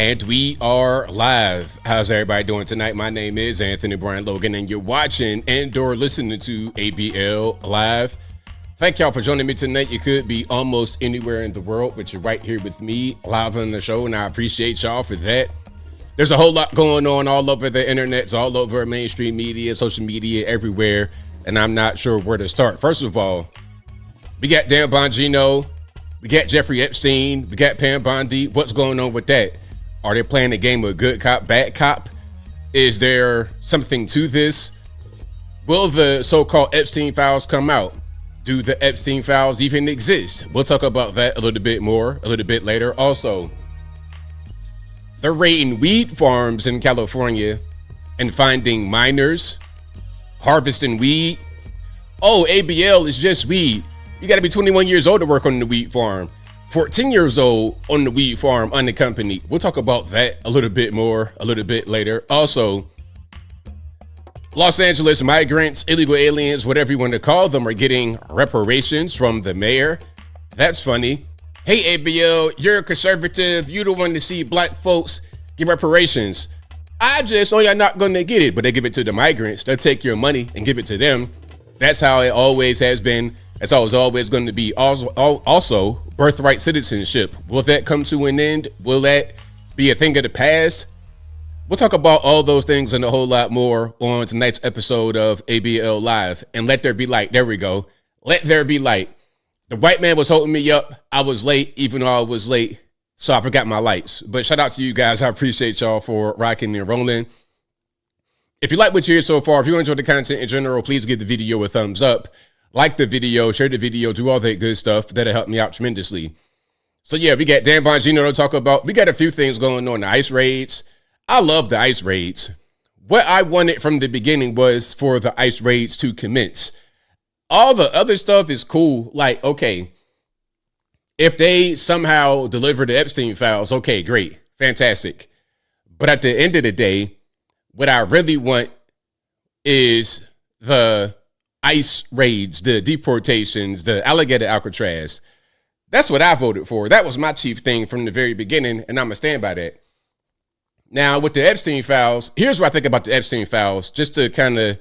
And we are live. How's everybody doing tonight? My name is Anthony Brian Logan, and you're watching and/or listening to ABL Live. Thank y'all for joining me tonight. You could be almost anywhere in the world, but you're right here with me live on the show, and I appreciate y'all for that. There's a whole lot going on all over the internet, all over mainstream media, social media, everywhere, and I'm not sure where to start. First of all, we got Dan Bongino, we got Jeffrey Epstein, we got Pam Bondi. What's going on with that? Are they playing a game of good cop, bad cop? Is there something to this? Will the so-called Epstein files come out? Do the Epstein files even exist? We'll talk about that a little bit more, a little bit later. Also, they're raiding weed farms in California and finding minors harvesting weed. Oh, ABL is just weed. You got to be 21 years old to work on the weed farm. 14 years old on the weed farm unaccompanied. We'll talk about that a little bit more, a little bit later. Also, Los Angeles migrants, illegal aliens, whatever you want to call them, are getting reparations from the mayor. That's funny. Hey, ABL, you're a conservative. You don't want to see black folks get reparations. I just know you're not going to get it, but they give it to the migrants. They'll take your money and give it to them. That's how it always has been. That's how it's always going to be. Also, birthright citizenship. Will that come to an end? Will that be a thing of the past? We'll talk about all those things and a whole lot more on tonight's episode of ABL Live. And let there be light. There we go. Let there be light. The white man was holding me up. I was late, even though I was late. So I forgot my lights. But shout out to you guys. I appreciate y'all for rocking and rolling. If you like what you hear so far, if you enjoy the content in general, please give the video a thumbs up. Like the video, share the video, do all that good stuff. That'll help me out tremendously. So yeah, we got Dan Bongino to talk about. We got a few things going on. The ICE raids. I love the ICE raids. What I wanted from the beginning was for the ICE raids to commence. All the other stuff is cool. Like, okay, if they somehow deliver the Epstein files, okay, great, fantastic. But at the end of the day, what I really want is the ICE raids, the deportations, the alligator Alcatraz. That's what I voted for. That was my chief thing from the very beginning, and I'm going to stand by that. Now, with the Epstein files, here's what I think about the Epstein files, just to kind of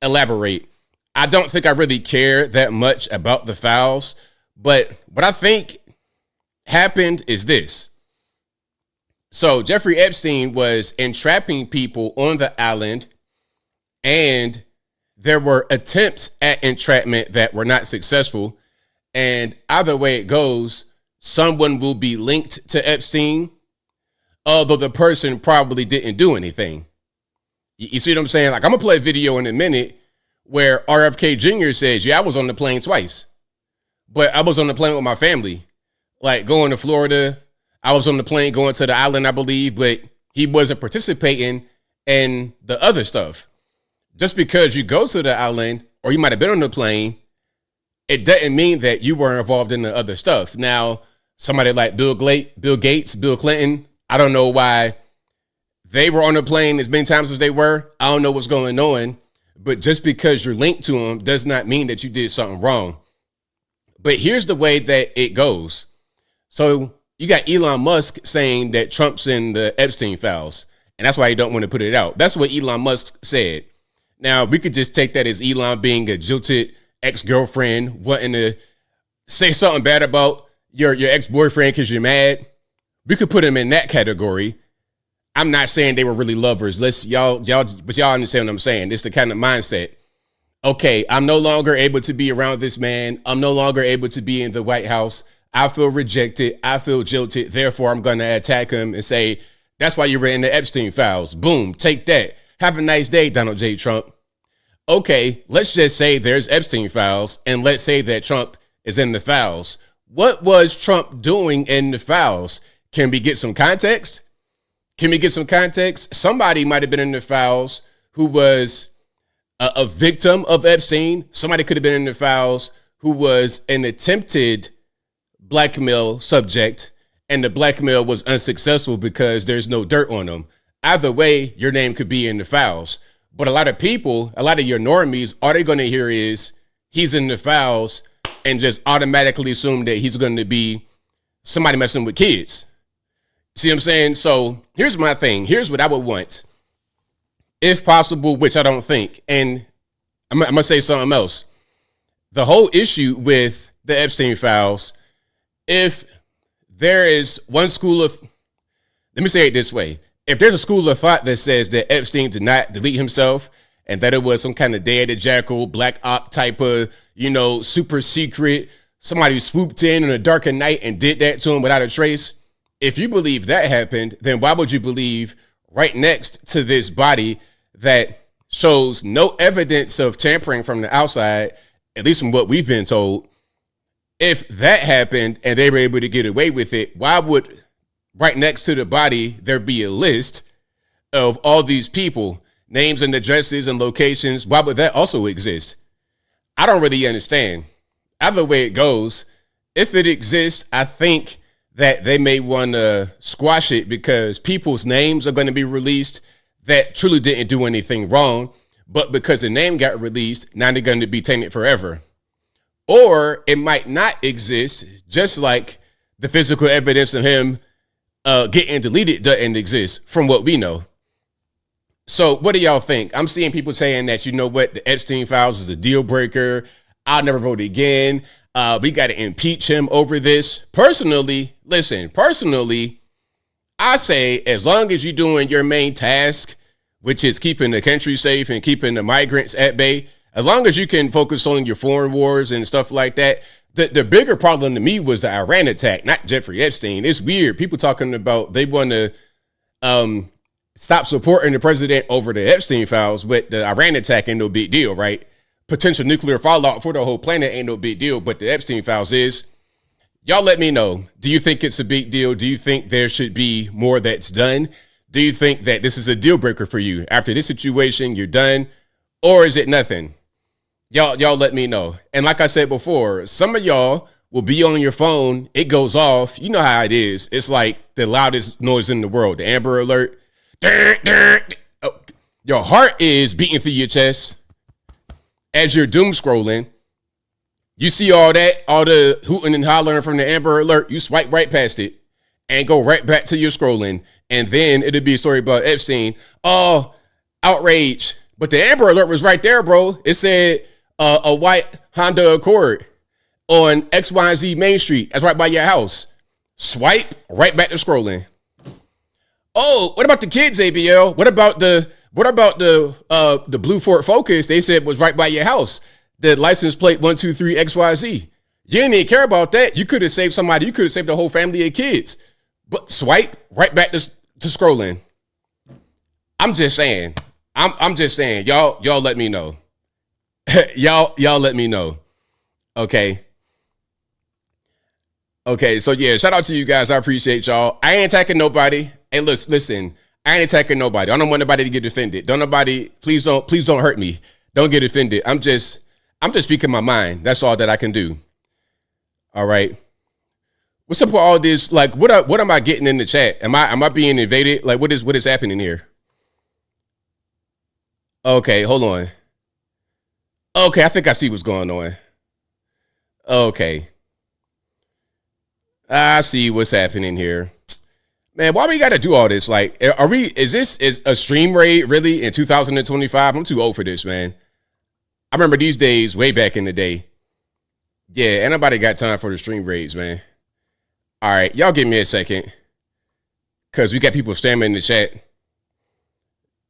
elaborate. I don't think I really care that much about the files, but what I think happened is this. So Jeffrey Epstein was entrapping people on the island, and there were attempts at entrapment that were not successful. And either way it goes, someone will be linked to Epstein, although the person probably didn't do anything. You see what I'm saying? Like, I'm going to play a video in a minute where RFK Jr. says, yeah, I was on the plane twice, but I was on the plane with my family, like going to Florida. I was on the plane going to the island, I believe, but he wasn't participating in the other stuff. Just because you go to the island or you might have been on the plane, it doesn't mean that you were involved in the other stuff. Now, somebody like Bill Gates, Bill Clinton, I don't know why they were on the plane as many times as they were. I don't know what's going on. But just because you're linked to them does not mean that you did something wrong. But here's the way that it goes. So you got Elon Musk saying that Trump's in the Epstein files, and that's why he don't want to put it out. That's what Elon Musk said. Now, we could just take that as Elon being a jilted ex-girlfriend, wanting to say something bad about your ex-boyfriend because you're mad. We could put him in that category. I'm not saying they were really lovers. But y'all understand what I'm saying. It's the kind of mindset. Okay, I'm no longer able to be around this man. I'm no longer able to be in the White House. I feel rejected. I feel jilted. Therefore, I'm going to attack him and say, that's why you were in the Epstein files. Boom, take that. Have a nice day, Donald J. Trump. Okay, let's just say there's Epstein files, and let's say that Trump is in the files. What was Trump doing in the files? Can we get some context? Somebody might have been in the files who was a victim of Epstein. Somebody could have been in the files who was an attempted blackmail subject, and the blackmail was unsuccessful because there's no dirt on them. Either way, your name could be in the files. But a lot of people, a lot of your normies, all they're going to hear is he's in the files and just automatically assume that he's going to be somebody messing with kids. See what I'm saying? So here's my thing. Here's what I would want, if possible, which I don't think. And I'm going to say something else. The whole issue with the Epstein files, if there is one school of, let me say it this way. If there's a school of thought that says that Epstein did not delete himself and that it was some kind of Day of the Jackal, Black Op type of, super secret, somebody who swooped in on a darker night and did that to him without a trace. If you believe that happened, then why would you believe right next to this body that shows no evidence of tampering from the outside, at least from what we've been told? If that happened and they were able to get away with it, why would right next to the body there be a list of all these people, names and addresses and locations? Why would that also exist? I don't really understand. Either way it goes, if it exists, I think that they may want to squash it because people's names are going to be released that truly didn't do anything wrong, but because the name got released, now they're going to be tainted forever. Or it might not exist, just like the physical evidence of him getting deleted doesn't exist from what we know. So what do y'all think? I'm seeing people saying that, the Epstein files is a deal breaker. I'll never vote again. We got to impeach him over this. Personally, I say as long as you're doing your main task, which is keeping the country safe and keeping the migrants at bay, as long as you can focus on your foreign wars and stuff like that. The bigger problem to me was the Iran attack, not Jeffrey Epstein. It's weird. People talking about they want to stop supporting the president over the Epstein files, but the Iran attack ain't no big deal, right? Potential nuclear fallout for the whole planet ain't no big deal, but the Epstein files is. Y'all let me know. Do you think it's a big deal? Do you think there should be more that's done? Do you think that this is a deal breaker for you? After this situation, you're done? Or is it nothing? Y'all let me know. And like I said before, some of y'all will be on your phone. It goes off. You know how it is. It's like the loudest noise in the world. The Amber Alert. Oh, your heart is beating through your chest as you're doom scrolling. You see all the hooting and hollering from the Amber Alert. You swipe right past it and go right back to your scrolling. And then it'll be a story about Epstein. Oh, outrage. But the Amber Alert was right there, bro. It said a white Honda Accord on XYZ Main Street. That's right by your house. Swipe right back to scrolling. Oh, what about the kids, ABL? What about the blue Ford Focus? They said was right by your house. The license plate 123 XYZ. You didn't even care about that. You could have saved somebody. You could have saved a whole family of kids. But swipe right back to scrolling. I'm just saying. I'm just saying. Y'all let me know. y'all let me know. Okay. So yeah, shout out to you guys. I appreciate y'all. I ain't attacking nobody. Hey, listen. I ain't attacking nobody. I don't want nobody to get offended. Please don't hurt me. Don't get offended. I'm just speaking my mind. That's all that I can do. All right. What's up with all this? Like, what am I getting in the chat? Am I being invaded? Like, what is happening here? Okay, hold on. Okay, I think I see what's going on. Okay. I see what's happening here. Man, why we got to do all this? Like, is a stream raid really in 2025? I'm too old for this, man. I remember these days way back in the day. Yeah, ain't nobody got time for the stream raids, man. All right, y'all give me a second. Because we got people spamming in the chat.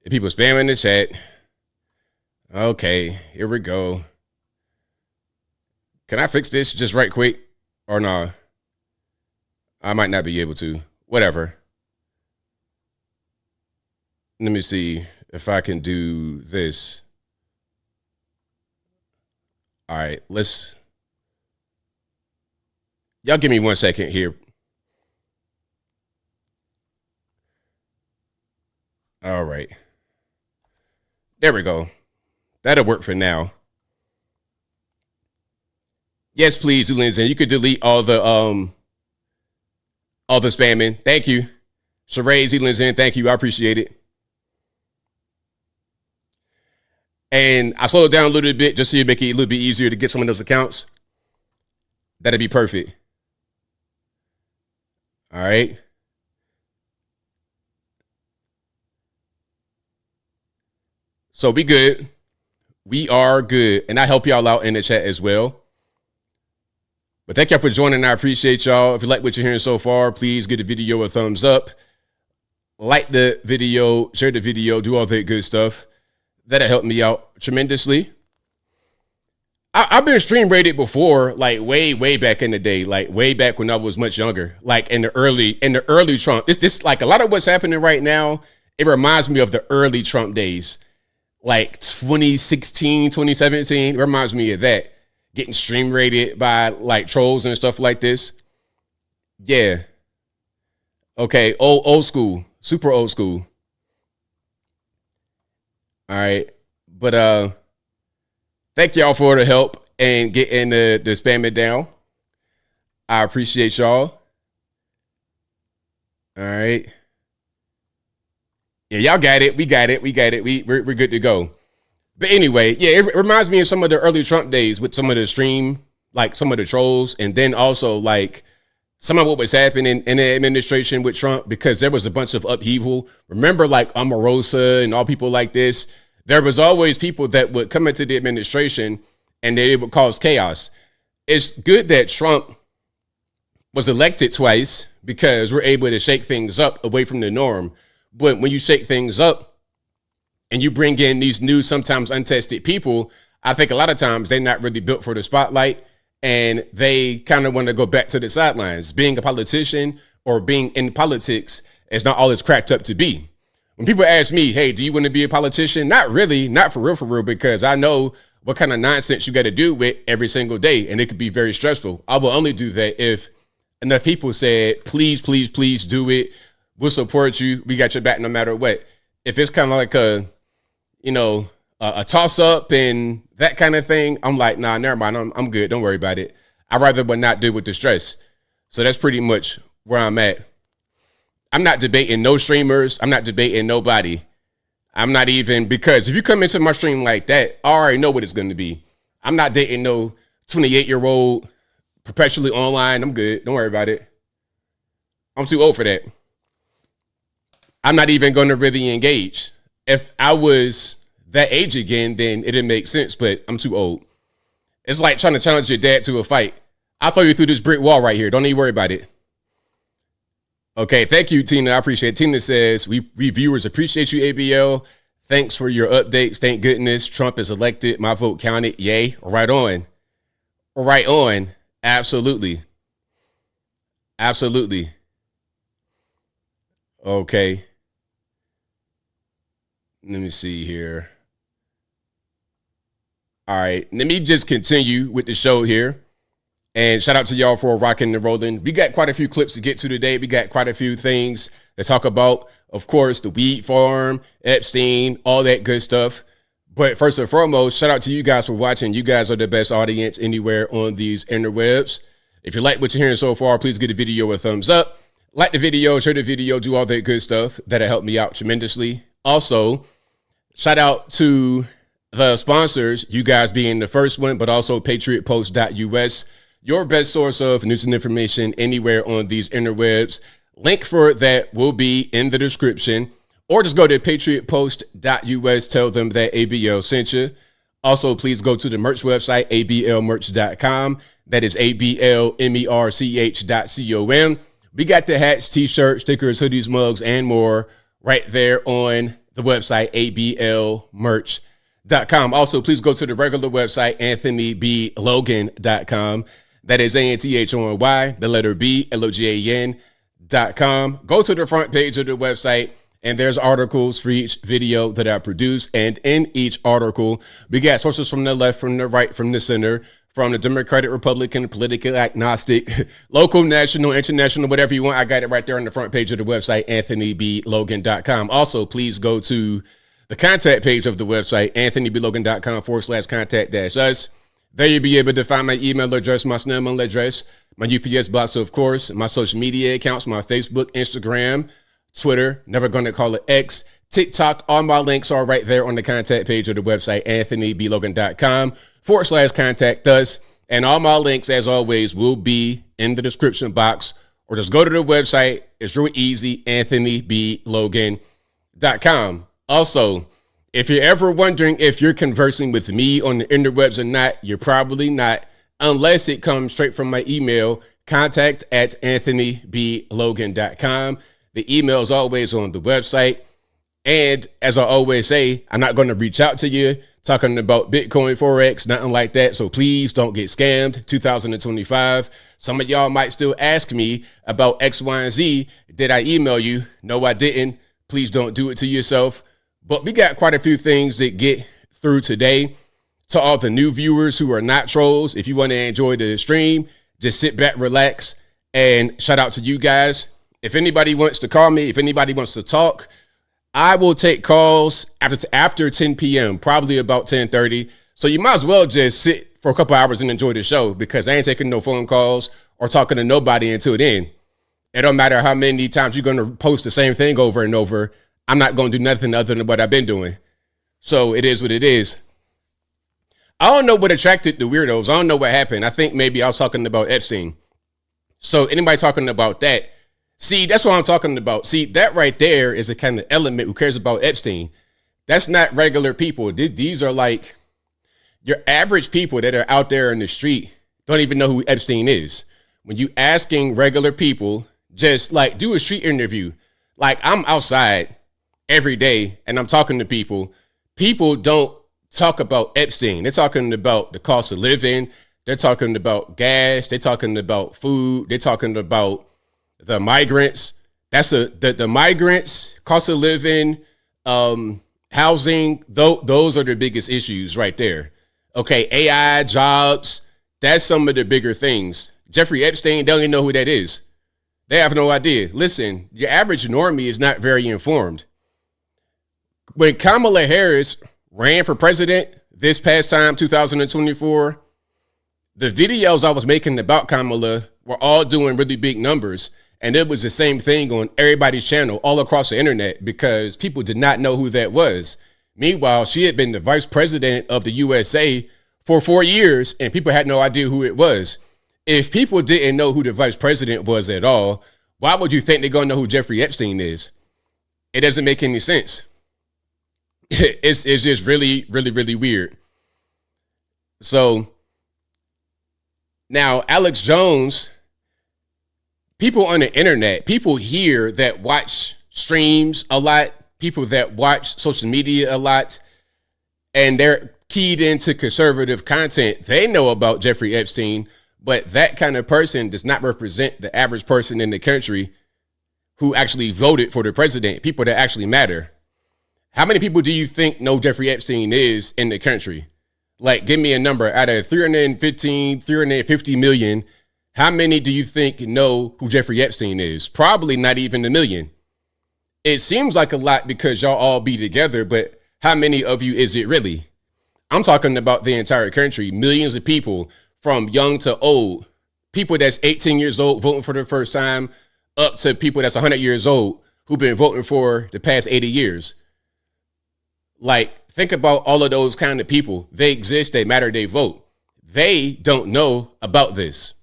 People spamming in the chat. Okay, here we go. Can I fix this just right quick? Or no? I might not be able to. Whatever. Let me see if I can do this. All right, y'all give me 1 second here. All right. There we go. That'll work for now. Yes, please, Lindsay. You could delete all the spamming. Thank you. Sheree Zealand's thank you. I appreciate it. And I slowed it down a little bit just so you make it a little bit easier to get some of those accounts. That'd be perfect. All right. So we good. We are good. And I help y'all out in the chat as well. But thank y'all for joining. I appreciate y'all. If you like what you're hearing so far, please give the video a thumbs up. Like the video, share the video, do all that good stuff. That'll help me out tremendously. I've been stream rated before, like way back in the day, like way back when I was much younger, like in the early Trump. It's just like a lot of what's happening right now. It reminds me of the early Trump days, like 2016, 2017. It reminds me of that. Getting stream rated by like trolls and stuff like this. Yeah. Okay. Old school, super old school. All right. But, thank y'all for the help and getting the spam it down. I appreciate y'all. All right. Yeah, y'all got it. We got it. We're good to go. But anyway, yeah, it reminds me of some of the early Trump days with some of the stream, like some of the trolls, and then also like some of what was happening in the administration with Trump, because there was a bunch of upheaval. Remember, like Omarosa and all people like this. There was always people that would come into the administration and they would cause chaos. It's good that Trump was elected twice because we're able to shake things up away from the norm. But when you shake things up and you bring in these new, sometimes untested people, I think a lot of times they're not really built for the spotlight and they kind of want to go back to the sidelines. Being a politician or being in politics is not all it's cracked up to be. When people ask me, hey, do you want to be a politician? Not really, not for real, because I know what kind of nonsense you got to do with every single day. And it could be very stressful. I will only do that if enough people said, please do it. We'll support you. We got your back no matter what. If it's kind of like a toss up and that kind of thing, I'm like, nah, never mind. I'm good. Don't worry about it. I'd rather but not deal with the stress. So that's pretty much where I'm at. I'm not debating no streamers. I'm not debating nobody. I'm not even, because if you come into my stream like that, I already know what it's going to be. I'm not dating no 28-year-old perpetually online. I'm good. Don't worry about it. I'm too old for that. I'm not even going to really engage. If I was that age again, then it'd make sense, but I'm too old. It's like trying to challenge your dad to a fight. I'll throw you through this brick wall right here. Don't even worry about it. Okay, thank you, Tina. I appreciate it. Tina says, we viewers appreciate you, ABL. Thanks for your updates. Thank goodness Trump is elected. My vote counted. Yay. Right on. Right on. Absolutely. Okay. Let me see here. All right. Let me just continue with the show here. And shout out to y'all for rocking and rolling. We got quite a few clips to get to today. We got quite a few things to talk about. Of course, the weed farm, Epstein, all that good stuff. But first and foremost, shout out to you guys for watching. You guys are the best audience anywhere on these interwebs. If you like what you're hearing so far, please give the video a thumbs up. Like the video, share the video, do all that good stuff. That'll help me out tremendously. Also, shout out to the sponsors, you guys being the first one, but also patriotpost.us. Your best source of news and information anywhere on these interwebs. Link for that will be in the description. Or just go to patriotpost.us. Tell them that ABL sent you. Also, please go to the merch website, ablmerch.com. That is ablmerch.com. We got the hats, t-shirts, stickers, hoodies, mugs, and more right there on the website, ablmerch.com. Also, please go to the regular website, anthonyblogan.com. That is ANTHONY, the letter B, LOGAN.com. Go to the front page of the website, and there's articles for each video that I produce. And in each article, we got sources from the left, from the right, from the center, from the Democratic, Republican, political agnostic, local, national, international, whatever you want. I got it right there on the front page of the website, anthonyblogan.com. Also, please go to the contact page of the website, anthonyblogan.com/contact-us. There you'll be able to find my email address, my email address, my UPS box, of course, my social media accounts, my Facebook, Instagram, Twitter, never going to call it X, TikTok. All my links are right there on the contact page of the website, anthonyblogan.com/contact us. And all my links, as always, will be in the description box, or just go to the website. It's really easy, anthonyblogan.com. Also, If you're ever wondering if you're conversing with me on the interwebs or not, you're probably not, unless it comes straight from my email, contact@anthonyblogan.com. The email is always on the website. And as I always say, I'm not going to reach out to you talking about Bitcoin, Forex, nothing like that. So please don't get scammed. 2025. Some of y'all might still ask me about X, Y, and Z. Did I email you? No, I didn't. Please don't do it to yourself. But we got quite a few things to get through today. To all the new viewers who are not trolls, if you want to enjoy the stream, just sit back, relax, and shout out to you guys. If anybody wants to call me, if anybody wants to talk, I will take calls after 10 p.m., probably about 10:30. So you might as well just sit for a couple hours and enjoy the show, because I ain't taking no phone calls or talking to nobody until then. It don't matter how many times you're going to post the same thing over and over. I'm not going to do nothing other than what I've been doing. So it is what it is. I don't know what attracted the weirdos. I don't know what happened. I think maybe I was talking about Epstein. So anybody talking about that, see, that's what I'm talking about. See, that right there is a kind of element who cares about Epstein. That's not regular people. These are like your average people that are out there in the street don't even know who Epstein is. When you asking regular people, just like do a street interview. Like I'm outside every day and I'm talking to people. People don't talk about Epstein. They're talking about the cost of living. They're talking about gas. They're talking about food. They're talking about the migrants. That's the migrants, cost of living, housing. Those are the biggest issues right there. Okay, AI, jobs. That's some of the bigger things. Jeffrey Epstein, they don't even know who that is. They have no idea. Listen, your average normie is not very informed. When Kamala Harris ran for president this past time, 2024, the videos I was making about Kamala were all doing really big numbers. And it was the same thing on everybody's channel all across the internet because people did not know who that was. Meanwhile, she had been the vice president of the USA for 4 years and people had no idea who it was. If people didn't know who the vice president was at all, why would you think they're going to know who Jeffrey Epstein is? It doesn't make any sense. It's just really, really, really weird. So now Alex Jones, people on the internet, people here that watch streams a lot, people that watch social media a lot, and they're keyed into conservative content, they know about Jeffrey Epstein, but that kind of person does not represent the average person in the country who actually voted for the president, people that actually matter. How many people do you think know Jeffrey Epstein is in the country? Like, give me a number. Out of 350 million, how many do you think know who Jeffrey Epstein is? Probably not even a million. It seems like a lot because y'all all be together, but how many of you is it really? I'm talking about the entire country, millions of people from young to old, people that's 18 years old voting for the first time up to people that's 100 years old who've been voting for the past 80 years. Like, think about all of those kind of people. They exist, they matter, they vote. They don't know about this.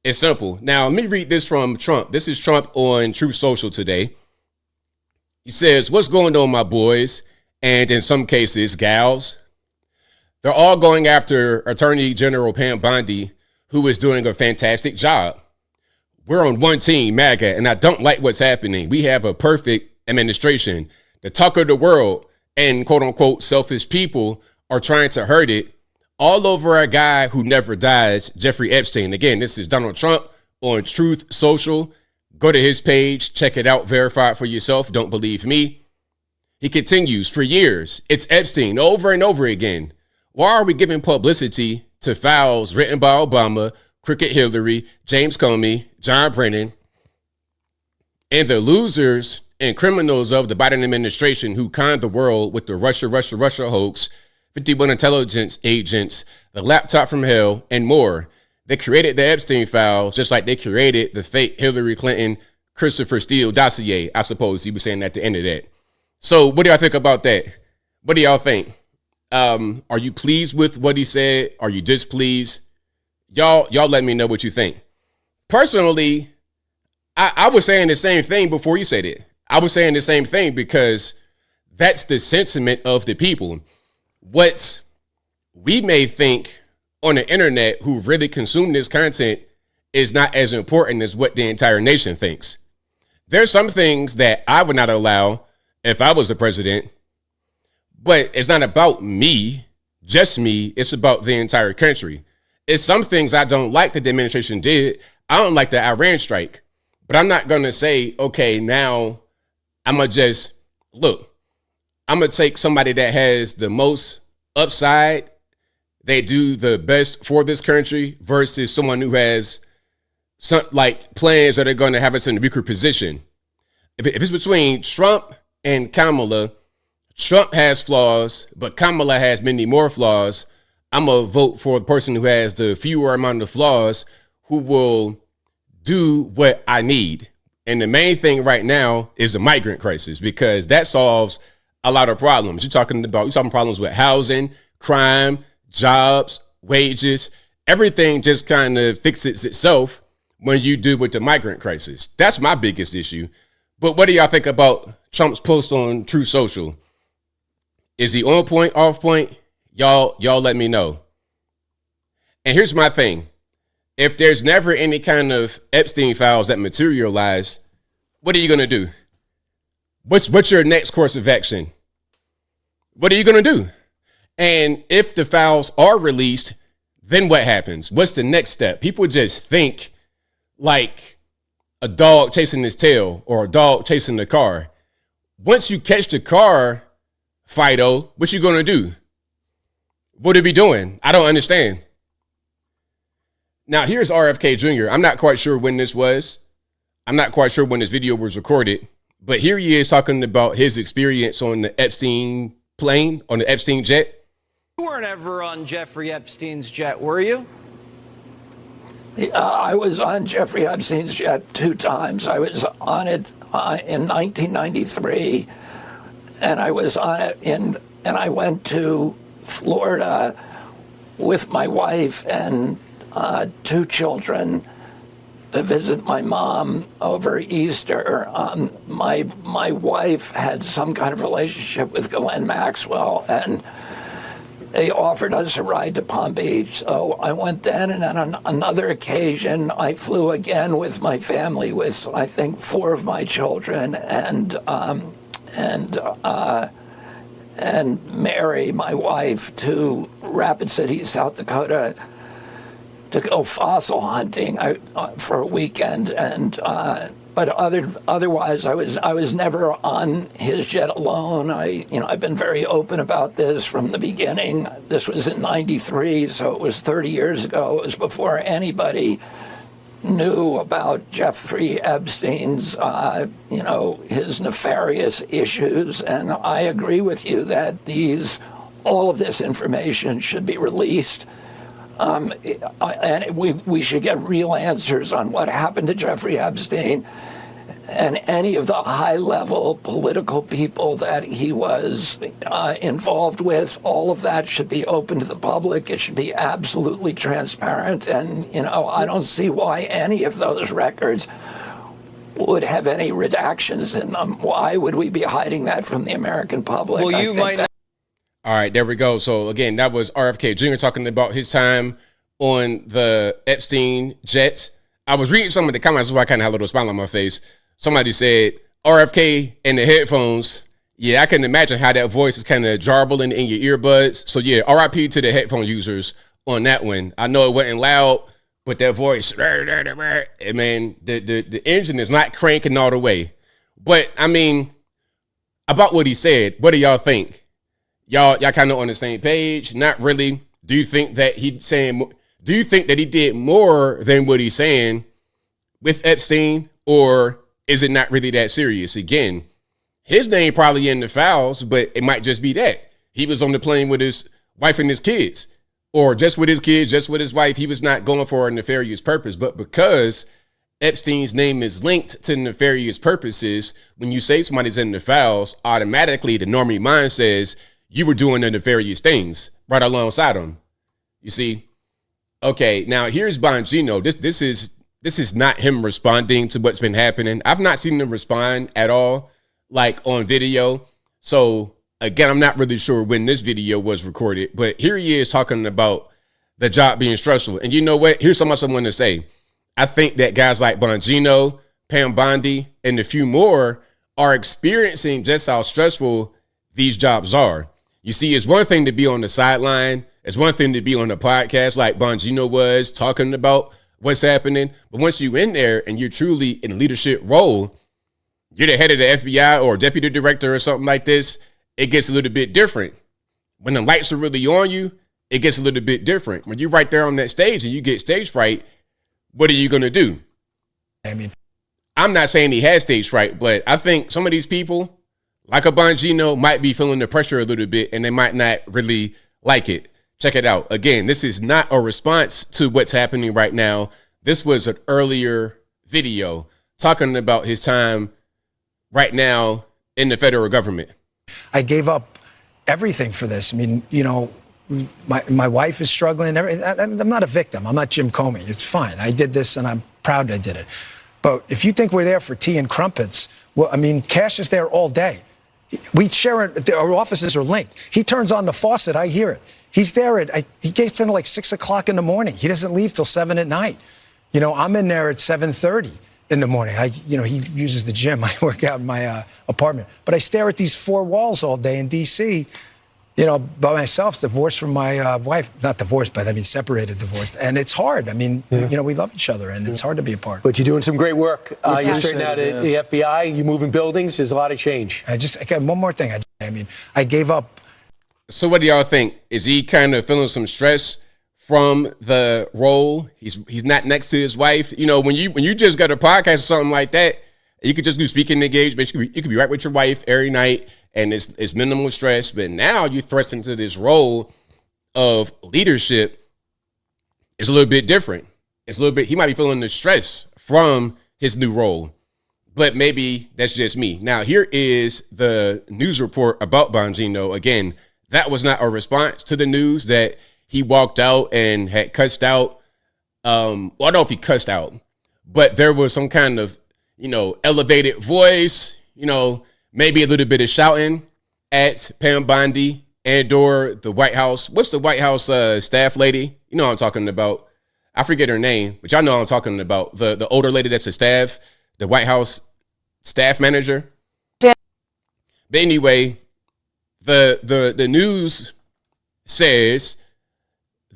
It's simple. Now, let me read this from Trump. This is Trump on Truth Social today. He says, "What's going on, my boys?" And in some cases, gals. They're all going after Attorney General Pam Bondi, who is doing a fantastic job. We're on one team, MAGA, and I don't like what's happening. We have a perfect administration. The talk of the world and quote unquote selfish people are trying to hurt it all over a guy who never dies, Jeffrey Epstein. Again, this is Donald Trump on Truth Social. Go to his page, check it out, verify it for yourself. Don't believe me. He continues, for years, it's Epstein over and over again. Why are we giving publicity to files written by Obama, Crooked Hillary, James Comey, John Brennan, and the losers and criminals of the Biden administration who conned the world with the Russia hoax, 51 intelligence agents, the laptop from hell, and more? They created the Epstein files just like they created the fake Hillary Clinton, Christopher Steele dossier. I suppose he was saying at the end of that. So what do y'all think about that? What do y'all think? Are you pleased with what he said? Are you displeased? Y'all let me know what you think. Personally, I was saying the same thing before you said it. I was saying the same thing because that's the sentiment of the people. What we may think on the internet who really consume this content is not as important as what the entire nation thinks. There's some things that I would not allow if I was the president, but it's not about me, just me. It's about the entire country. It's some things I don't like that the administration did. I don't like the Iran strike, but I'm not going to say, okay, now I'm going to just look, I'm going to take somebody that has the most upside, they do the best for this country versus someone who has some like plans that are going to have us in a weaker position. If it's between Trump and Kamala, Trump has flaws, but Kamala has many more flaws. I'm going to vote for the person who has the fewer amount of flaws, who will do what I need. And the main thing right now is the migrant crisis, because that solves a lot of problems. You're talking problems with housing, crime, jobs, wages. Everything just kind of fixes itself when you do with the migrant crisis. That's my biggest issue. But what do y'all think about Trump's post on Truth Social? Is he on point, off point? Y'all let me know. And here's my thing. If there's never any kind of Epstein files that materialize, what are you going to do? What's your next course of action? What are you going to do? And if the files are released, then what happens? What's the next step? People just think like a dog chasing his tail or a dog chasing the car. Once you catch the car, Fido, what you going to do? What are we doing? I don't understand. Now, here's RFK Jr. I'm not quite sure when this was. I'm not quite sure when this video was recorded, but here he is talking about his experience on the Epstein plane, on the Epstein jet. You weren't ever on Jeffrey Epstein's jet, were you? I was on Jeffrey Epstein's jet 2 times. I was on it in 1993, and I was on it and I went to Florida with my wife and 2 children to visit my mom over Easter. My wife had some kind of relationship with Ghislaine Maxwell, and they offered us a ride to Palm Beach. So I went then, and on another occasion, I flew again with my family, with I think 4 of my children, and Mary, my wife, to Rapid City, South Dakota, to go fossil hunting for a weekend, but otherwise I was never on his jet alone. I've been very open about this from the beginning. This was in '93, so it was 30 years ago. It was before anybody knew about Jeffrey Epstein's his nefarious issues, and I agree with you that all of this information should be released. And we should get real answers on what happened to Jeffrey Epstein and any of the high-level political people that he was involved with. All of that should be open to the public. It should be absolutely transparent. And, I don't see why any of those records would have any redactions in them. Why would we be hiding that from the American public? Well, you might not. All right, there we go. So again, that was RFK Jr. talking about his time on the Epstein jet. I was reading some of the comments, so I kind of had a little smile on my face. Somebody said, RFK and the headphones. Yeah, I can imagine how that voice is kind of jarbling in your earbuds. So yeah, RIP to the headphone users on that one. I know it wasn't loud, but that voice, man, the engine is not cranking all the way. But I mean, about what he said, what do y'all think? Y'all kind of on the same page? Not really. Do you think that he did more than what he's saying with Epstein, or is it not really that serious? Again, his name probably in the files, but it might just be that he was on the plane with his wife and his kids, or just with his kids, just with his wife. He was not going for a nefarious purpose, but because Epstein's name is linked to nefarious purposes, when you say somebody's in the files, automatically the normie mind says you were doing the nefarious things right alongside him. You see? Okay, now here's Bongino. This is not him responding to what's been happening. I've not seen him respond at all, like on video. So again, I'm not really sure when this video was recorded, but here he is talking about the job being stressful. And you know what? Here's something else I want to say. I think that guys like Bongino, Bondi, and a few more are experiencing just how stressful these jobs are. You see, it's one thing to be on the sideline. It's one thing to be on a podcast like Bongino was talking about what's happening. But once you're in there and you're truly in a leadership role, you're the head of the FBI or deputy director or something like this, it gets a little bit different. When the lights are really on you, it gets a little bit different. When you're right there on that stage and you get stage fright, what are you going to do? I mean, I'm not saying he has stage fright, but I think some of these people, like a Bongino, might be feeling the pressure a little bit and they might not really like it. Check it out. Again, this is not a response to what's happening right now. This was an earlier video talking about his time right now in the federal government. I gave up everything for this. I mean, you know, my wife is struggling. I'm not a victim. I'm not Jim Comey. It's fine. I did this and I'm proud I did it. But if you think we're there for tea and crumpets, well, I mean, Cash is there all day. We share it. Our offices are linked. He turns on the faucet. I hear it. He's there he gets in at like 6 o'clock in the morning. He doesn't leave till 7 at night. You know, I'm in there at 7:30 in the morning. He uses the gym. I work out in my apartment. But I stare at these four walls all day in D.C., you know, by myself, divorced from my wife. Not divorced, but I mean separated, divorced. And it's hard. I mean, you know, we love each other, and it's hard to be apart. But you're doing some great work. You're straightening out the FBI. You're moving buildings. There's a lot of change. I got one more thing. I mean, I gave up. So what do y'all think? Is he kind of feeling some stress from the role? He's not next to his wife. You know, when you just got a podcast or something like that, you could just do speaking engagement. You could be right with your wife every night, and it's minimal stress. But now you're thrust into this role of leadership. It's a little bit different. It's a little bit. He might be feeling the stress from his new role, but maybe that's just me. Now here is the news report about Bongino. Again, that was not a response to the news that he walked out and had cussed out. Well, I don't know if he cussed out, but there was some kind of, you know, elevated voice, you know, maybe a little bit of shouting at Bondi and or the White House. What's the White House staff lady? You know what I'm talking about. I forget her name, but y'all know what I'm talking about. The older lady that's a staff, the White House staff manager. Yeah. But anyway, the news says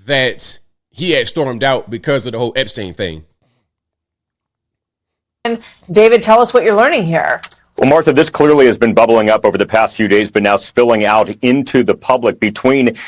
that he had stormed out because of the whole Epstein thing. David, tell us what you're learning here. Well, Martha, this clearly has been bubbling up over the past few days, but now spilling out into the public between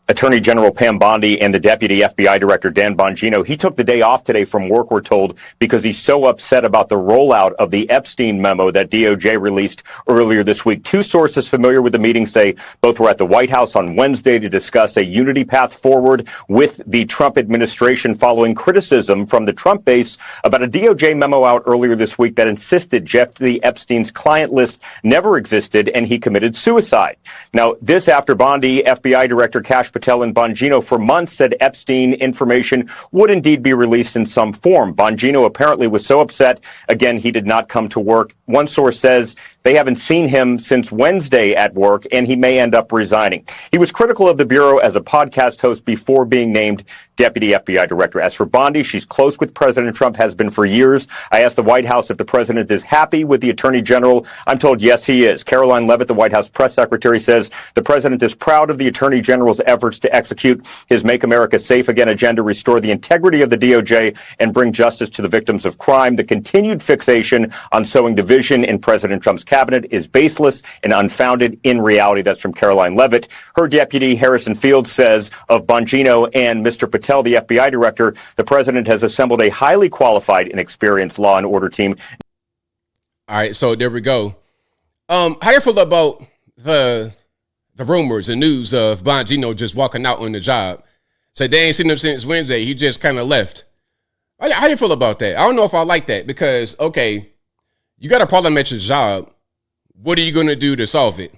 Attorney General Pam Bondi and the Deputy FBI Director Dan Bongino. He took the day off today from work, we're told, because he's so upset about the rollout of the Epstein memo that DOJ released earlier this week. Two sources familiar with the meeting say both were at the White House on Wednesday to discuss a unity path forward with the Trump administration following criticism from the Trump base about a DOJ memo out earlier this week that insisted Jeffrey Epstein's client list never existed and he committed suicide. Now, this after Bondi, FBI Director Kash Patel and Bongino for months said Epstein information would indeed be released in some form. Bongino apparently was so upset, again, he did not come to work. One source says they haven't seen him since Wednesday at work, and he may end up resigning. He was critical of the Bureau as a podcast host before being named Deputy FBI Director. As for Bondi, she's close with President Trump, has been for years. I asked the White House if the president is happy with the Attorney General. I'm told yes, he is. Caroline Leavitt, the White House press secretary, says the president is proud of the Attorney General's efforts to execute his Make America Safe Again agenda, restore the integrity of the DOJ, and bring justice to the victims of crime. The continued fixation on sowing division in President Trump's cabinet is baseless and unfounded in reality. That's from Caroline Leavitt. Her deputy, Harrison Fields, says of Bongino and Mr. Patel, the FBI director, the president has assembled a highly qualified and experienced law and order team. All right, so there we go. How you feel about the rumors, the news of Bongino just walking out on the job? Say they ain't seen him since Wednesday. He just kind of left. How you feel about that? I don't know if I like that because, okay, you got a problem at your job. What are you going to do to solve it?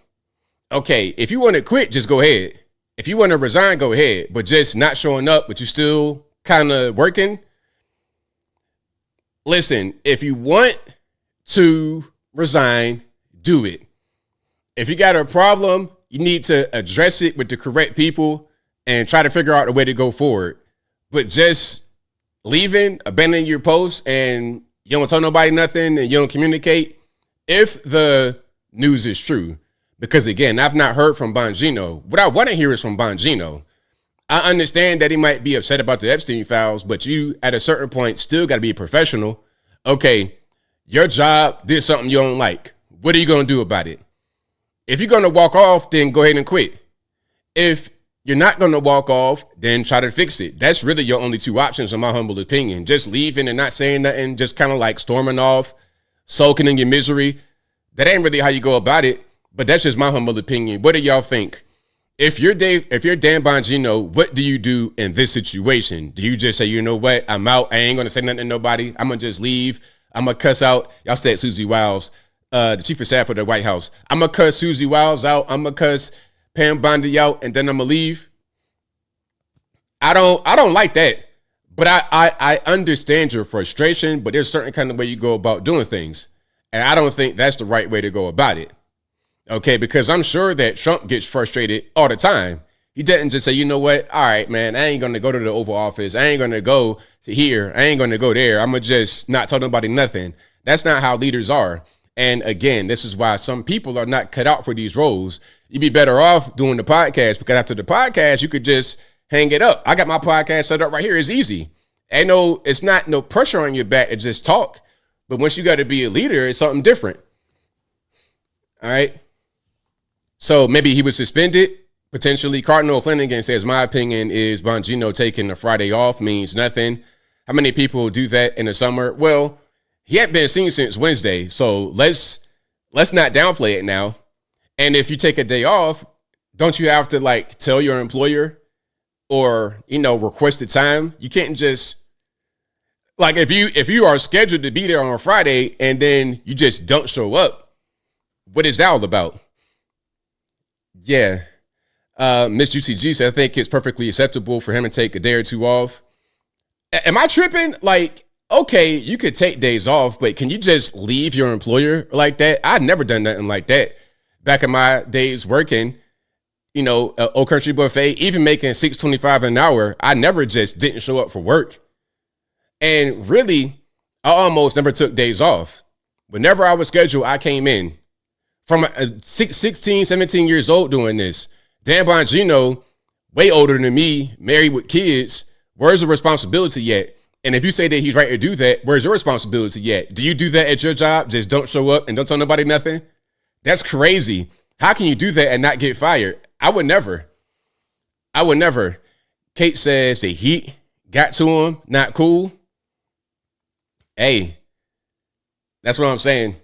Okay, if you want to quit, just go ahead. If you want to resign, go ahead. But just not showing up, but you still kind of working. Listen, if you want to resign, do it. If you got a problem, you need to address it with the correct people and try to figure out a way to go forward. But just leaving, abandoning your post, and you don't tell nobody nothing and you don't communicate, if the news is true. Because again, I've not heard from Bongino. What I want to hear is from Bongino. I understand that he might be upset about the Epstein files, but you, at a certain point, still got to be a professional. Okay, your job did something you don't like. What are you going to do about it? If you're going to walk off, then go ahead and quit. If you're not going to walk off, then try to fix it. That's really your only two options, in my humble opinion. Just leaving and not saying nothing, just kind of like storming off, sulking in your misery. That ain't really how you go about it, but that's just my humble opinion. What do y'all think? If you're Dan Bongino, what do you do in this situation? Do you just say, you know what, I'm out, I ain't going to say nothing to nobody, I'm going to just leave, I'm going to cuss out, y'all said Susie Wiles, the chief of staff of the White House, I'm going to cuss Susie Wiles out, I'm going to cuss Pam Bondi out, and then I'm going to leave? I don't like that, but I understand your frustration, but there's a certain kind of way you go about doing things, and I don't think that's the right way to go about it. Okay, because I'm sure that Trump gets frustrated all the time. He doesn't just say, you know what, all right, man, I ain't going to go to the Oval Office. I ain't going to go to here. I ain't going to go there. I'm going to just not tell nobody nothing. That's not how leaders are. And again, this is why some people are not cut out for these roles. You'd be better off doing the podcast, because after the podcast, you could just hang it up. I got my podcast set up right here. It's easy. It's not no pressure on your back to just talk. But once you got to be a leader, it's something different. All right. So maybe he was suspended, potentially. Cardinal Flanagan says, my opinion is Bongino taking a Friday off means nothing. How many people do that in the summer? Well, he hadn't been seen since Wednesday, so let's not downplay it now. And if you take a day off, don't you have to like tell your employer or, request the time? You can't just like if you are scheduled to be there on a Friday and then you just don't show up, what is that all about? Yeah. Miss UCG said, I think it's perfectly acceptable for him to take a day or two off. Am I tripping? Like, okay, you could take days off, but can you just leave your employer like that? I've never done nothing like that. Back in my days working, Old Country Buffet, even making $6.25 an hour, I never just didn't show up for work. And really, I almost never took days off. Whenever I was scheduled, I came in. From 16, 17 years old doing this. Dan Bongino, way older than me, married with kids. Where's the responsibility yet? And if you say that he's right to do that, where's your responsibility yet? Do you do that at your job? Just don't show up and don't tell nobody nothing? That's crazy. How can you do that and not get fired? I would never. Kate says the heat got to him. Not cool. Hey, that's what I'm saying.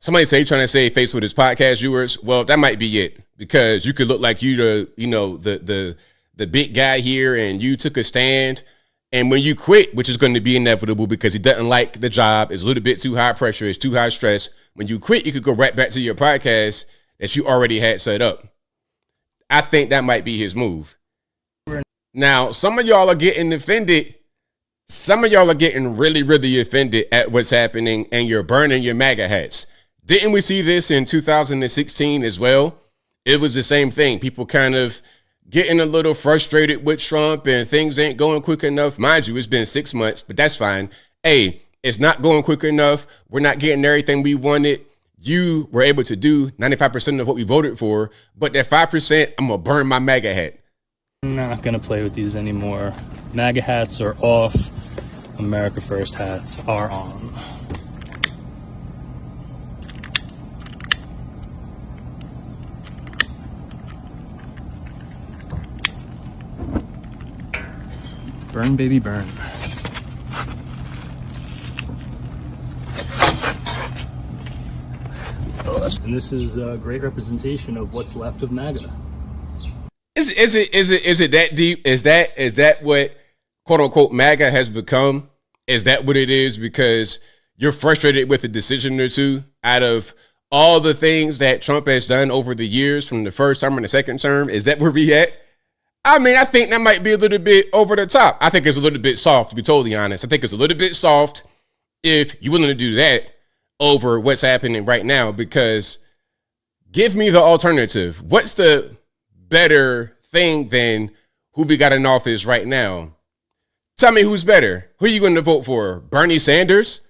Somebody say trying to save face with his podcast viewers. Well, that might be it, because you could look like you the big guy here and you took a stand. And when you quit, which is going to be inevitable because he doesn't like the job, it's a little bit too high pressure, it's too high stress. When you quit, you could go right back to your podcast that you already had set up. I think that might be his move. Now, some of y'all are getting offended. Some of y'all are getting really, really offended at what's happening, and you're burning your MAGA hats. Didn't we see this in 2016 as well? It was the same thing. People kind of getting a little frustrated with Trump and things ain't going quick enough. Mind you, it's been 6 months, but that's fine. Hey, it's not going quick enough. We're not getting everything we wanted. You were able to do 95% of what we voted for, but that 5%, I'm going to burn my MAGA hat. I'm not going to play with these anymore. MAGA hats are off. America First hats are on. Burn, baby, burn. And this is a great representation of what's left of MAGA. Is it that deep? Is that what quote unquote MAGA has become? Is that what it is? Because you're frustrated with a decision or two out of all the things that Trump has done over the years, from the first term and the second term. Is that where we at? I mean, I think that might be a little bit over the top. I think it's a little bit soft, to be totally honest. I think it's a little bit soft if you're willing to do that over what's happening right now, because Give me the alternative. What's the better thing than who we got in office right now? Tell me who's better. Who are you going to vote for? Bernie Sanders?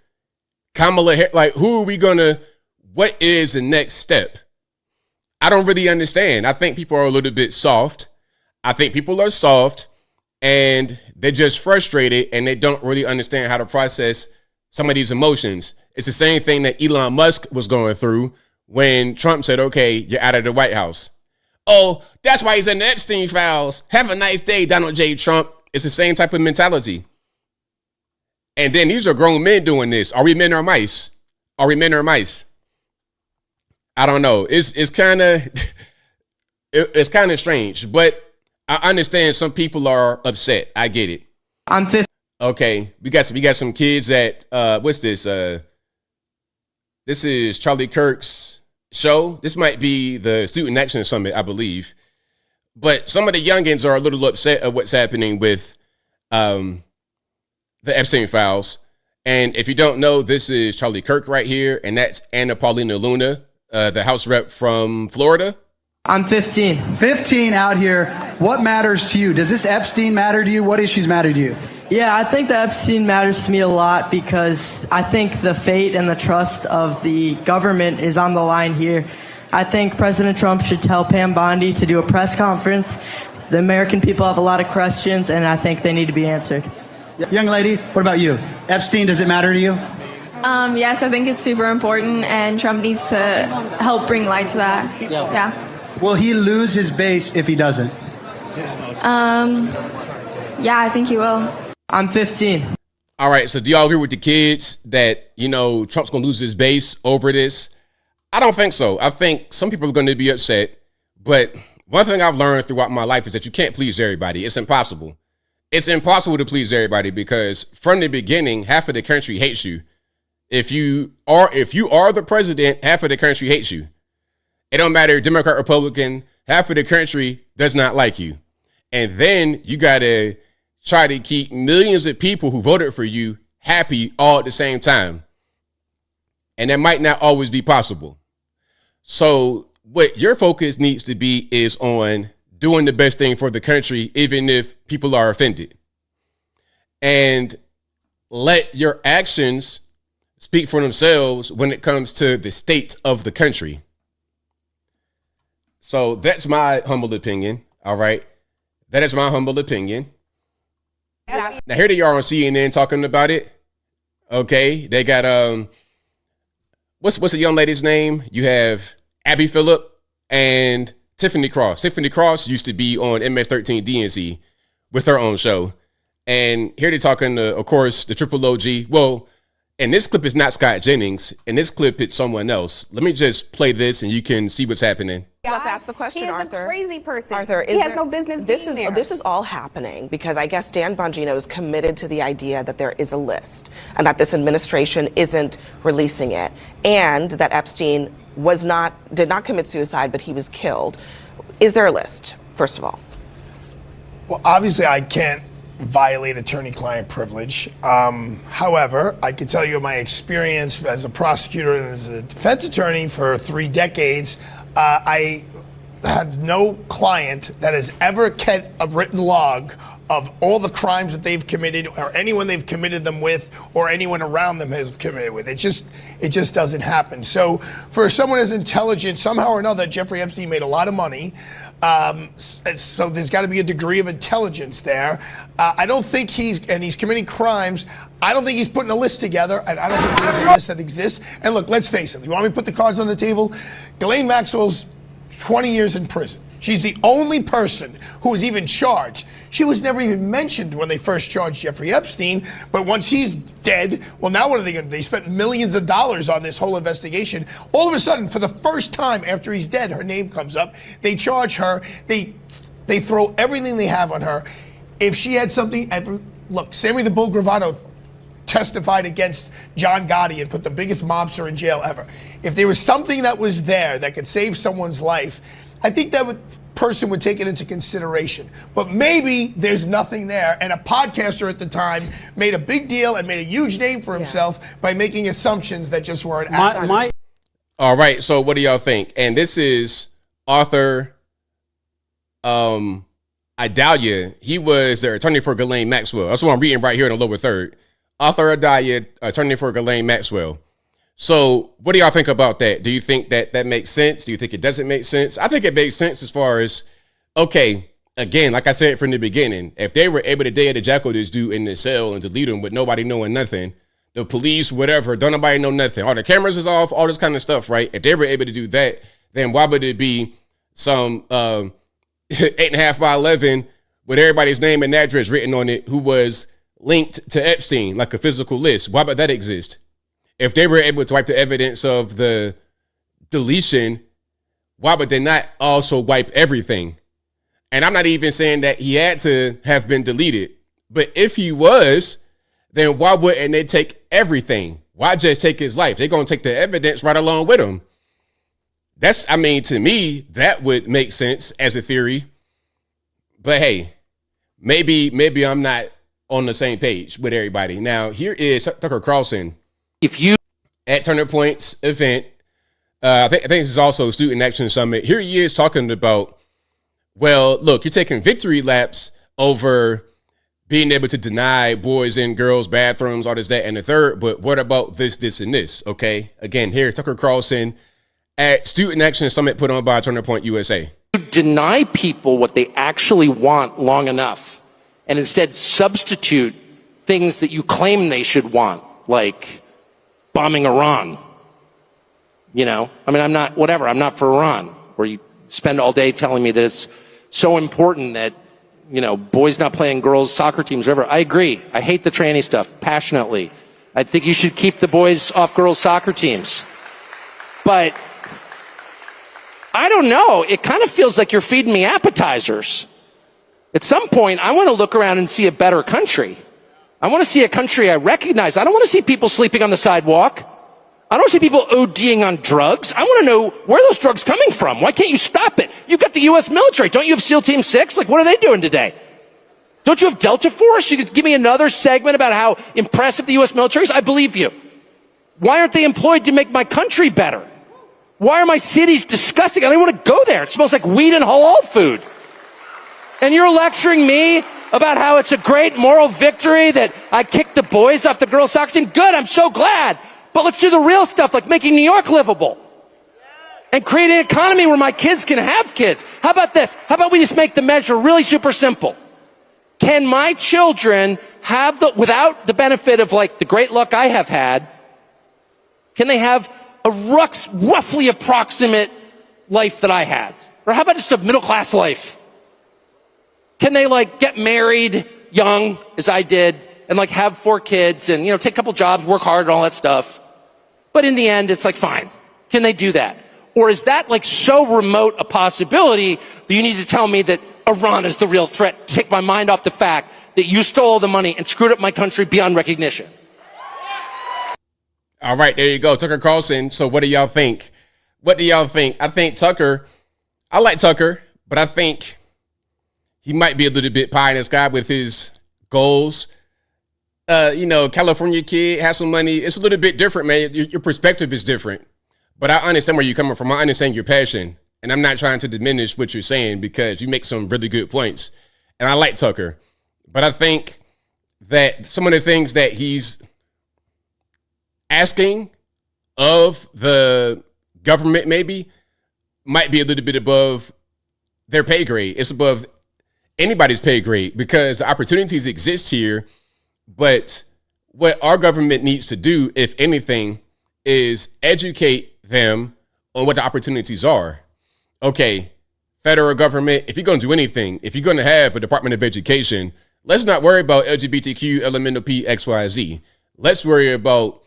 Kamala Harris? Like, what is the next step? I don't really understand. I think people are a little bit soft. I think people are soft and they're just frustrated and they don't really understand how to process some of these emotions. It's the same thing that Elon Musk was going through when Trump said, okay, you're out of the White House. Oh, that's why he's in the Epstein files. Have a nice day, Donald J. Trump. It's the same type of mentality. And then these are grown men doing this. Are we men or mice? Are we men or mice? I don't know. It's kind of strange, but I understand some people are upset. I get it. I'm 50. Okay, we got some kids at what's this? This is Charlie Kirk's show. This might be the Student Action Summit, I believe. But some of the youngins are a little upset at what's happening with the Epstein files. And if you don't know, this is Charlie Kirk right here, and that's Anna Paulina Luna, the House rep from Florida. I'm 15. 15 out here. What matters to you? Does this Epstein matter to you? What issues matter to you? Yeah, I think the Epstein matters to me a lot because I think the fate and the trust of the government is on the line here. I think President Trump should tell Pam Bondi to do a press conference. The American people have a lot of questions, and I think they need to be answered. Young lady, what about you? Epstein, does it matter to you? Yes, I think it's super important, and Trump needs to help bring light to that. Yeah. Will he lose his base if he doesn't? Yeah, I think he will. I'm 15. All right, so do y'all agree with the kids that, Trump's going to lose his base over this? I don't think so. I think some people are going to be upset, but one thing I've learned throughout my life is that you can't please everybody. It's impossible. It's impossible to please everybody because from the beginning, half of the country hates you. If you are the president, half of the country hates you. It don't matter, Democrat, Republican, half of the country does not like you. And then you got to try to keep millions of people who voted for you happy all at the same time. And that might not always be possible. So what your focus needs to be is on doing the best thing for the country, even if people are offended. And let your actions speak for themselves when it comes to the state of the country. So that's my humble opinion. All right. That is my humble opinion. Now here they are on CNN talking about it. Okay. They got, what's the young lady's name? You have Abby Phillip and Tiffany Cross. Tiffany Cross used to be on MS-13 DNC with her own show. And here they're talking to, of course, the Triple OG. Well, and this clip is not Scott Jennings. In this clip, it's someone else. Let me just play this and you can see what's happening. Let's ask the question, Arthur. He's a crazy person. Arthur, he has no business being there. This is all happening because I guess Dan Bongino is committed to the idea that there is a list and that this administration isn't releasing it, and that Epstein did not commit suicide, but he was killed. Is there a list, first of all? Well, obviously, I can't violate attorney-client privilege. However, I can tell you my experience as a prosecutor and as a defense attorney for 3 decades. I have no client that has ever kept a written log of all the crimes that they've committed or anyone they've committed them with or anyone around them has committed with. It just doesn't happen. So for someone as intelligent, somehow or another, Jeffrey Epstein made a lot of money. So there's got to be a degree of intelligence there. I don't think he's committing crimes. I don't think he's putting a list together, and I don't think there's a list that exists. And look, let's face it. You want me to put the cards on the table? Ghislaine Maxwell's 20 years in prison. She's the only person who was even charged. She was never even mentioned when they first charged Jeffrey Epstein. But once he's dead, well, now what are they going to do? They spent millions of dollars on this whole investigation. All of a sudden, for the first time after he's dead, her name comes up. They charge her. They throw everything they have on her. If she had something, look, Sammy the Bull Gravano testified against John Gotti and put the biggest mobster in jail ever. If there was something that was there that could save someone's life, I think that person would take it into consideration. But maybe there's nothing there. And a podcaster at the time made a big deal and made a huge name for himself by making assumptions that just weren't accurate. All right. So what do y'all think? And this is author Adalia. He was their attorney for Ghislaine Maxwell. That's what I'm reading right here in the lower third. Author Adalia, attorney for Ghislaine Maxwell. So what do y'all think about that? Do you think that that makes sense? Do you think it doesn't make sense? I think it makes sense as far as, okay, again, like I said from the beginning, if they were able to dare to jackal this dude in the cell and delete him with nobody knowing nothing, the police, whatever, don't nobody know nothing. All the cameras is off, all this kind of stuff, right? If they were able to do that, then why would it be some 8.5 by 11 with everybody's name and address written on it who was linked to Epstein, like a physical list? Why would that exist? If they were able to wipe the evidence of the deletion, why would they not also wipe everything? And I'm not even saying that he had to have been deleted, but if he was, then why wouldn't they take everything? Why just take his life? They're going to take the evidence right along with him. That's, I mean, to me, that would make sense as a theory. But hey, maybe I'm not on the same page with everybody. Now, here is Tucker Carlson. If you at Turning Point's event, I think this is also Student Action Summit. Here he is talking about, well, look, you're taking victory laps over being able to deny boys and girls bathrooms, all this, that, and the third. But what about this, and this? Okay. Again, here, Tucker Carlson at Student Action Summit put on by Turning Point USA. You deny people what they actually want long enough and instead substitute things that you claim they should want, like bombing Iran. You know, I mean, I'm not for Iran, where you spend all day telling me that it's so important that, you know, boys not playing girls' soccer teams, whatever. I agree. I hate the tranny stuff passionately. I think you should keep the boys off girls' soccer teams. But I don't know. It kind of feels like you're feeding me appetizers. At some point, I want to look around and see a better country. I want to see a country I recognize. I don't want to see people sleeping on the sidewalk. I don't want to see people ODing on drugs. I want to know where those drugs coming from. Why can't you stop it? You've got the U.S. military. Don't you have SEAL Team 6? Like, what are they doing today? Don't you have Delta Force? You could give me another segment about how impressive the U.S. military is? I believe you. Why aren't they employed to make my country better? Why are my cities disgusting? I don't want to go there. It smells like weed and halal food. And you're lecturing me about how it's a great moral victory that I kicked the boys off the girls' soccer team? Good, I'm so glad. But let's do the real stuff, like making New York livable and create an economy where my kids can have kids. How about this? How about we just make the measure really super simple? Can my children have without the benefit of like the great luck I have had, can they have a roughly approximate life that I had? Or how about just a middle class life? Can they like get married young as I did and like have 4 kids and, you know, take a couple jobs, work hard and all that stuff? But in the end, it's like, fine. Can they do that? Or is that like so remote a possibility that you need to tell me that Iran is the real threat? Take my mind off the fact that you stole all the money and screwed up my country beyond recognition. All right, there you go. Tucker Carlson. So what do y'all think? What do y'all think? I think Tucker, I like Tucker, but I think he might be a little bit pie in the sky with his goals. You know, California kid, has some money. It's a little bit different, man. Your perspective is different. But I understand where you're coming from. I understand your passion. And I'm not trying to diminish what you're saying because you make some really good points. And I like Tucker. But I think that some of the things that he's asking of the government maybe might be a little bit above their pay grade. It's above anybody's pay grade because the opportunities exist here. But what our government needs to do, if anything, is educate them on what the opportunities are. Okay, federal government, if you're going to do anything, if you're going to have a Department of Education, let's not worry about LGBTQ, elemental P, X, Y, Z. Let's worry about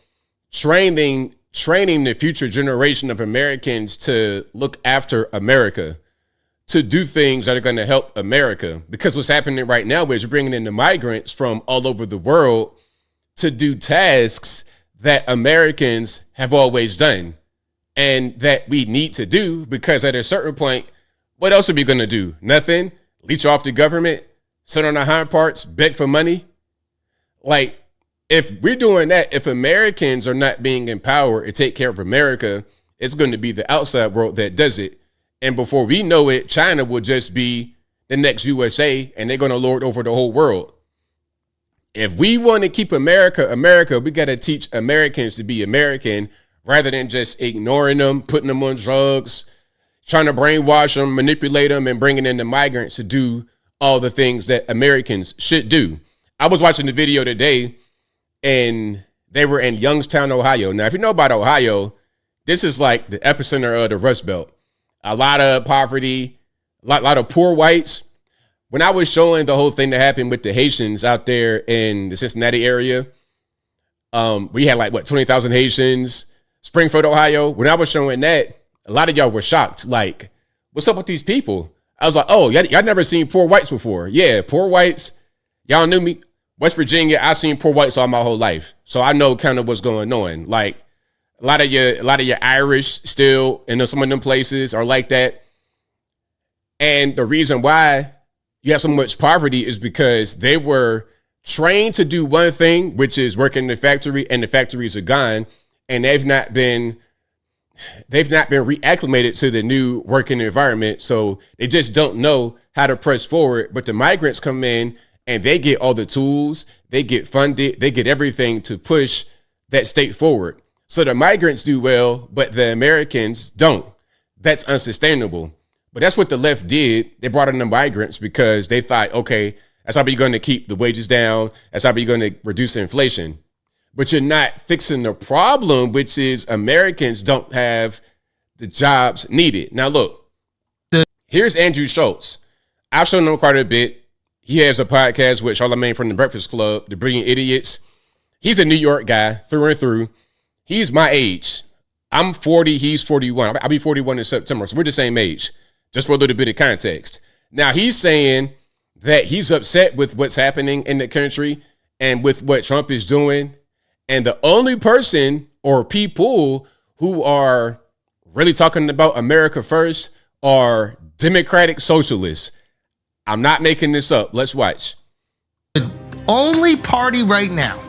training the future generation of Americans to look after America, to do things that are going to help America. Because what's happening right now is you're bringing in the migrants from all over the world to do tasks that Americans have always done and that we need to do, because at a certain point, what else are we going to do? Nothing? Leech off the government, sit on our hind parts, beg for money? Like, if we're doing that, if Americans are not being empowered to take care of America, It's going to be the outside world that does it. And before we know it, China will just be the next USA, and they're going to lord over the whole world. If we want to keep America, we got to teach Americans to be American rather than just ignoring them, putting them on drugs, trying to brainwash them, manipulate them, and bringing in the migrants to do all the things that Americans should do. I was watching the video today, and they were in Youngstown, Ohio. Now, if you know about Ohio, this is like the epicenter of the Rust Belt. A lot of poverty, a lot of poor whites. When I was showing the whole thing that happened with the Haitians out there in the Cincinnati area, we had 20,000 Haitians. Springfield, Ohio. When I was showing that, a lot of y'all were shocked. Like, what's up with these people? I was like, oh, y'all never seen poor whites before. Yeah, poor whites. Y'all knew me. West Virginia, I've seen poor whites all my whole life. So I know kind of what's going on. Like, a lot of your Irish still in some of them places are like that. And the reason why you have so much poverty is because they were trained to do one thing, which is work in the factory, and the factories are gone, and they've not been reacclimated to the new working environment. So they just don't know how to press forward. But the migrants come in and they get all the tools, they get funded, they get everything to push that state forward. So the migrants do well, but the Americans don't. That's unsustainable. But that's what the left did. They brought in the migrants because they thought, okay, that's how we're going to keep the wages down. That's how we're going to reduce inflation. But you're not fixing the problem, which is Americans don't have the jobs needed. Now, look, here's Andrew Schultz. I've shown him quite a bit. He has a podcast with Charlamagne from the Breakfast Club, The Brilliant Idiots. He's a New York guy through and through. He's my age. I'm 40. He's 41. I'll be 41 in September. So we're the same age, just for a little bit of context. Now, he's saying that he's upset with what's happening in the country and with what Trump is doing. And the only person or people who are really talking about America first are Democratic socialists. I'm not making this up. Let's watch. The only party right now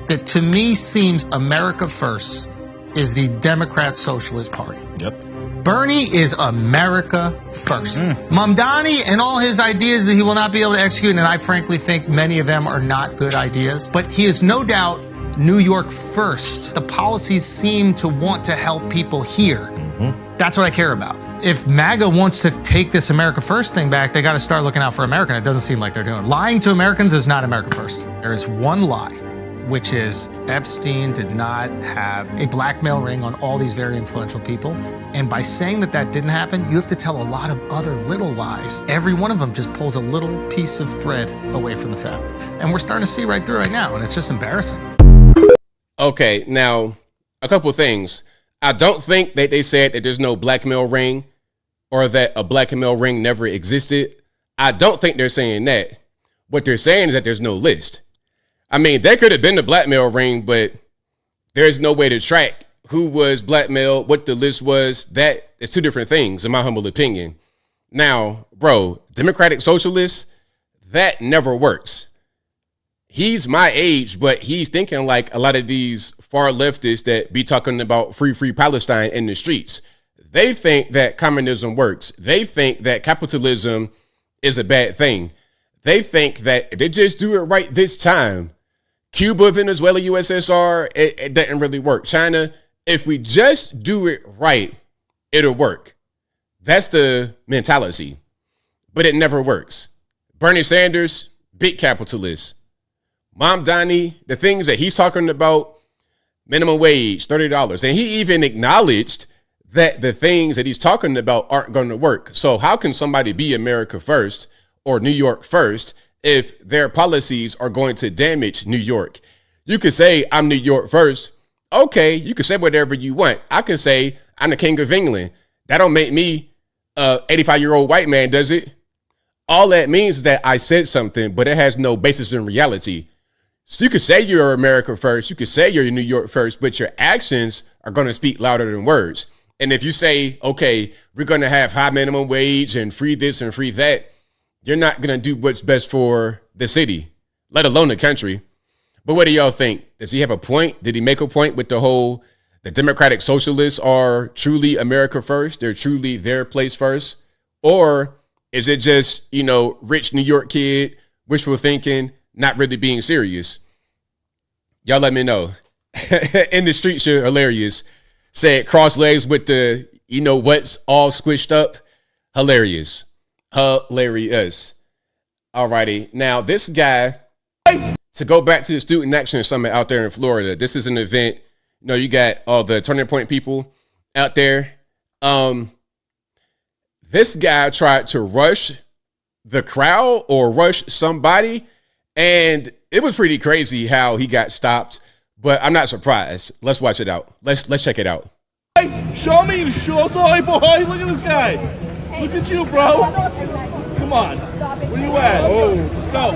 that to me seems America first is the Democrat Socialist Party. Yep. Bernie is America first. Mamdani and all his ideas that he will not be able to execute, and I frankly think many of them are not good ideas, but he is no doubt New York first. The policies seem to want to help people here. That's what I care about. If MAGA wants to take this America First thing back, they got to start looking out for America. It doesn't seem like they're doing. Lying to Americans is not America First. There is one lie, which is Epstein did not have a blackmail ring on all these very influential people. And by saying that that didn't happen, you have to tell a lot of other little lies. Every one of them just pulls a little piece of thread away from the fabric. And we're starting to see right through right now, and it's just embarrassing. Okay, now, a couple things. I don't think that they said that there's no blackmail ring or that a blackmail ring never existed. I don't think they're saying that. What they're saying is that there's no list. I mean, there could have been a blackmail ring, but there's no way to track who was blackmailed, what the list was. That is two different things, in my humble opinion. Now, bro, Democratic Socialists, that never works. He's my age, but he's thinking like a lot of these far leftists that be talking about free Palestine in the streets. They think that communism works. They think that capitalism is a bad thing. They think that if they just do it right this time, Cuba, Venezuela, USSR, it doesn't really work. China, if we just do it right, it'll work. That's the mentality, but it never works. Bernie Sanders, big capitalist. Mamdani, the things that he's talking about, minimum wage, $30. And he even acknowledged that the things that he's talking about aren't going to work. So how can somebody be America first or New York first if their policies are going to damage New York? You could say, I'm New York first. Okay, you can say whatever you want. I can say, I'm the king of England. That don't make me a 85-year-old white man, does it? All that means is that I said something, but it has no basis in reality. So you could say you're America first. You could say you're New York first, but your actions are going to speak louder than words. And if you say, okay, we're going to have high minimum wage and free this and free that, you're not going to do what's best for the city, let alone the country. But what do y'all think? Does he have a point? Did he make a point with the whole the Democratic Socialists are truly America first? They're truly their place first? Or is it just, you know, rich New York kid, wishful thinking, not really being serious? Y'all let me know. In the streets, you're hilarious. Said cross legs with the, you know, what's all squished up. Hilarious. Hilarious. Alrighty. Now, this guy, to go back to the Student Action Summit out there in Florida, this is an event. You know, you got all the Turning Point people out there. This guy tried to rush the crowd or rush somebody, and it was pretty crazy how he got stopped, but I'm not surprised. Let's watch it out. Let's check it out. Hey, show me your shorts. Oh, hey, boy, look at this guy. Look at you, bro. Come on. Where you at? Oh, let's go.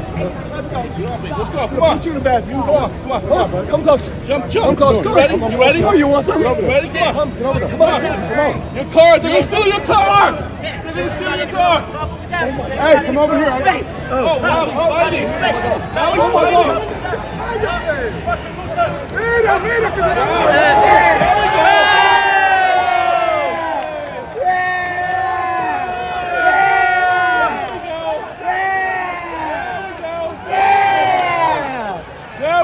Let's go. Let's go. Come on. Put you in the bathroom. Come on. Come on. Come on. Come close. Jump. Come close. You ready? You ready? Oh, you want something? You ready? Come on. Come on. Come on. Your car. They're going to steal your car. They're going to steal your car. Hey, come over here. Oh, wow. Fighting.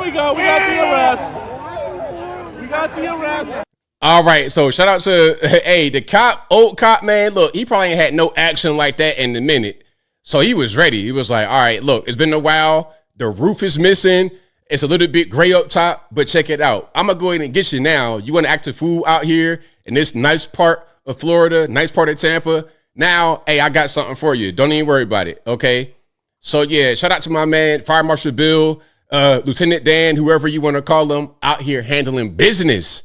We got the arrest. We got the arrest. All right, so shout out to, hey, the cop, old cop, man. Look, he probably ain't had no action like that in a minute. So he was ready. He was like, all right, look, it's been a while. The roof is missing. It's a little bit gray up top, but check it out. I'm going to go ahead and get you now. You want to act a fool out here in this nice part of Florida, nice part of Tampa. Now, hey, I got something for you. Don't even worry about it, okay? So, yeah, shout out to my man, Fire Marshal Bill, Lieutenant Dan, whoever you want to call him, out here handling business.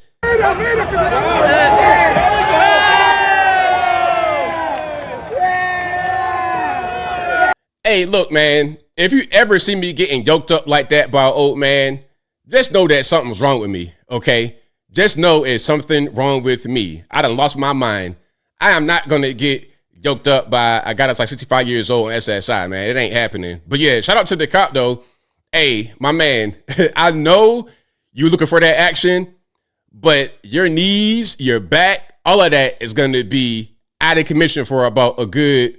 Hey, look, man, if you ever see me getting yoked up like that by an old man, just know that something's wrong with me, okay? Just know it's something wrong with me. I done lost my mind. I am not going to get yoked up by a guy that's like 65 years old on SSI, man. It ain't happening. But, yeah, shout out to the cop, though. Hey, my man, I know you're looking for that action, but your knees, your back, all of that is going to be out of commission for about a good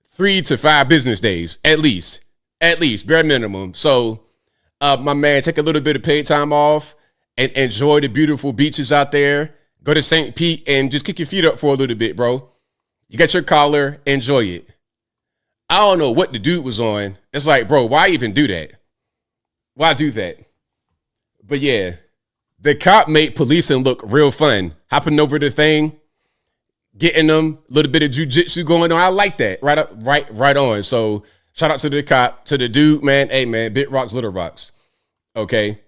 3 to 5 business days, at least, bare minimum. So, my man, take a little bit of paid time off and enjoy the beautiful beaches out there. Go to St. Pete and just kick your feet up for a little bit, bro. You got your collar, enjoy it. I don't know what the dude was on. It's like, bro, why even do that? Why do that? But yeah, the cop made policing look real fun. Hopping over the thing, getting them a little bit of jujitsu going on. I like that. Right on. So shout out to the cop, to the dude, man. Hey, man, big rocks, little rocks. Okay.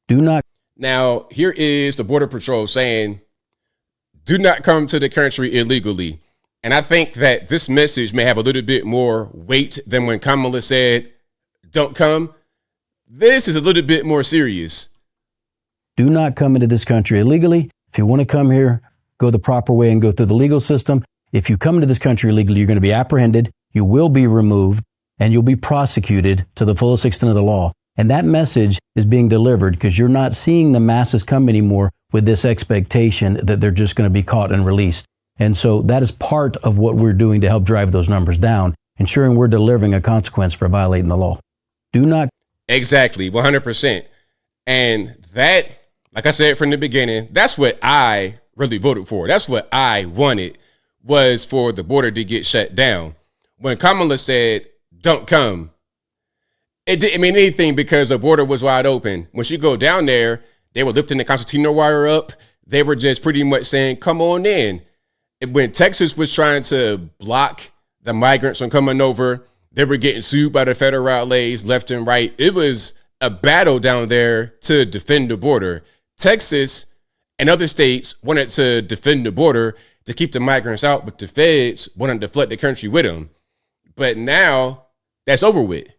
Do not. Now, here is the Border Patrol saying, do not come to the country illegally. And I think that this message may have a little bit more weight than when Kamala said, don't come. This is a little bit more serious. Do not come into this country illegally. If you want to come here, go the proper way and go through the legal system. If you come into this country illegally, you're going to be apprehended, you will be removed, and you'll be prosecuted to the fullest extent of the law. And that message is being delivered because you're not seeing the masses come anymore with this expectation that they're just going to be caught and released. And so that is part of what we're doing to help drive those numbers down, ensuring we're delivering a consequence for violating the law. Do not. Exactly, 100%. And that, like I said from the beginning, that's what I really voted for. That's what I wanted, was for the border to get shut down. When Kamala said, don't come, it didn't mean anything because the border was wide open. When she go down there, they were lifting the concertina wire up. They were just pretty much saying, come on in. And when Texas was trying to block the migrants from coming over, they were getting sued by the federal LAs left and right. It was a battle down there to defend the border. Texas and other states wanted to defend the border to keep the migrants out, but the feds wanted to flood the country with them. But now that's over with.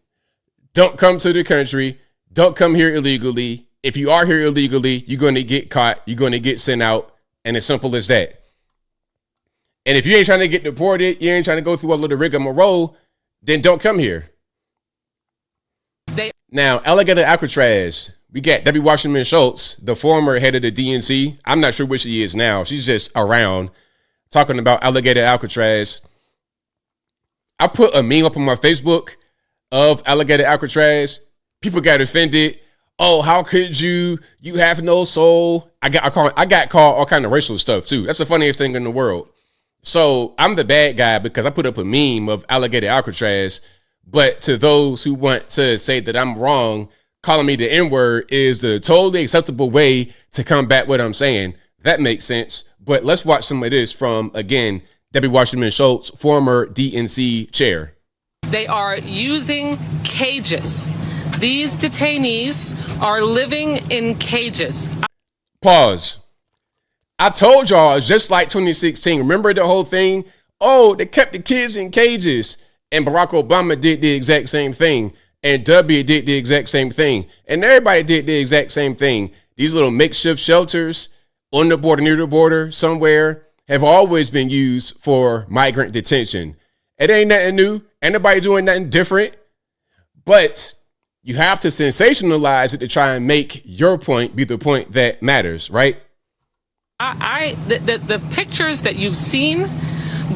Don't come to the country. Don't come here illegally. If you are here illegally, you're going to get caught. You're going to get sent out. And as simple as that. And if you ain't trying to get deported, you ain't trying to go through all of the rigmarole, then don't come here. Now, Alligator Alcatraz, we got Debbie Wasserman Schultz, the former head of the DNC. I'm not sure where she is now. She's just around talking about alligator Alcatraz. I put a meme up on my Facebook of alligator Alcatraz. People got offended. Oh, how could you? You have no soul. I got called all kind of racial stuff too. That's the funniest thing in the world. So I'm the bad guy because I put up a meme of alligator Alcatraz. But to those who want to say that I'm wrong, calling me the N-word is the totally acceptable way to combat what I'm saying. That makes sense. But let's watch some of this from, again, Debbie Wasserman Schultz, former DNC chair. They are using cages. These detainees are living in cages. Pause. I told y'all, it's just like 2016. Remember the whole thing? Oh, they kept the kids in cages. And Barack Obama did the exact same thing. And W did the exact same thing. And everybody did the exact same thing. These little makeshift shelters on the border, near the border, somewhere, have always been used for migrant detention. It ain't nothing new. Ain't nobody doing nothing different. But you have to sensationalize it to try and make your point be the point that matters, right? The pictures that you've seen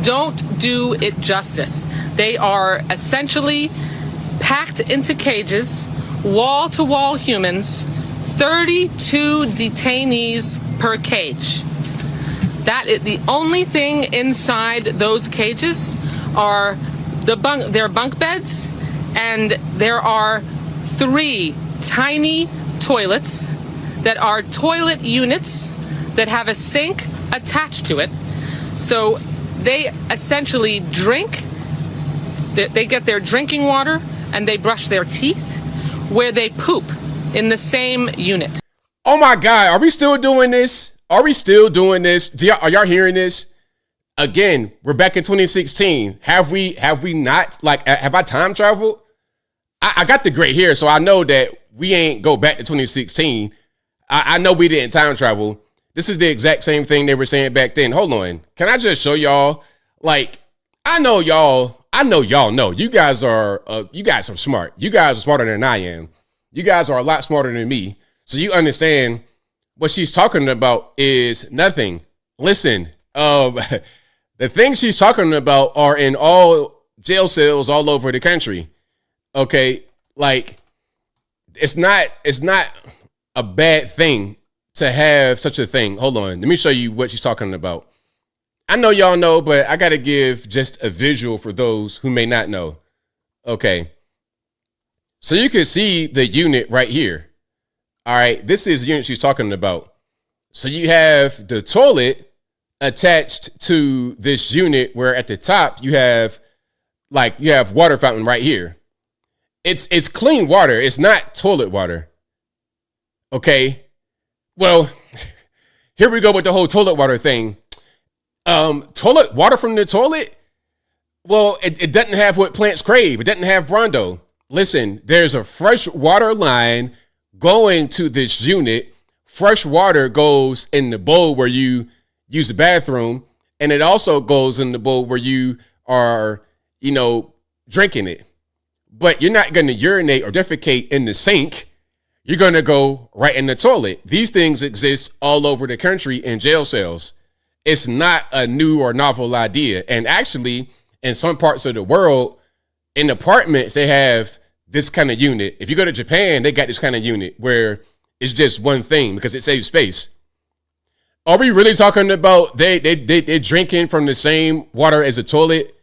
don't do it justice. They are essentially packed into cages, wall-to-wall humans, 32 detainees per cage. That is the only thing inside those cages are their bunk beds, and there are 3 tiny toilets that are toilet units that have a sink attached to it. So they essentially drink, they get their drinking water and they brush their teeth where they poop in the same unit. Oh my God, are we still doing this? Are we still doing this? Are y'all hearing this? Again, we're back in 2016. Have we not, like, have I time traveled? I got the gray hair, so I know that we ain't go back to 2016. I know we didn't time travel. This is the exact same thing they were saying back then. Hold on. Can I just show y'all? Like, I know y'all know. You guys are smart. You guys are smarter than I am. You guys are a lot smarter than me. So you understand what she's talking about is nothing. Listen, the things she's talking about are in all jail cells all over the country. Okay? Like, it's not a bad thing to have such a thing. Hold on. Let me show you what she's talking about. I know y'all know, but I got to give just a visual for those who may not know. Okay. So you can see the unit right here. All right. This is the unit she's talking about. So you have the toilet attached to this unit where at the top you have water fountain right here. It's clean water. It's not toilet water. Okay. Well, here we go with the whole toilet water thing. Toilet water from the toilet? Well, it doesn't have what plants crave. It doesn't have Brondo. Listen, there's a fresh water line going to this unit. Fresh water goes in the bowl where you use the bathroom, and it also goes in the bowl where you are, drinking it. But you're not going to urinate or defecate in the sink. You're going to go right in the toilet. These things exist all over the country in jail cells. It's not a new or novel idea. And actually, in some parts of the world, in apartments, they have this kind of unit. If you go to Japan, they got this kind of unit where it's just one thing because it saves space. Are we really talking about they're drinking from the same water as a toilet?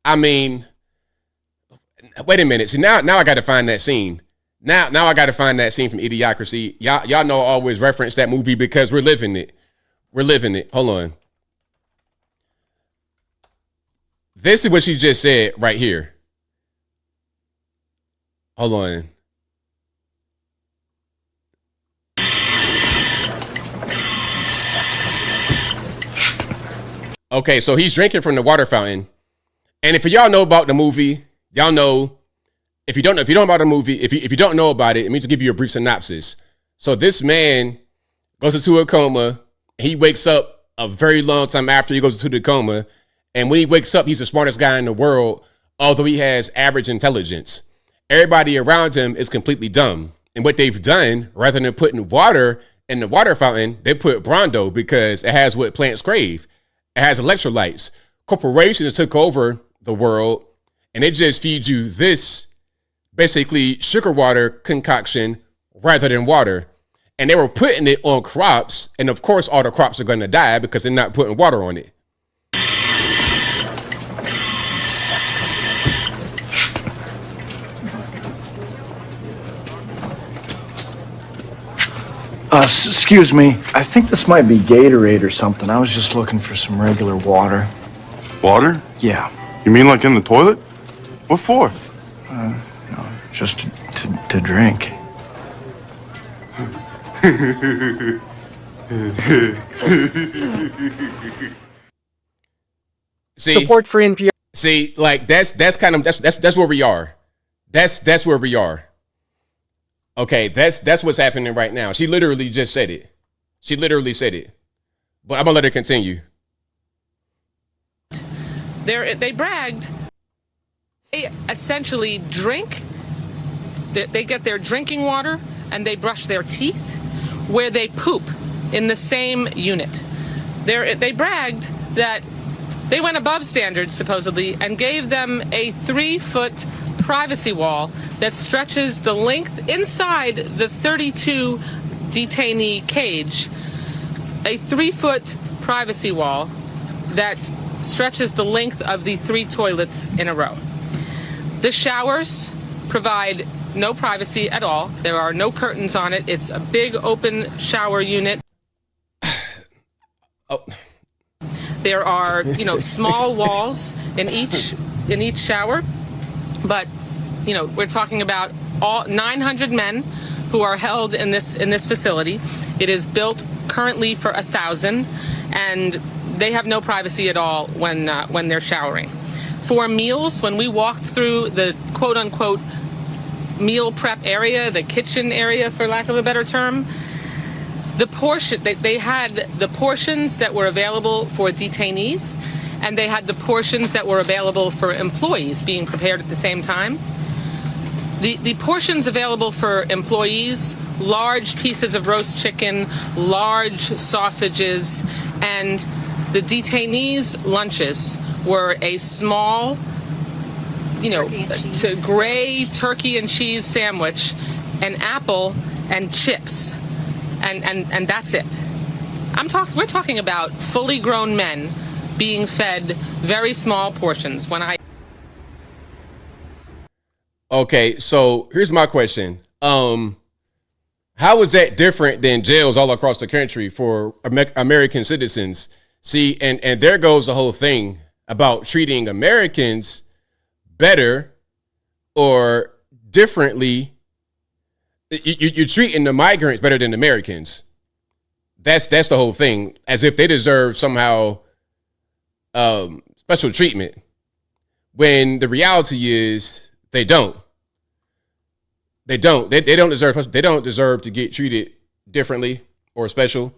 I mean, wait a minute. See, now I got to find that scene. Now I got to find that scene from Idiocracy. Y'all know I always reference that movie because we're living it. We're living it. Hold on. This is what she just said right here. Hold on. Okay, so he's drinking from the water fountain. And if y'all know about the movie, y'all know. If you don't know about the movie, if you don't know about it, it means to give you a brief synopsis. So this man goes into a coma. He wakes up a very long time after he goes into the coma. And when he wakes up, he's the smartest guy in the world, although he has average intelligence. Everybody around him is completely dumb. And what they've done, rather than putting water in the water fountain, they put Brondo because it has what plants crave. It has electrolytes. Corporations took over the world and they just feed you this basically sugar water concoction rather than water. And they were putting it on crops. And of course, all the crops are going to die because they're not putting water on it. Excuse me. I think this might be Gatorade or something. I was just looking for some regular water. Water? Yeah. You mean like in the toilet? What for? No, just to drink. Support for NPR. See, like that's where we are. That's where we are. Okay, that's what's happening right now. She literally just said it. She literally said it. But I'm gonna let her continue. They bragged. They essentially drink. They get their drinking water and they brush their teeth where they poop in the same unit. They bragged that they went above standards, supposedly, and gave them a 3-foot privacy wall that stretches the length inside the 32 detainee cage. A 3-foot privacy wall that stretches the length of the 3 toilets in a row. The showers provide no privacy at all. There are no curtains on it. It's a big open shower unit. Oh. There are, small walls in each shower, but we're talking about all 900 men who are held in this facility. It is built currently for 1,000, and they have no privacy at all when they're showering. For meals, when we walked through the quote unquote meal prep area, the kitchen area, for lack of a better term, they had the portions that were available for detainees, and they had the portions that were available for employees being prepared at the same time. The portions available for employees, large pieces of roast chicken, large sausages, and the detainees' lunches were a small, gray turkey and cheese sandwich, an apple, and chips. And that's it. We're talking about fully grown men being fed very small portions. Okay, so here's my question. How is that different than jails all across the country for American citizens? See, and there goes the whole thing about treating Americans better or differently. You're treating the migrants better than Americans. That's the whole thing, as if they deserve somehow special treatment, when the reality is they don't. They don't deserve to get treated differently or special.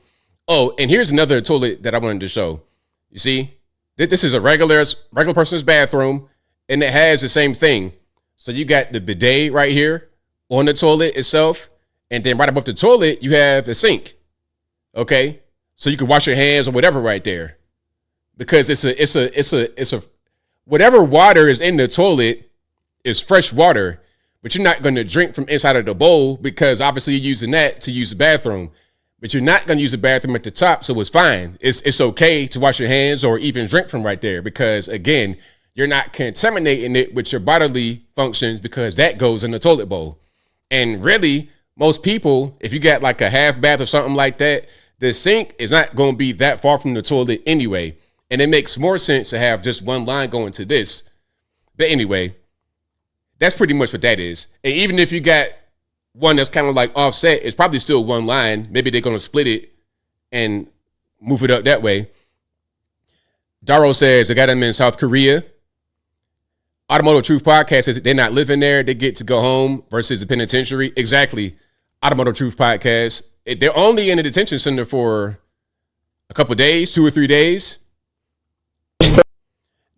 Oh, and here's another toilet that I wanted to show. You see, this is a regular person's bathroom, and it has the same thing. So you got the bidet right here on the toilet itself, and then right above the toilet you have the sink. Okay, so you can wash your hands or whatever right there, because it's a whatever water is in the toilet is fresh water, but you're not going to drink from inside of the bowl because obviously you're using that to use the bathroom. But you're not going to use the bathroom at the top, so it's fine. It's okay to wash your hands or even drink from right there because, again, you're not contaminating it with your bodily functions because that goes in the toilet bowl. And really, most people, if you got like a half bath or something like that, the sink is not going to be that far from the toilet anyway. And it makes more sense to have just one line going to this. But anyway, that's pretty much what that is. And even if you got one that's kind of like offset, it's probably still one line. Maybe they're going to split it and move it up that way. Darrow says, I got them in South Korea. Automotive Truth Podcast says they're not living there. They get to go home versus the penitentiary. Exactly. Automotive Truth Podcast. They're only in the detention center for a couple of days, 2 or 3 days.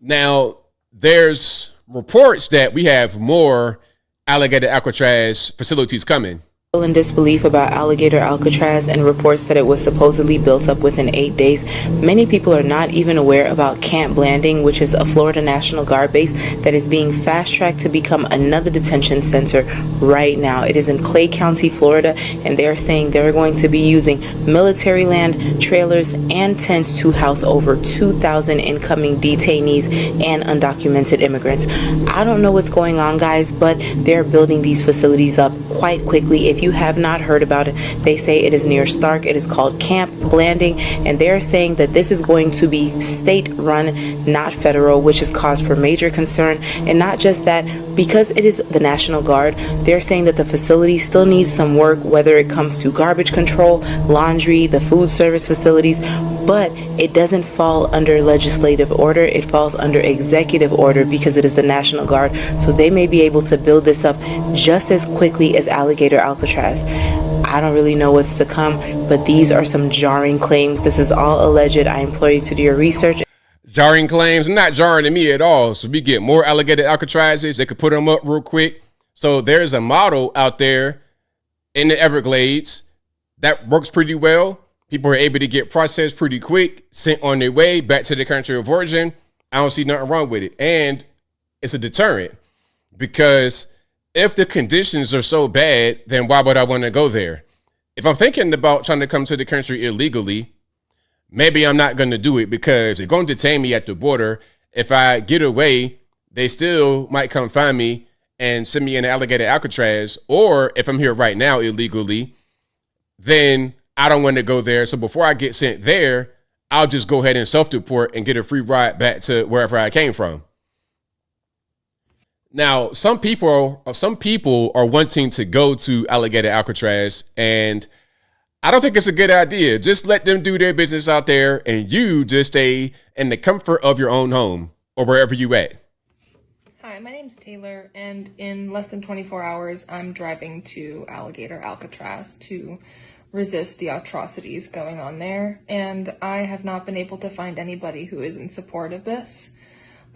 Now, there's reports that we have more alligator Alcatraz facilities coming. In disbelief about alligator Alcatraz and reports that it was supposedly built up within 8 days. Many people are not even aware about Camp Blanding, which is a Florida National Guard base that is being fast-tracked to become another detention center right now. It is in Clay County, Florida, and they are saying they're going to be using military land, trailers, and tents to house over 2,000 incoming detainees and undocumented immigrants. I don't know what's going on, guys, but they're building these facilities up quite quickly. If you have not heard about it, they say it is near Stark. It is called Camp Blanding, and they're saying that this is going to be state-run, not federal, which is cause for major concern. And not just that, because it is the National Guard, they're saying that the facility still needs some work, whether it comes to garbage control, laundry, the food service facilities, but it doesn't fall under legislative order. It falls under executive order because it is the National Guard. So they may be able to build this up just as quickly as alligator Alcatraz. I don't really know what's to come, but these are some jarring claims. This is all alleged. I implore you to do your research. Jarring claims, not jarring to me at all. So we get more alligator Alcatrazes. They could put them up real quick. So there's a model out there in the Everglades that works pretty well. People are able to get processed pretty quick, sent on their way back to the country of origin. I don't see nothing wrong with it. And it's a deterrent, because if the conditions are so bad, then why would I want to go there? If I'm thinking about trying to come to the country illegally, maybe I'm not going to do it, because they're going to detain me at the border. If I get away, they still might come find me and send me in alligator Alcatraz. Or if I'm here right now illegally, then I don't want to go there. So before I get sent there, I'll just go ahead and self-deport and get a free ride back to wherever I came from. Now, some people are wanting to go to alligator Alcatraz, and I don't think it's a good idea. Just let them do their business out there, and you just stay in the comfort of your own home or wherever you at. Hi, my name's Taylor, and in less than 24 hours, I'm driving to alligator Alcatraz to resist the atrocities going on there, and I have not been able to find anybody who is in support of this.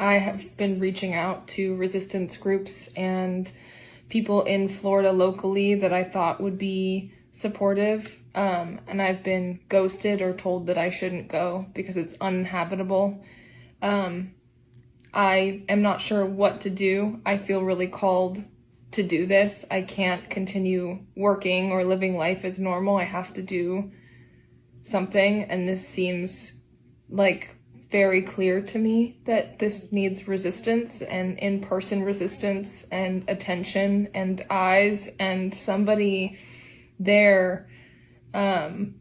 I have been reaching out to resistance groups and people in Florida locally that I thought would be supportive, and I've been ghosted or told that I shouldn't go because it's uninhabitable. I am not sure what to do. I feel really called to do this. I can't continue working or living life as normal. I have to do something, and this seems like very clear to me that this needs resistance and in-person resistance and attention and eyes and somebody there. And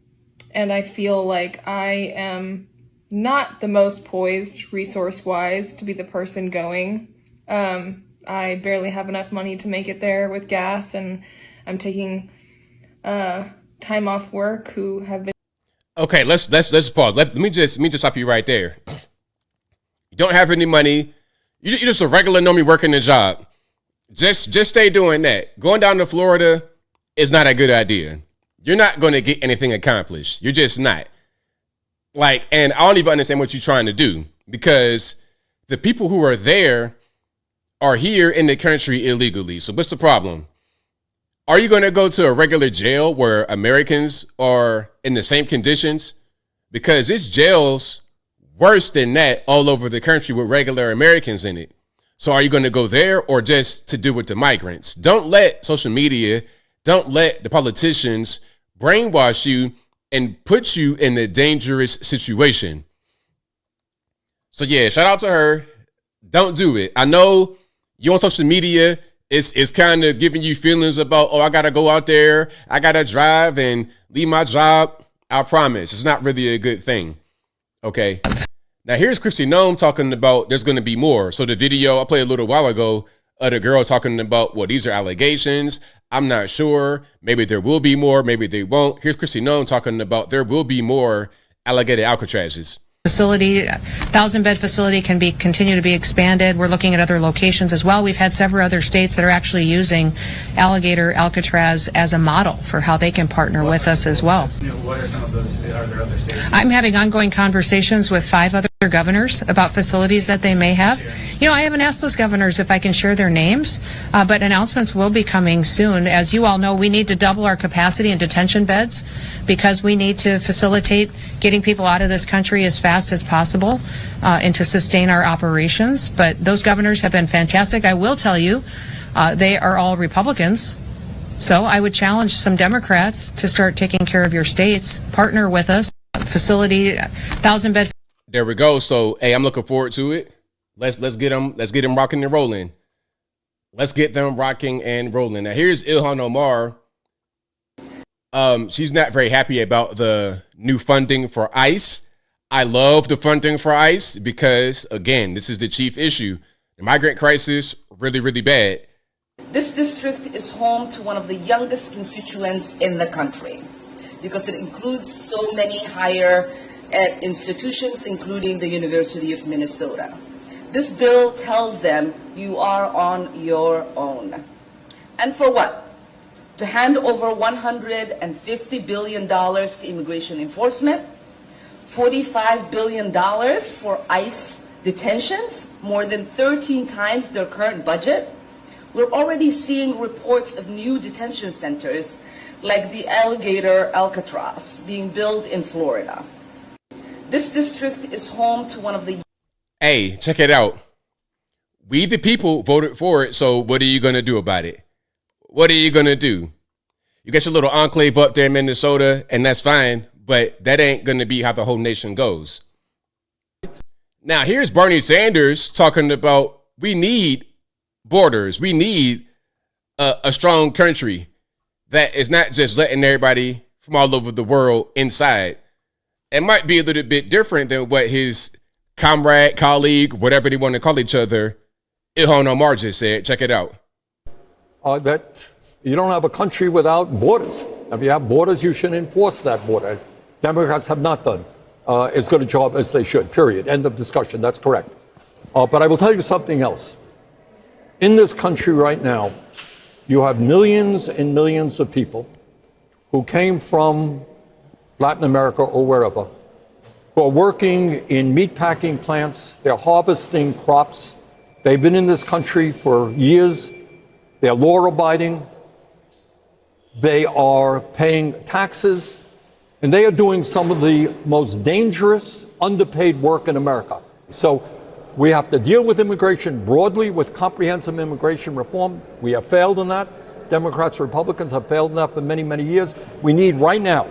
I feel like I am not the most poised resource-wise to be the person going. I barely have enough money to make it there with gas, and I'm taking time off work who have been. Okay, let's pause. Let me just stop you right there. You don't have any money. You're just a regular normie working a job. Just stay doing that. Going down to Florida is not a good idea. You're not going to get anything accomplished. You're just not. And I don't even understand what you're trying to do, because the people who are there are here in the country illegally. So what's the problem? Are you going to go to a regular jail where Americans are in the same conditions? Because it's jails worse than that all over the country with regular Americans in it. So are you going to go there, or just to deal with the migrants? Don't let social media, don't let the politicians brainwash you and put you in a dangerous situation. So yeah, shout out to her. Don't do it. I know you on social media, it's kind of giving you feelings about, oh, I got to go out there, I got to drive and leave my job. I promise, it's not really a good thing. Okay. Now here's Kristi Noem talking about there's going to be more. So the video I played a little while ago of the girl talking about, well, these are allegations. I'm not sure. Maybe there will be more. Maybe they won't. Here's Kristi Noem talking about there will be more alligator Alcatrazes. Facility, 1,000-bed facility can continue to be expanded. We're looking at other locations as well. We've had several other states that are actually using alligator Alcatraz as a model for how they can partner with us as well. What are some of those? Are there other states? I'm having ongoing conversations with 5 other governors about facilities that they may have. You know, I haven't asked those governors if I can share their names, but announcements will be coming soon. As you all know, we need to double our capacity in detention beds because we need to facilitate getting people out of this country as fast as possible and to sustain our operations. But those governors have been fantastic. I will tell you, they are all Republicans. So I would challenge some Democrats to start taking care of your states, partner with us, facility, 1,000-bed. There we go. So, hey, I'm looking forward to it. Let's get them rocking and rolling. Let's get them rocking and rolling. Now, here's Ilhan Omar. She's not very happy about the new funding for ICE. I love the funding for ICE because, again, this is the chief issue. The migrant crisis, really, really bad. This district is home to one of the youngest constituents in the country because it includes so many higher ed institutions, including the University of Minnesota. This bill tells them you are on your own. And for what? To hand over $150 billion to immigration enforcement, $45 billion for ICE detentions, more than 13 times their current budget. We're already seeing reports of new detention centers like the alligator Alcatraz being built in Florida. This district is home to one of the... Hey, check it out. We, the people, voted for it, so what are you going to do about it? What are you going to do? You got your little enclave up there in Minnesota, and that's fine, but that ain't going to be how the whole nation goes. Now, here's Bernie Sanders talking about we need borders. We need a strong country that is not just letting everybody from all over the world inside. It might be a little bit different than what his comrade, colleague, whatever they want to call each other, Ilhan Omar just said. Check it out. That you don't have a country without borders. If you have borders, you should enforce that border. Democrats have not done as good a job as they should, period. End of discussion. That's correct. But I will tell you something else. In this country right now, you have millions and millions of people who came from Latin America or wherever, who are working in meatpacking plants. They're harvesting crops. They've been in this country for years. They're law-abiding. They are paying taxes. And they are doing some of the most dangerous, underpaid work in America. So we have to deal with immigration broadly with comprehensive immigration reform. We have failed in that. Democrats, Republicans have failed in that for many, many years. We need right now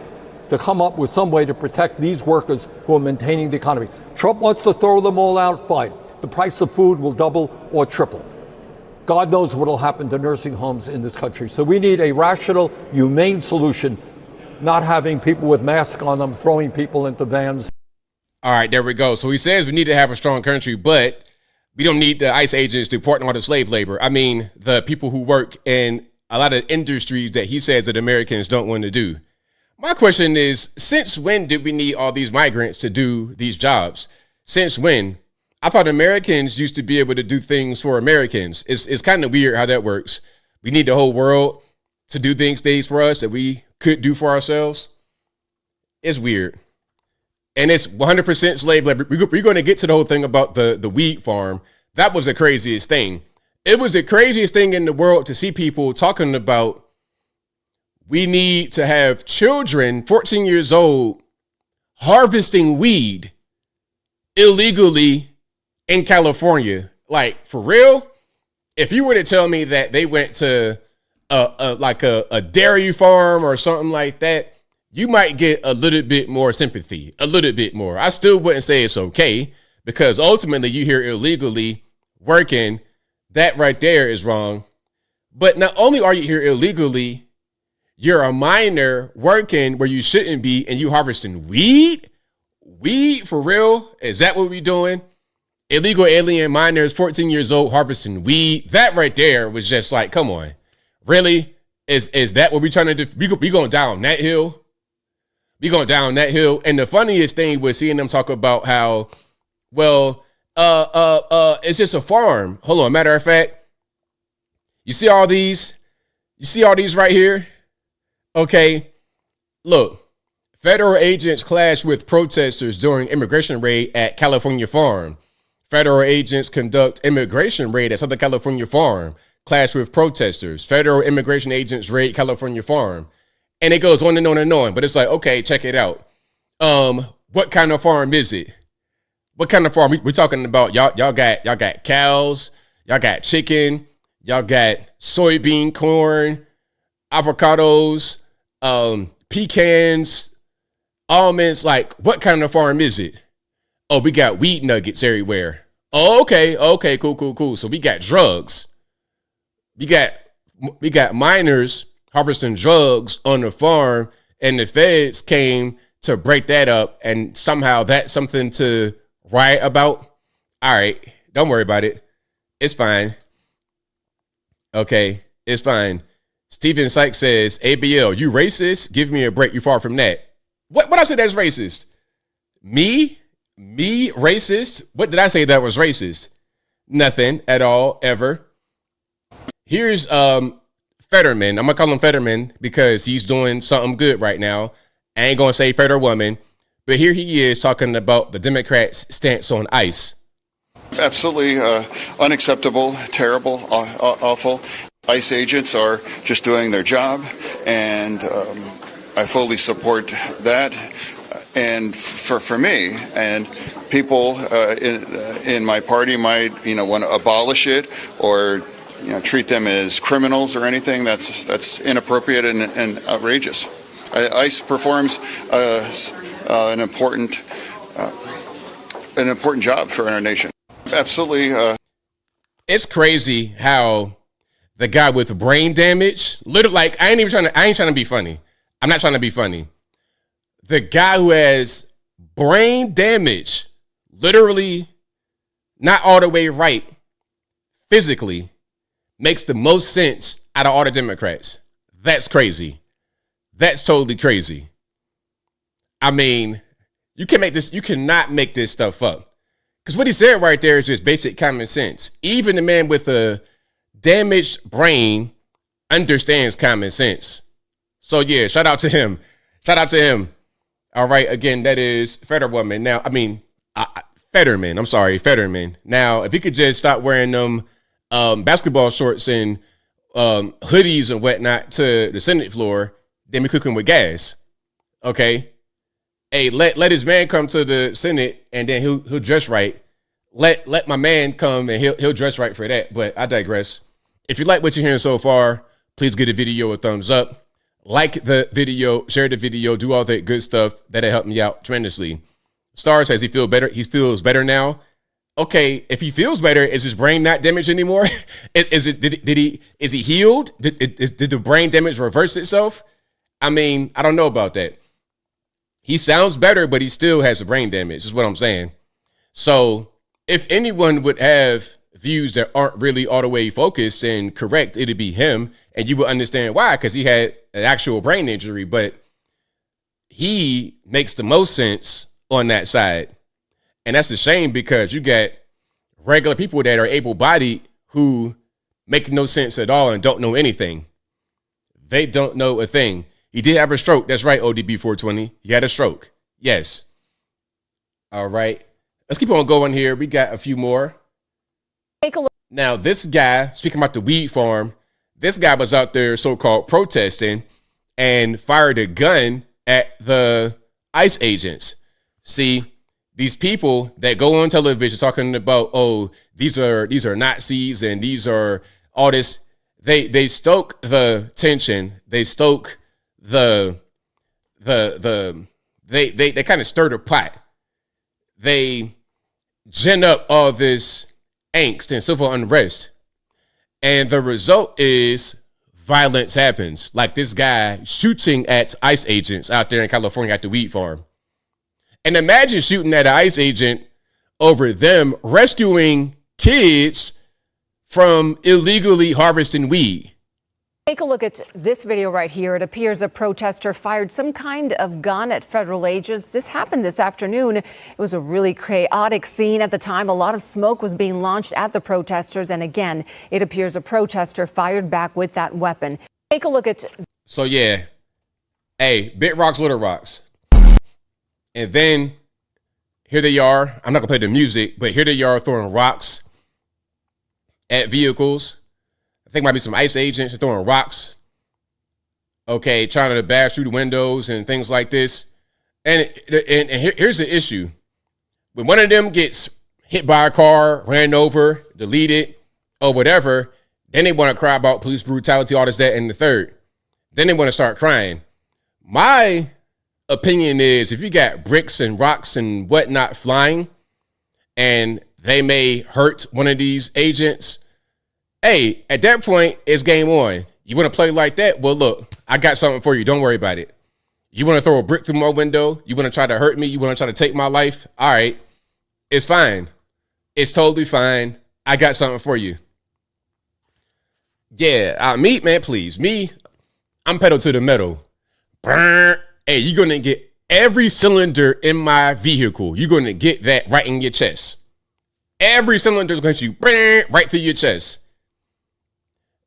to come up with some way to protect these workers who are maintaining the economy. Trump wants to throw them all out, fine. The price of food will double or triple. God knows what will happen to nursing homes in this country. So we need a rational, humane solution, not having people with masks on them, throwing people into vans. All right, there we go. So he says we need to have a strong country, but we don't need the ICE agents to deport all the slave labor. I mean, the people who work in a lot of industries that he says that Americans don't want to do. My question is, since when did we need all these migrants to do these jobs? Since when? I thought Americans used to be able to do things for Americans. It's kind of weird how that works. We need the whole world to do things for us that we could do for ourselves. It's weird. And it's 100% slave labor. We're going to get to the whole thing about the weed farm. That was the craziest thing. It was the craziest thing in the world to see people talking about we need to have children, 14 years old, harvesting weed illegally in California. Like, for real? If you were to tell me that they went to a dairy farm or something like that, you might get a little bit more sympathy, a little bit more. I still wouldn't say it's okay because ultimately you hear illegally working. That right there is wrong. But not only are you here illegally, you're a minor working where you shouldn't be and you harvesting weed? Weed for real? Is that what we're doing? Illegal alien minors, 14 years old, harvesting weed. That right there was just like, come on. Really? Is that what we're trying to do? We going down that hill? We going down that hill? And the funniest thing was seeing them talk about how, well, it's just a farm. Hold on. Matter of fact, you see all these? You see all these right here? Okay. Look, Federal agents clash with protesters during immigration raid at California farm. Federal agents conduct immigration raid at Southern California farm. Clash with protesters. Federal immigration agents raid California farm. And it goes on and on and on. But it's like, okay, check it out. What kind of farm is it? What kind of farm? We're talking about y'all got cows, y'all got chicken, y'all got soybean, corn, avocados, pecans, almonds. Like, what kind of farm is it? Oh, we got wheat nuggets everywhere. Oh, okay, cool. So we got drugs. We got minors harvesting drugs on the farm, and the feds came to break that up, and somehow that's something to riot about. All right, don't worry about it. It's fine. Okay, it's fine. Stephen Sykes says, ABL, you racist? Give me a break. You far from that. What I said that's racist? Me racist? What did I say that was racist? Nothing at all, ever. Here's Fetterman. I'm gonna call him Fetterman because he's doing something good right now. I ain't gonna say federal woman, but here he is talking about the Democrats' stance on ICE. Absolutely unacceptable, terrible, awful. ICE agents are just doing their job, and I fully support that. And for me, and people in my party might want to abolish it or treat them as criminals or anything that's inappropriate and outrageous. ICE performs an important job for our nation. Absolutely. It's crazy how the guy with brain damage, literally, like, I ain't trying to be funny. I'm not trying to be funny. The guy who has brain damage, literally not all the way right, physically, makes the most sense out of all the Democrats. That's crazy. That's totally crazy. I mean, you cannot make this stuff up. Because what he said right there is just basic common sense. Even the man with a damaged brain understands common sense. So yeah, shout out to him. All right, again, that is Fetterman. Now, Fetterman. I'm sorry, Fetterman. Now, if you could just stop wearing them basketball shorts and hoodies and whatnot to the Senate floor, then we cooking with gas. Okay. Hey, let his man come to the Senate and then he'll dress right. Let my man come and he'll dress right for that. But I digress. If you like what you're hearing so far, please give the video a thumbs up. Like the video, share the video, do all that good stuff. That'll help me out tremendously. Star says he feels better. He feels better now. Okay, if he feels better, is his brain not damaged anymore? Is he healed? Did the brain damage reverse itself? I mean, I don't know about that. He sounds better, but he still has a brain damage, is what I'm saying. So if anyone would have views that aren't really all the way focused and correct, it'd be him. And you would understand why, because he had an actual brain injury. But he makes the most sense on that side. And that's a shame because you got regular people that are able-bodied who make no sense at all and don't know anything. They don't know a thing. He did have a stroke. That's right, ODB 420. He had a stroke. Yes. All right. Let's keep on going here. We got a few more. Take a look. Now, this guy, speaking about the weed farm, this guy was out there so-called protesting and fired a gun at the ICE agents. See, these people that go on television talking about, oh, these are Nazis and these are all this, they stoke the tension. They stoke they kind of stir the pot. They gin up all this angst and civil unrest. And the result is violence happens. Like this guy shooting at ICE agents out there in California at the weed farm. And imagine shooting at an ICE agent over them rescuing kids from illegally harvesting weed. Take a look at this video right here. It appears a protester fired some kind of gun at federal agents. This happened this afternoon. It was a really chaotic scene at the time. A lot of smoke was being launched at the protesters. And again, it appears a protester fired back with that weapon. Take a look at. So, yeah. Hey, big rocks, little rocks. And then here they are. I'm not going to play the music, but here they are throwing rocks at vehicles. I think might be some ICE agents throwing rocks. Okay, trying to bash through the windows and things like this. And here's the issue. When one of them gets hit by a car, ran over, deleted, or whatever, then they want to cry about police brutality, all this, that, and the third. Then they want to start crying. My opinion is if you got bricks and rocks and whatnot flying and they may hurt one of these agents, hey, at that point, it's game on. You want to play like that? Well, look, I got something for you. Don't worry about it. You want to throw a brick through my window? You want to try to hurt me? You want to try to take my life? All right. It's fine. It's totally fine. I got something for you. Yeah, me, man, please. Me, I'm pedal to the metal. Brr. Hey, you're going to get every cylinder in my vehicle. You're going to get that right in your chest. Every cylinder is going to shoot right through your chest.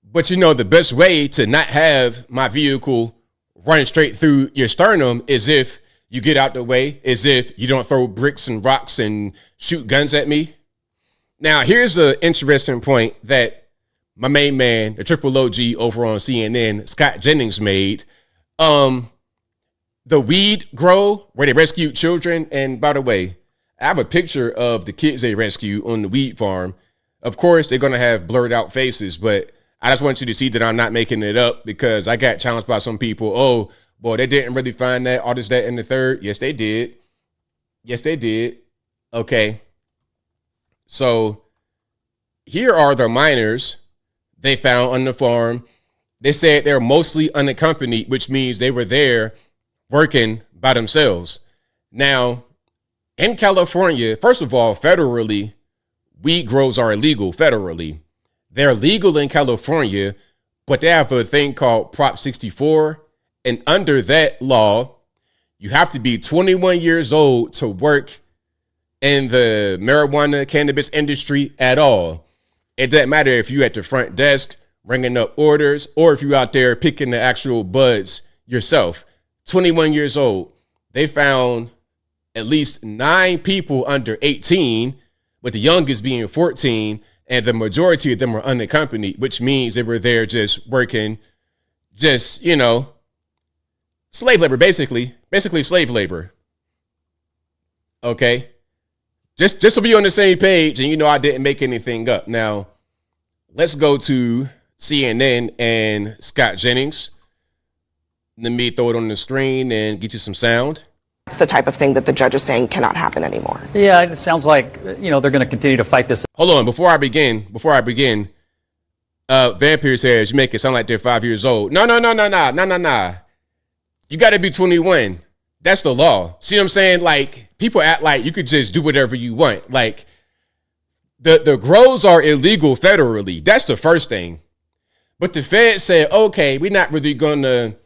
But you know, the best way to not have my vehicle running straight through your sternum is if you get out the way, is if you don't throw bricks and rocks and shoot guns at me. Now, here's an interesting point that my main man, the triple OG over on CNN, Scott Jennings made. The weed grow where they rescued children. And by the way, I have a picture of the kids they rescued on the weed farm. Of course, they're going to have blurred out faces, but I just want you to see that I'm not making it up because I got challenged by some people. Oh, boy, they didn't really find that, all this, that, and the third. Yes, they did. Yes, they did. Okay. So here are the minors they found on the farm. They said they're mostly unaccompanied, which means they were there working by themselves. Now, in California, first of all, federally, weed grows are illegal federally. They're legal in California, but they have a thing called Prop 64. And under that law, you have to be 21 years old to work in the marijuana cannabis industry at all. It doesn't matter if you're at the front desk ringing up orders or if you're out there picking the actual buds yourself. 21 years old. They found at least 9 people under 18, with the youngest being 14. And the majority of them were unaccompanied, which means they were there just working, just, you know, slave labor, basically slave labor. Okay. Just to be on the same page. And, you know, I didn't make anything up. Now, let's go to CNN and Scott Jennings. Let me throw it on the screen and get you some sound. It's the type of thing that the judge is saying cannot happen anymore. Yeah, it sounds like, you know, they're going to continue to fight this. Hold on. Before I begin, Vampire says you make it sound like they're 5 years old. No. You got to be 21. That's the law. See what I'm saying? Like, people act like you could just do whatever you want. Like, the grows are illegal federally. That's the first thing. But the Fed said, okay, we're not really going to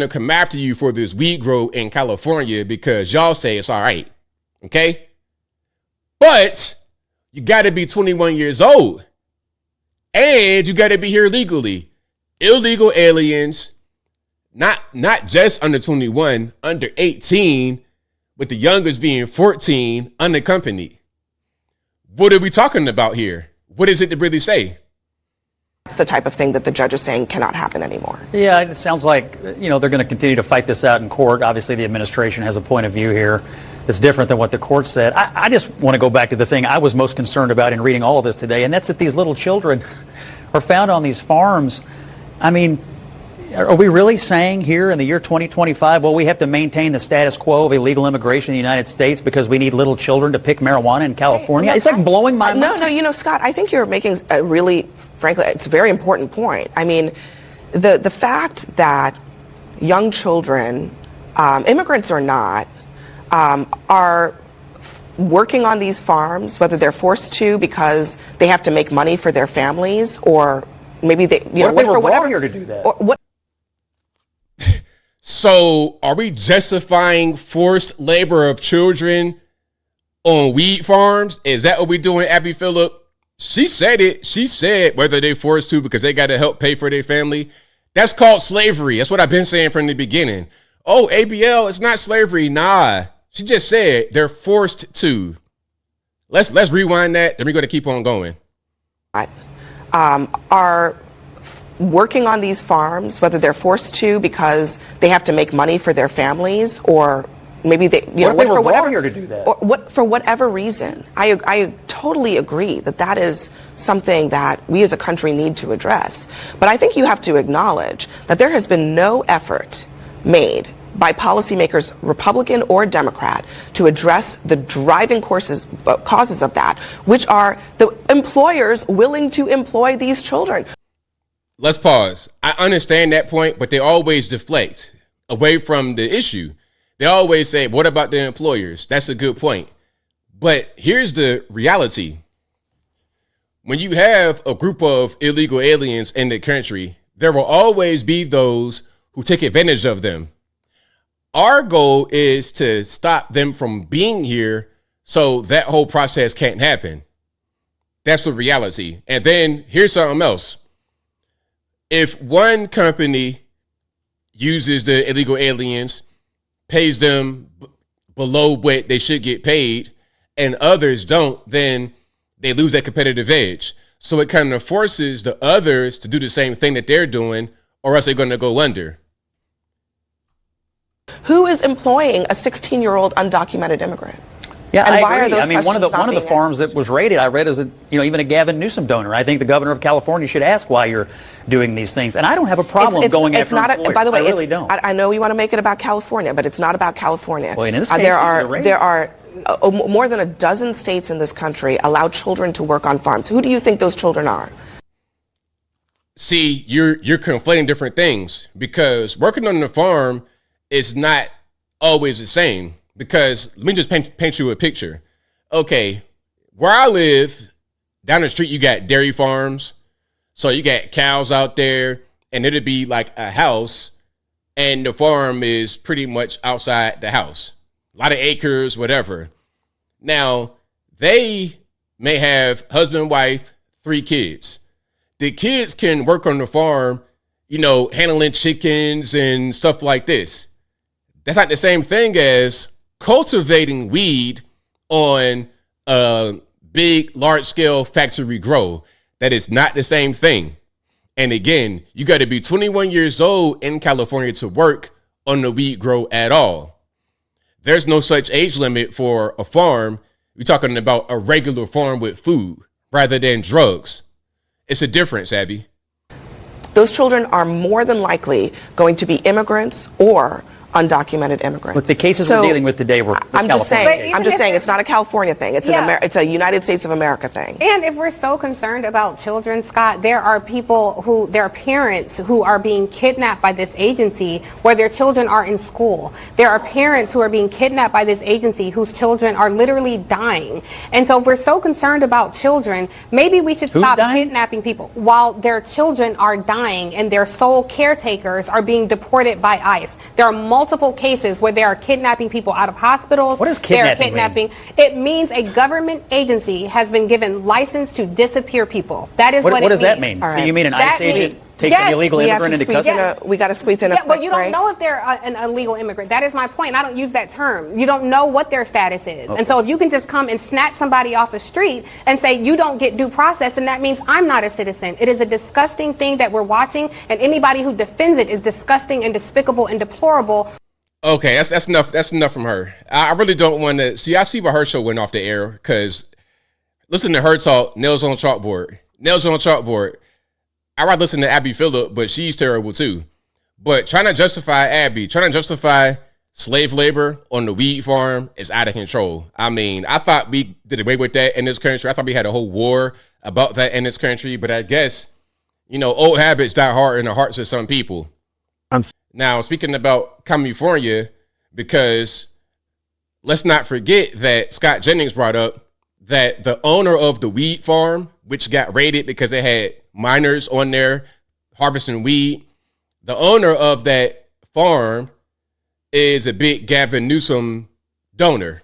come after you for this weed grow in California because y'all say it's all right. Okay? But you got to be 21 years old. And you got to be here legally. Illegal aliens, not just under 21, under 18, with the youngest being 14, unaccompanied. What are we talking about here? What is it to really say? It's the type of thing that the judge is saying cannot happen anymore. Yeah, it sounds like, you know, they're going to continue to fight this out in court. Obviously, the administration has a point of view here that's different than what the court said. I just want to go back to the thing I was most concerned about in reading all of this today, and that's that these little children are found on these farms. I mean, are we really saying here in the year 2025, well, we have to maintain the status quo of illegal immigration in the United States because we need little children to pick marijuana in California? It's like blowing my mind. No, you know, Scott, I think you're making a really, frankly, it's a very important point. I mean, the fact that young children, immigrants or not, are working on these farms, whether they're forced to because they have to make money for their families, or maybe they, you know, for whatever. Here to do that? Or what? So are we justifying forced labor of children on weed farms? Is that what we're doing, Abby Phillip? She said it. She said whether they forced to because they got to help pay for their family. That's called slavery. That's what I've been saying from the beginning. oh, ABL is not slavery. Nah, she just said they're forced to. Let's rewind that. Then we're going to keep on going. Are working on these farms, whether they're forced to because they have to make money for their families, or maybe they, for whatever to do that, or for whatever reason. I totally agree that is something that we as a country need to address. But I think you have to acknowledge that there has been no effort made by policymakers, Republican or Democrat, to address the driving causes of that, which are the employers willing to employ these children. Let's pause. I understand that point, but they always deflect away from the issue. They always say, what about the employers? That's a good point. But here's the reality. When you have a group of illegal aliens in the country, there will always be those who take advantage of them. Our goal is to stop them from being here so that whole process can't happen. That's the reality. And then here's something else. If one company uses the illegal aliens, pays them below what they should get paid, and others don't, then they lose that competitive edge. So it kind of forces the others to do the same thing that they're doing, or else they're going to go under. Who is employing a 16-year-old undocumented immigrant? Yeah, and I agree. I mean, one of the farms that was raided, I read, is even a Gavin Newsom donor. I think the governor of California should ask why you're doing these things. And I don't have a problem going after employers. By the way, I really don't. I know you want to make it about California, but it's not about California. Well, in this case, there are more than a dozen states in this country allow children to work on farms. Who do you think those children are? See, you're conflating different things, because working on the farm is not always the same. Because let me just paint you a picture. Okay, where I live, down the street, you got dairy farms. So you got cows out there, and it'd be like a house, and the farm is pretty much outside the house. A lot of acres, whatever. Now, they may have husband, wife, 3 kids. The kids can work on the farm, handling chickens and stuff like this. That's not the same thing as cultivating weed on a big, large-scale factory grow. That is not the same thing. And again, you got to be 21 years old in California to work on the weed grow at all. There's no such age limit for a farm. We're talking about a regular farm with food rather than drugs. It's a difference, Abby. Those children are more than likely going to be immigrants or undocumented immigrants. But the cases we're dealing with today were I'm just saying it's not a California thing. It's it's a United States of America thing. And if we're so concerned about children, Scott, there are parents who are being kidnapped by this agency where their children are in school. There are parents who are being kidnapped by this agency whose children are literally dying. And so if we're so concerned about children, maybe we should stop kidnapping people while their children are dying and their sole caretakers are being deported by ICE. There are multiple cases where they are kidnapping people out of hospitals. What does kidnapping mean? It means a government agency has been given license to disappear people. That is what it means. What does that mean? So you mean an ICE agent takes an illegal immigrant into custody? We got to squeeze in a quick but you don't know if they're an illegal immigrant. That is my point. I don't use that term. You don't know what their status is. Okay. And so if you can just come and snatch somebody off the street and say you don't get due process, and that means I'm not a citizen. It is a disgusting thing that we're watching, and anybody who defends it is disgusting and despicable and deplorable. Okay, that's enough. That's enough from her. I really don't want to see. I see why her show went off the air, because listen to her talk. Nails on chalkboard. Nails on chalkboard. I rather listen to Abby Phillip, but she's terrible too. But trying to justify Abby, trying to justify slave labor on the weed farm is out of control. I mean, I thought we did away with that in this country. I thought we had a whole war about that in this country. But I guess, old habits die hard in the hearts of some people. Now, speaking about California, because let's not forget that Scott Jennings brought up that the owner of the weed farm, which got raided because they had minors on there harvesting weed, the owner of that farm is a big Gavin Newsom donor.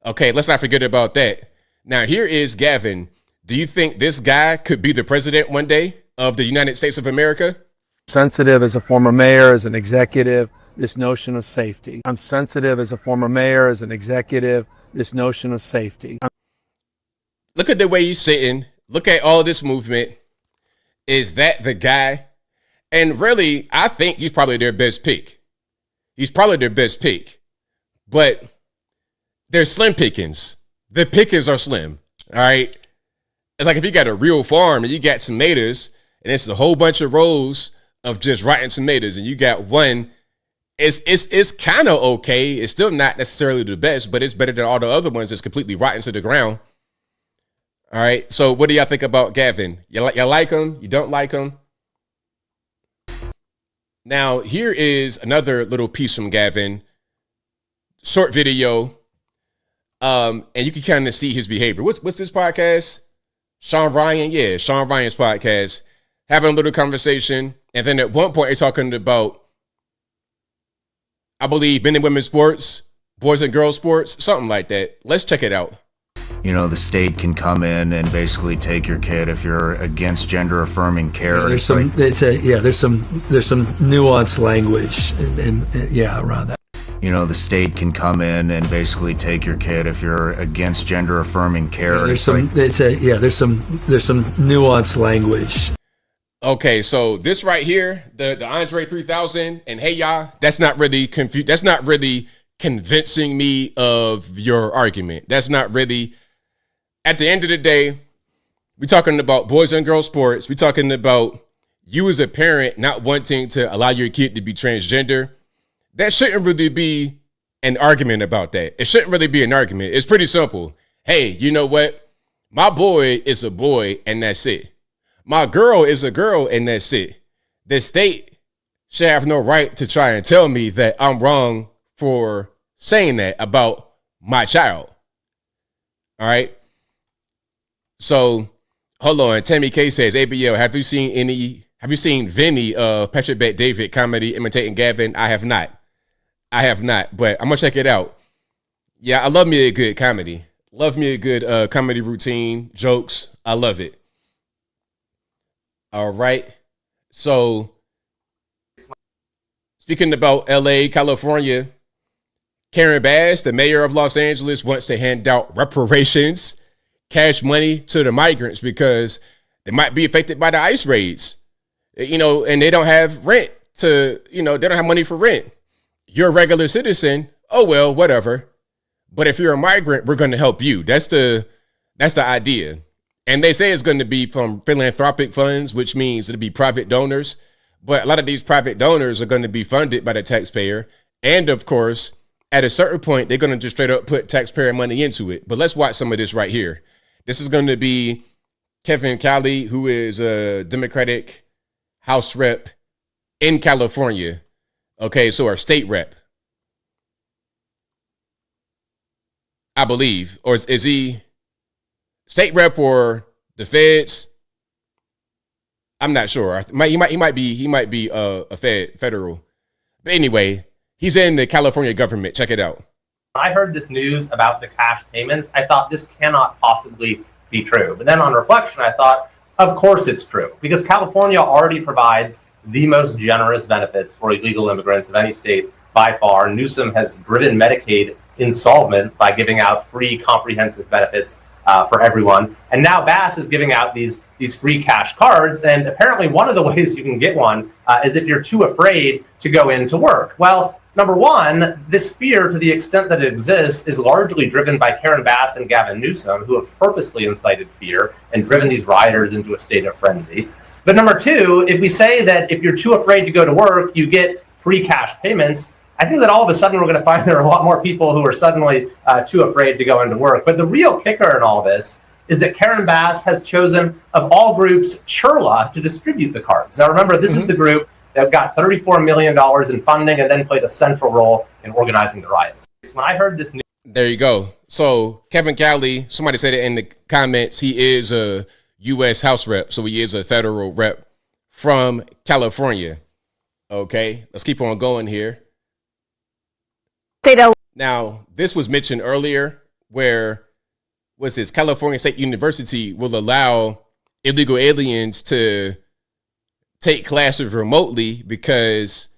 Okay, let's not forget about that. Now, here is Gavin. Do you think this guy could be the president one day of the United States of America? Sensitive as a former mayor, as an executive, this notion of safety. I'm sensitive as a former mayor, as an executive, this notion of safety. Look at the way he's sitting. Look at all this movement. Is that the guy? And really, I think he's probably their best pick. He's probably their best pick. But they're slim pickings. The pickings are slim. All right. It's like if you got a real farm and you got tomatoes and it's a whole bunch of rows of just rotten tomatoes and you got one, it's kind of okay. It's still not necessarily the best, but it's better than all the other ones that's completely rotten to the ground. All right. So what do y'all think about Gavin? You like him? You don't like him? Now, here is another little piece from Gavin. Short video. And you can kind of see his behavior. What's this podcast? Sean Ryan? Yeah, Sean Ryan's podcast. Having a little conversation. And then at one point, they're talking about, I believe, men and women's sports, boys and girls sports, something like that. Let's check it out. You know, the state can come in and basically take your kid if you're against gender affirming care. Yeah, there's some nuanced language and around that. You know, the state can come in and basically take your kid if you're against gender affirming care. Yeah, there's some nuanced language. Okay, so this right here, the Andre 3000 and Hey Ya, that's not really convincing me of your argument. That's not really. At the end of the day, we're talking about boys and girls sports. We're talking about you as a parent not wanting to allow your kid to be transgender. That shouldn't really be an argument about that. It shouldn't really be an argument. It's pretty simple. Hey, you know what? My boy is a boy and that's it. My girl is a girl and that's it. The state should have no right to try and tell me that I'm wrong for saying that about my child. All right. So hold on. Tammy K says, ABL, have you seen Vinny of Patrick Bet David comedy imitating Gavin? I have not, but I'm gonna check it out. Yeah, I love me a good comedy. Love me a good comedy routine, jokes. I love it. All right. So speaking about LA, California, Karen Bass, the mayor of Los Angeles, wants to hand out reparations, cash money to the migrants because they might be affected by the ICE raids, and they don't have rent they don't have money for rent. You're a regular citizen. Oh, well, whatever. But if you're a migrant, we're going to help you. That's the idea. And they say it's going to be from philanthropic funds, which means it'll be private donors. But a lot of these private donors are going to be funded by the taxpayer. And of course, at a certain point, they're going to just straight up put taxpayer money into it. But let's watch some of this right here. This is going to be Kevin Cali, who is a Democratic House rep in California. Okay, so our state rep, I believe. Or is he state rep or the feds? I'm not sure. He might be a federal. But anyway, he's in the California government. Check it out. When I heard this news about the cash payments, I thought this cannot possibly be true. But then on reflection, I thought, of course it's true, because California already provides the most generous benefits for illegal immigrants of any state by far. Newsom has driven Medicaid insolvent by giving out free comprehensive benefits for everyone. And now Bass is giving out these free cash cards. And apparently one of the ways you can get one is if you're too afraid to go into work. Well, number one, this fear, to the extent that it exists, is largely driven by Karen Bass and Gavin Newsom, who have purposely incited fear and driven these rioters into a state of frenzy. But number two, if we say that if you're too afraid to go to work, you get free cash payments, I think that all of a sudden we're going to find there are a lot more people who are suddenly too afraid to go into work. But the real kicker in all this is that Karen Bass has chosen, of all groups, Churla to distribute the cards. Now remember, this is the group that got $34 million in funding and then played a central role in organizing the riots. When I heard this news... There you go. So Kevin Cali, somebody said it in the comments, he is a U.S. House rep, so he is a federal rep from California. Okay, let's keep on going here. Now, this was mentioned earlier where California State University will allow illegal aliens to take classes remotely because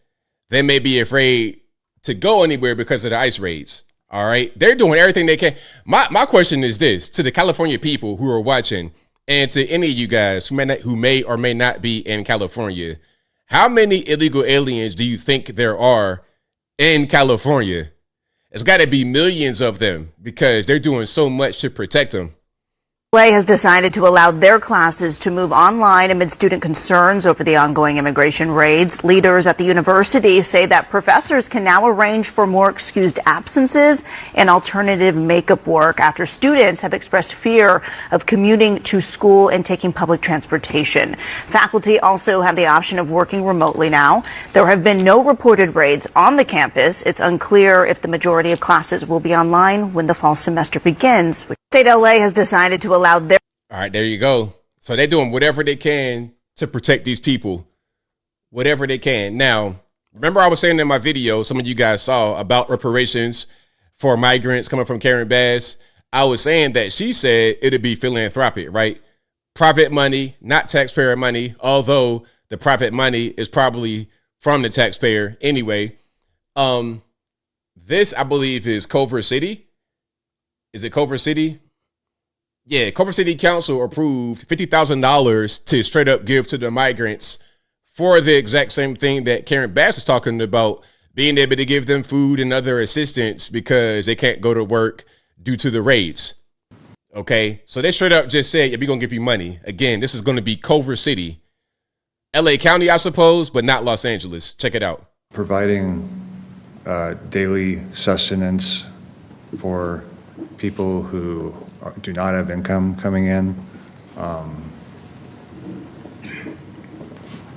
they may be afraid to go anywhere because of the ICE raids. All right. They're doing everything they can. My question is this to the California people who are watching, and to any of you guys who may or may not be in California. How many illegal aliens do you think there are in California? It's got to be millions of them because they're doing so much to protect them. UCLA has decided to allow their classes to move online amid student concerns over the ongoing immigration raids. Leaders at the university say that professors can now arrange for more excused absences and alternative makeup work after students have expressed fear of commuting to school and taking public transportation. Faculty also have the option of working remotely now. There have been no reported raids on the campus. It's unclear if the majority of classes will be online when the fall semester begins. State LA has decided to allow their... All right, there you go. So they're doing whatever they can to protect these people, whatever they can. Now, remember I was saying in my video, some of you guys saw about reparations for migrants coming from Karen Bass. I was saying that she said it'd be philanthropic, right? Private money, not taxpayer money, although the private money is probably from the taxpayer anyway. This, I believe, is Culver City. Is it Culver City? Yeah, Culver City Council approved $50,000 to straight up give to the migrants for the exact same thing that Karen Bass is talking about, being able to give them food and other assistance because they can't go to work due to the raids. Okay, so they straight up just said, yeah, we're going to give you money. Again, this is going to be Culver City. LA County, I suppose, but not Los Angeles. Check it out. Providing daily sustenance for people who do not have income coming in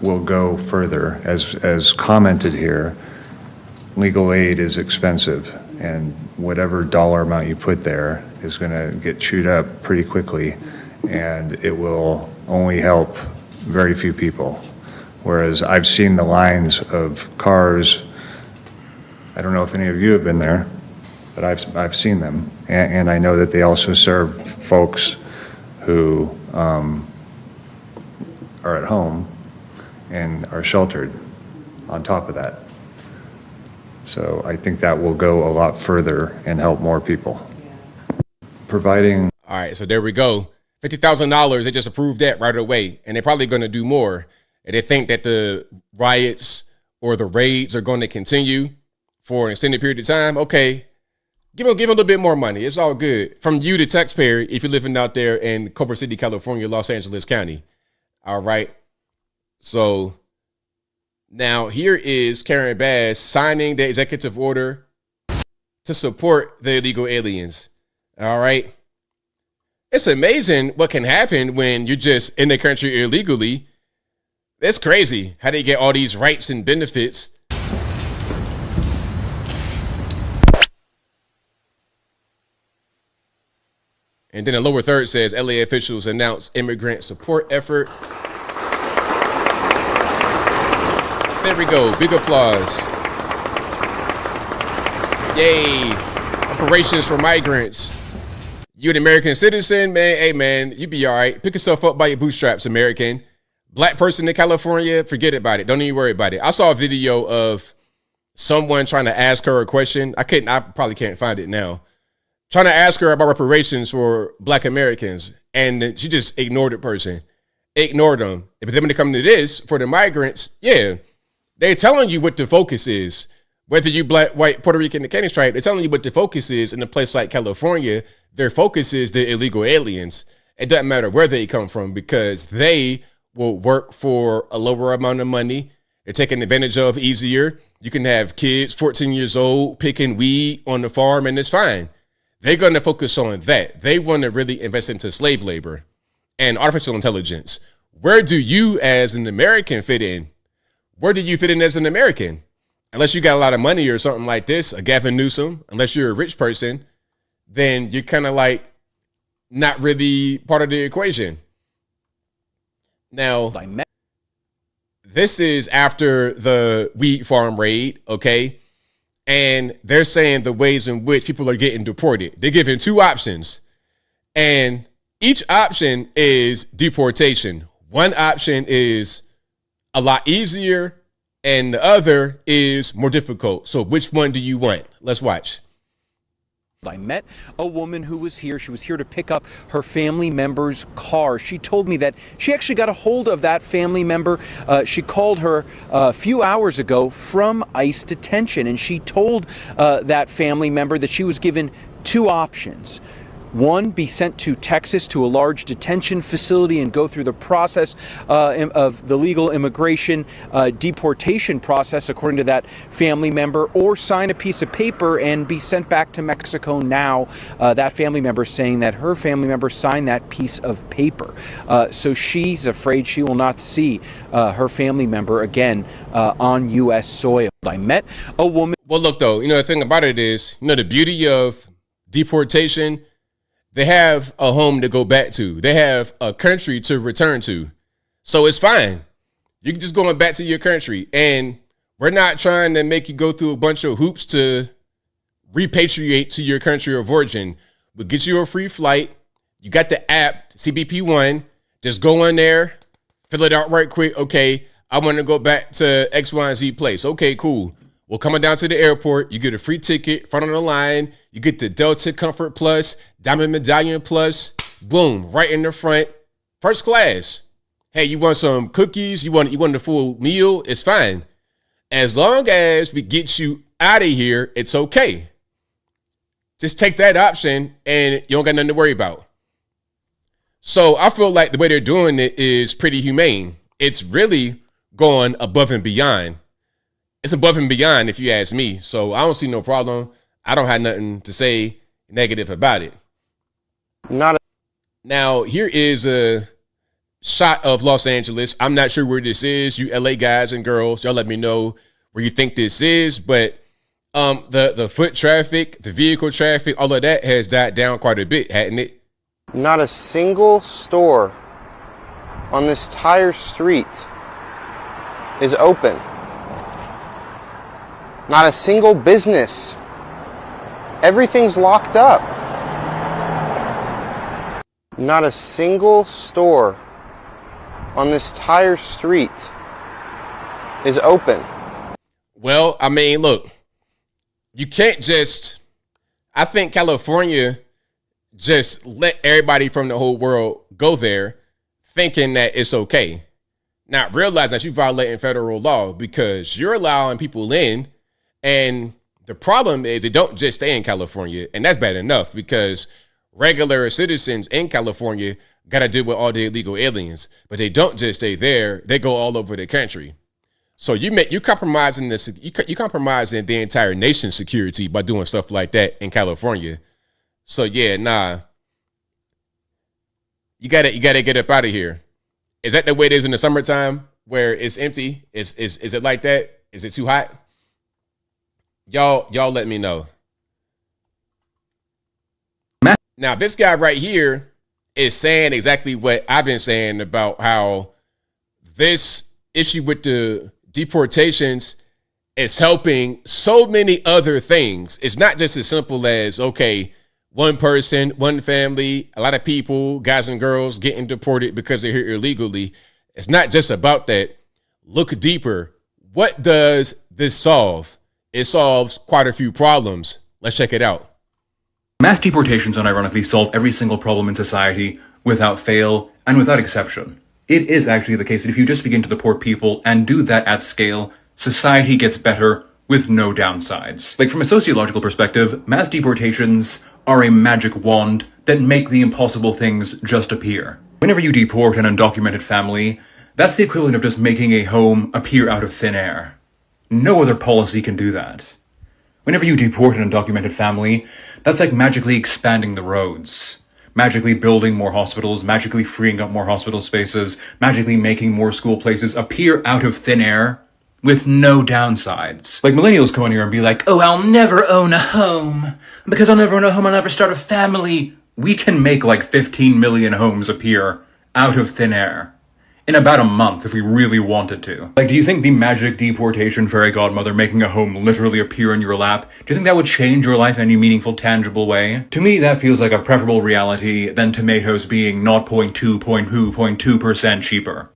will go further. As commented here, legal aid is expensive, and whatever dollar amount you put there is going to get chewed up pretty quickly, and it will only help very few people. Whereas I've seen the lines of cars, I don't know if any of you have been there, but I've seen them, and I know that they also serve folks who are at home and are sheltered on top of that. So I think that will go a lot further and help more people. Providing. All right, so there we go. $50,000, they just approved that right away, and they're probably going to do more. And they think that the riots or the raids are going to continue for an extended period of time. Okay. Give them a little bit more money. It's all good. From you, the taxpayer, if you're living out there in Culver City, California, Los Angeles County. All right. So now here is Karen Bass signing the executive order to support the illegal aliens. All right. It's amazing what can happen when you're just in the country illegally. It's crazy how they get all these rights and benefits. And then the lower third says LA officials announced immigrant support effort. There we go. Big applause. Yay. Reparations for migrants. You an American citizen, man. Hey, man, you be all right. Pick yourself up by your bootstraps, American. Black person in California, forget about it. Don't even worry about it. I saw a video of someone trying to ask her a question. I probably can't find it now. Trying to ask her about reparations for Black Americans, and she just ignored the person, ignored them. But then when it comes to this, for the migrants, yeah, they're telling you what the focus is. Whether you Black, white, Puerto Rican, the Canadian stripe, they're telling you what the focus is. In a place like California, their focus is the illegal aliens. It doesn't matter where they come from because they will work for a lower amount of money. They're taken advantage of easier. You can have kids, 14 years old, picking weed on the farm, and it's fine. They're going to focus on that. They want to really invest into slave labor and artificial intelligence. Where do you as an American fit in? Where do you fit in as an American? Unless you got a lot of money or something like this, a Gavin Newsom, unless you're a rich person, then you're kind of like not really part of the equation. Now, this is after the wheat farm raid, okay? And they're saying the ways in which people are getting deported. They're giving two options. And each option is deportation. One option is a lot easier and the other is more difficult. So which one do you want? Let's watch. I met a woman who was here. She was here to pick up her family member's car. She told me that she actually got a hold of that family member. She called her a few hours ago from ICE detention, and she told that family member that she was given two options. One, be sent to Texas to a large detention facility and go through the process of the legal immigration deportation process, according to that family member, or sign a piece of paper and be sent back to Mexico now. That family member saying that her family member signed that piece of paper. So she's afraid she will not see her family member again on U.S. soil. I met a woman. Well, look, though, the thing about it is, the beauty of deportation, they have a home to go back to. They have a country to return to. So it's fine. You can just go back to your country. And we're not trying to make you go through a bunch of hoops to repatriate to your country of origin. We'll get you a free flight. You got the app, CBP1. Just go in there, fill it out right quick. Okay, I want to go back to X, Y, and Z place. Okay, cool. Well, coming down to the airport, you get a free ticket, front of the line. You get the Delta Comfort Plus, Diamond Medallion Plus, boom, right in the front, first class. Hey, you want some cookies? You want the full meal? It's fine. As long as we get you out of here, it's okay. Just take that option and you don't got nothing to worry about. So I feel like the way they're doing it is pretty humane. It's really going above and beyond. It's above and beyond, if you ask me. So I don't see no problem. I don't have nothing to say negative about it. Now, here is a shot of Los Angeles. I'm not sure where this is. You LA guys and girls, y'all let me know where you think this is. But the foot traffic, the vehicle traffic, all of that has died down quite a bit, hadn't it? Not a single store on this entire street is open. Not a single business. Everything's locked up. Not a single store on this entire street is open. Well, I mean, look, you can't just, I think California just let everybody from the whole world go there thinking that it's okay. Not realizing that you're violating federal law because you're allowing people in. And the problem is they don't just stay in California, and that's bad enough because regular citizens in California got to deal with all the illegal aliens, but they don't just stay there; they go all over the country. So you're compromising you're compromising the entire nation's security by doing stuff like that in California. So yeah, nah, you gotta get up out of here. Is that the way it is in the summertime where it's empty? Is it like that? Is it too hot? Y'all let me know. Now, this guy right here is saying exactly what I've been saying about how this issue with the deportations is helping so many other things. It's not just as simple as, okay, one person, one family, a lot of people, guys and girls getting deported because they're here illegally. It's not just about that. Look deeper. What does this solve? It solves quite a few problems. Let's check it out. Mass deportations unironically solve every single problem in society without fail and without exception. It is actually the case that if you just begin to deport people and do that at scale, society gets better with no downsides. Like from a sociological perspective, mass deportations are a magic wand that make the impossible things just appear. Whenever you deport an undocumented family, that's the equivalent of just making a home appear out of thin air. No other policy can do that. Whenever you deport an undocumented family, that's like magically expanding the roads, magically building more hospitals, magically freeing up more hospital spaces, magically making more school places appear out of thin air with no downsides. Like millennials come on here and be like, oh, I'll never own a home. Because I'll never own a home, I'll never start a family. We can make like 15 million homes appear out of thin air in about a month if we really wanted to. Like, do you think the magic deportation fairy godmother making a home literally appear in your lap, do you think that would change your life in any meaningful, tangible way? To me, that feels like a preferable reality than tomatoes being 0.2% cheaper.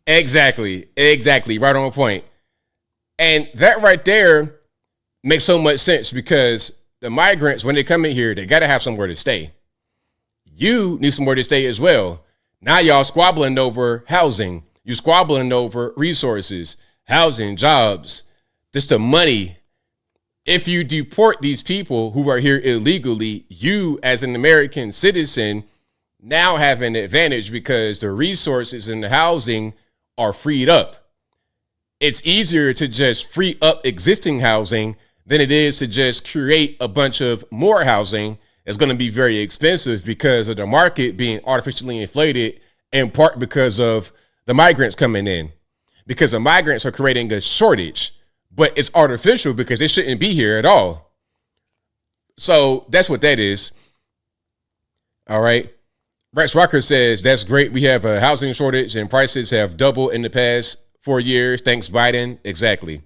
Exactly. Right on point. And that right there makes so much sense because the migrants, when they come in here, they got to have somewhere to stay. You need somewhere to stay as well. Now y'all squabbling over housing. You're squabbling over resources, housing, jobs, just the money. If you deport these people who are here illegally, you as an American citizen now have an advantage because the resources and the housing are freed up. It's easier to just free up existing housing than it is to just create a bunch of more housing. It's going to be very expensive because of the market being artificially inflated, in part because of the migrants coming in, because the migrants are creating a shortage, but it's artificial because they shouldn't be here at all. So that's what that is. All right. Rex Rocker says, that's great. We have a housing shortage and prices have doubled in the past 4 years. Thanks, Biden. Exactly.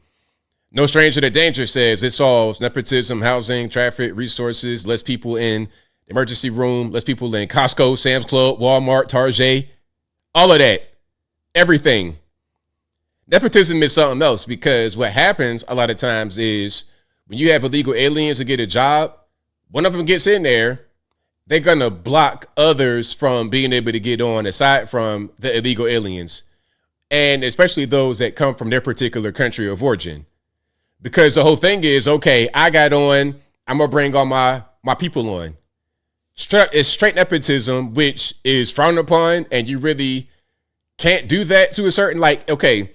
No stranger to danger says it solves nepotism, housing, traffic, resources, less people in the emergency room, less people in Costco, Sam's Club, Walmart, Target, all of that, everything. Nepotism is something else because what happens a lot of times is when you have illegal aliens to get a job, one of them gets in there, they're going to block others from being able to get on aside from the illegal aliens. And especially those that come from their particular country of origin. Because the whole thing is, okay, I got on, I'm going to bring all my people on. It's straight nepotism, which is frowned upon, and you really can't do that to a certain, like, okay,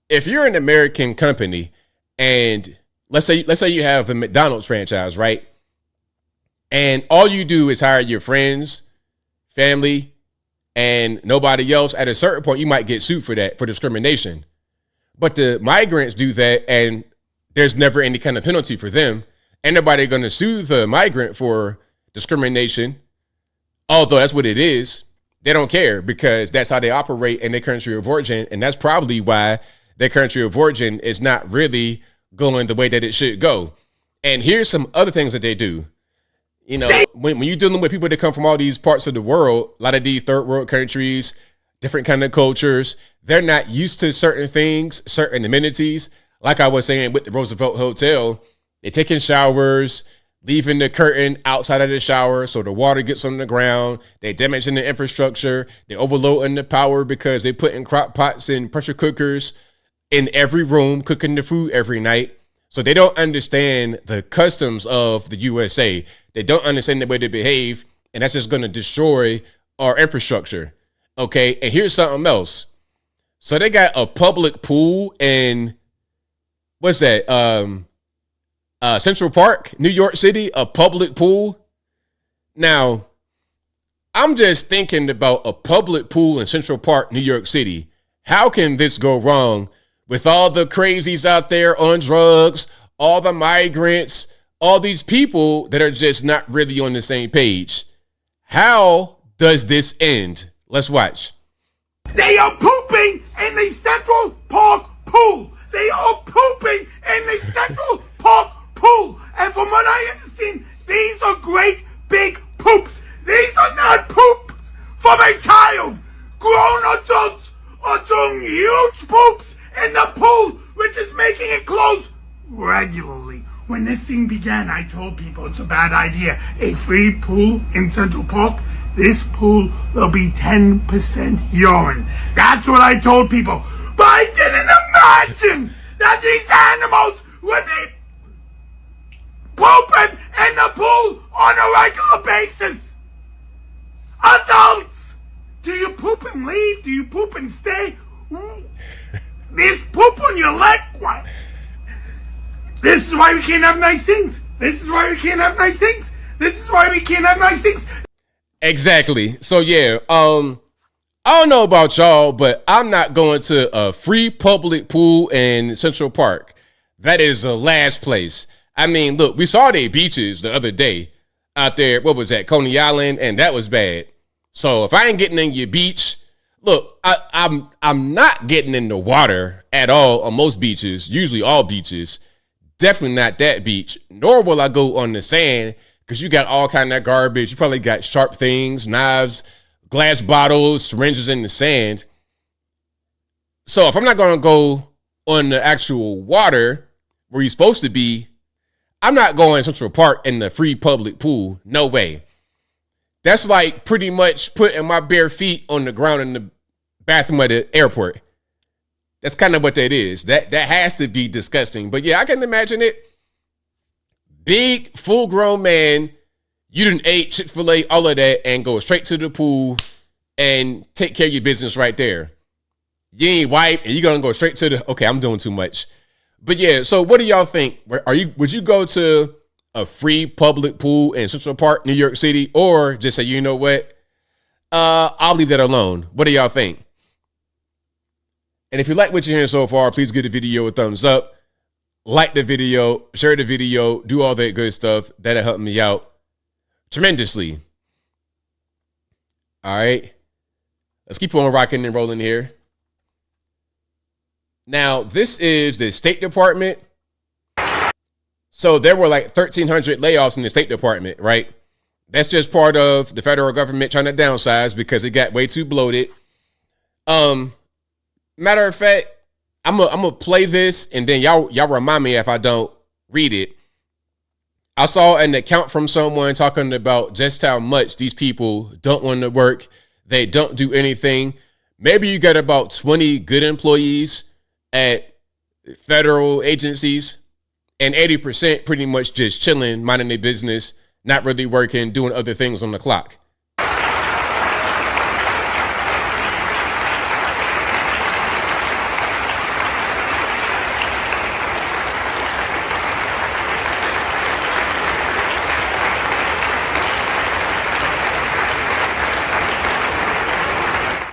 if you're an American company and let's say you have a McDonald's franchise, right? And all you do is hire your friends, family, and nobody else. At a certain point, you might get sued for that, for discrimination. But the migrants do that, and there's never any kind of penalty for them. Ain't nobody going to sue the migrant for discrimination, although that's what it is. They don't care because that's how they operate in their country of origin, and that's probably why their country of origin is not really going the way that it should go. And here's some other things that they do. You know, when you're dealing with people that come from all these parts of the world, a lot of these third world countries, different kind of cultures, they're not used to certain things, certain amenities. Like I was saying with the Roosevelt Hotel, they're taking showers, leaving the curtain outside of the shower so the water gets on the ground. They're damaging the infrastructure. They're overloading the power because they put in crock pots and pressure cookers in every room, cooking the food every night. So they don't understand the customs of the USA. They don't understand the way they behave, and that's just going to destroy our infrastructure. Okay, and here's something else. So they got a public pool in, what's that? Central Park, New York City, a public pool. Now, I'm just thinking about a public pool in Central Park, New York City. How can this go wrong with all the crazies out there on drugs, all the migrants, all these people that are just not really on the same page? How does this end? Let's watch. They are pooping in the Central Park pool. They are pooping in the Central Park pool. And from what I understand, these are great big poops. These are not poops from a child. Grown adults are doing huge poops in the pool, which is making it close regularly. When this thing began, I told people it's a bad idea. A free pool in Central Park, this pool will be 10% urine. That's what I told people. But I didn't imagine that these animals would be pooping in the pool on a regular basis. Adults, do you poop and leave? Do you poop and stay? There's poop on your leg. What? This is why we can't have nice things. This is why we can't have nice things. This is why we can't have nice things. Exactly. So yeah, I don't know about y'all, but I'm not going to a free public pool in Central Park. That is the last place. I mean, look, we saw their beaches the other day out there. What was that? Coney Island, and that was bad. So if I ain't getting in your beach, look, I'm not getting in the water at all on most beaches, usually all beaches. Definitely not that beach. Nor will I go on the sand because you got all kind of garbage. You probably got sharp things, knives, glass bottles, syringes in the sand. So if I'm not going to go on the actual water where you're supposed to be, I'm not going to Central Park in the free public pool. No way. That's like pretty much putting my bare feet on the ground in the bathroom at the airport. That's kind of what that is. That has to be disgusting. But yeah, I can imagine it. Big, full-grown man, you done ate Chick-fil-A, all of that, and go straight to the pool and take care of your business right there. You ain't wipe, and you're going to go straight to the, okay, I'm doing too much. But yeah, so what do y'all think? Would you go to a free public pool in Central Park, New York City, or just say, you know what? I'll leave that alone. What do y'all think? And if you like what you're hearing so far, please give the video a thumbs up. Like the video, share the video, do all that good stuff. That'll help me out tremendously. All right. Let's keep on rocking and rolling here. Now, this is the State Department. So there were like 1,300 layoffs in the State Department, right? That's just part of the federal government trying to downsize because it got way too bloated. Matter of fact, I'm gonna play this and then y'all remind me if I don't read it. I saw an account from someone talking about just how much these people don't want to work. They don't do anything. Maybe you got about 20 good employees at federal agencies and 80% pretty much just chilling, minding their business, not really working, doing other things on the clock.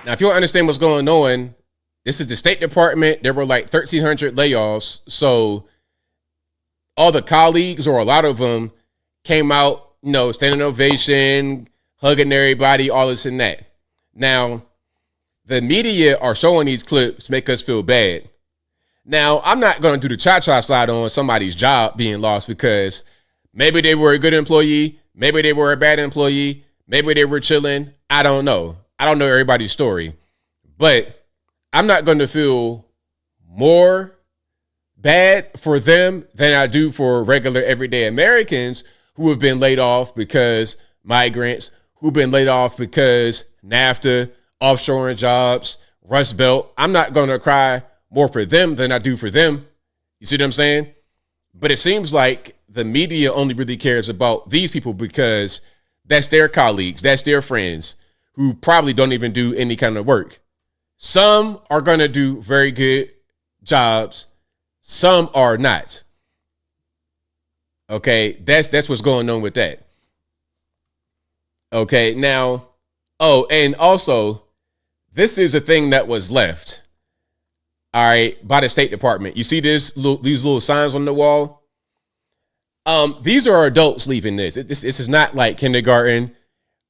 Now, if you don't understand what's going on, this is the State Department. There were like 1,300 layoffs. So all the colleagues, or a lot of them, came out, standing ovation, hugging everybody, all this and that. Now, the media are showing these clips to make us feel bad. Now, I'm not going to do the cha-cha slide on somebody's job being lost because maybe they were a good employee, maybe they were a bad employee, maybe they were chilling. I don't know. I don't know everybody's story, but I'm not going to feel more bad for them than I do for regular everyday Americans who have been laid off because migrants, who've been laid off because NAFTA, offshoring jobs, Rust Belt. I'm not going to cry more for them than I do for them. You see what I'm saying? But it seems like the media only really cares about these people because that's their colleagues, that's their friends, who probably don't even do any kind of work. Some are going to do very good jobs. Some are not. Okay, that's what's going on with that. Okay, now, and also, this is a thing that was left, all right, by the State Department. You see these little signs on the wall? These are adults leaving this. This is not like kindergarten.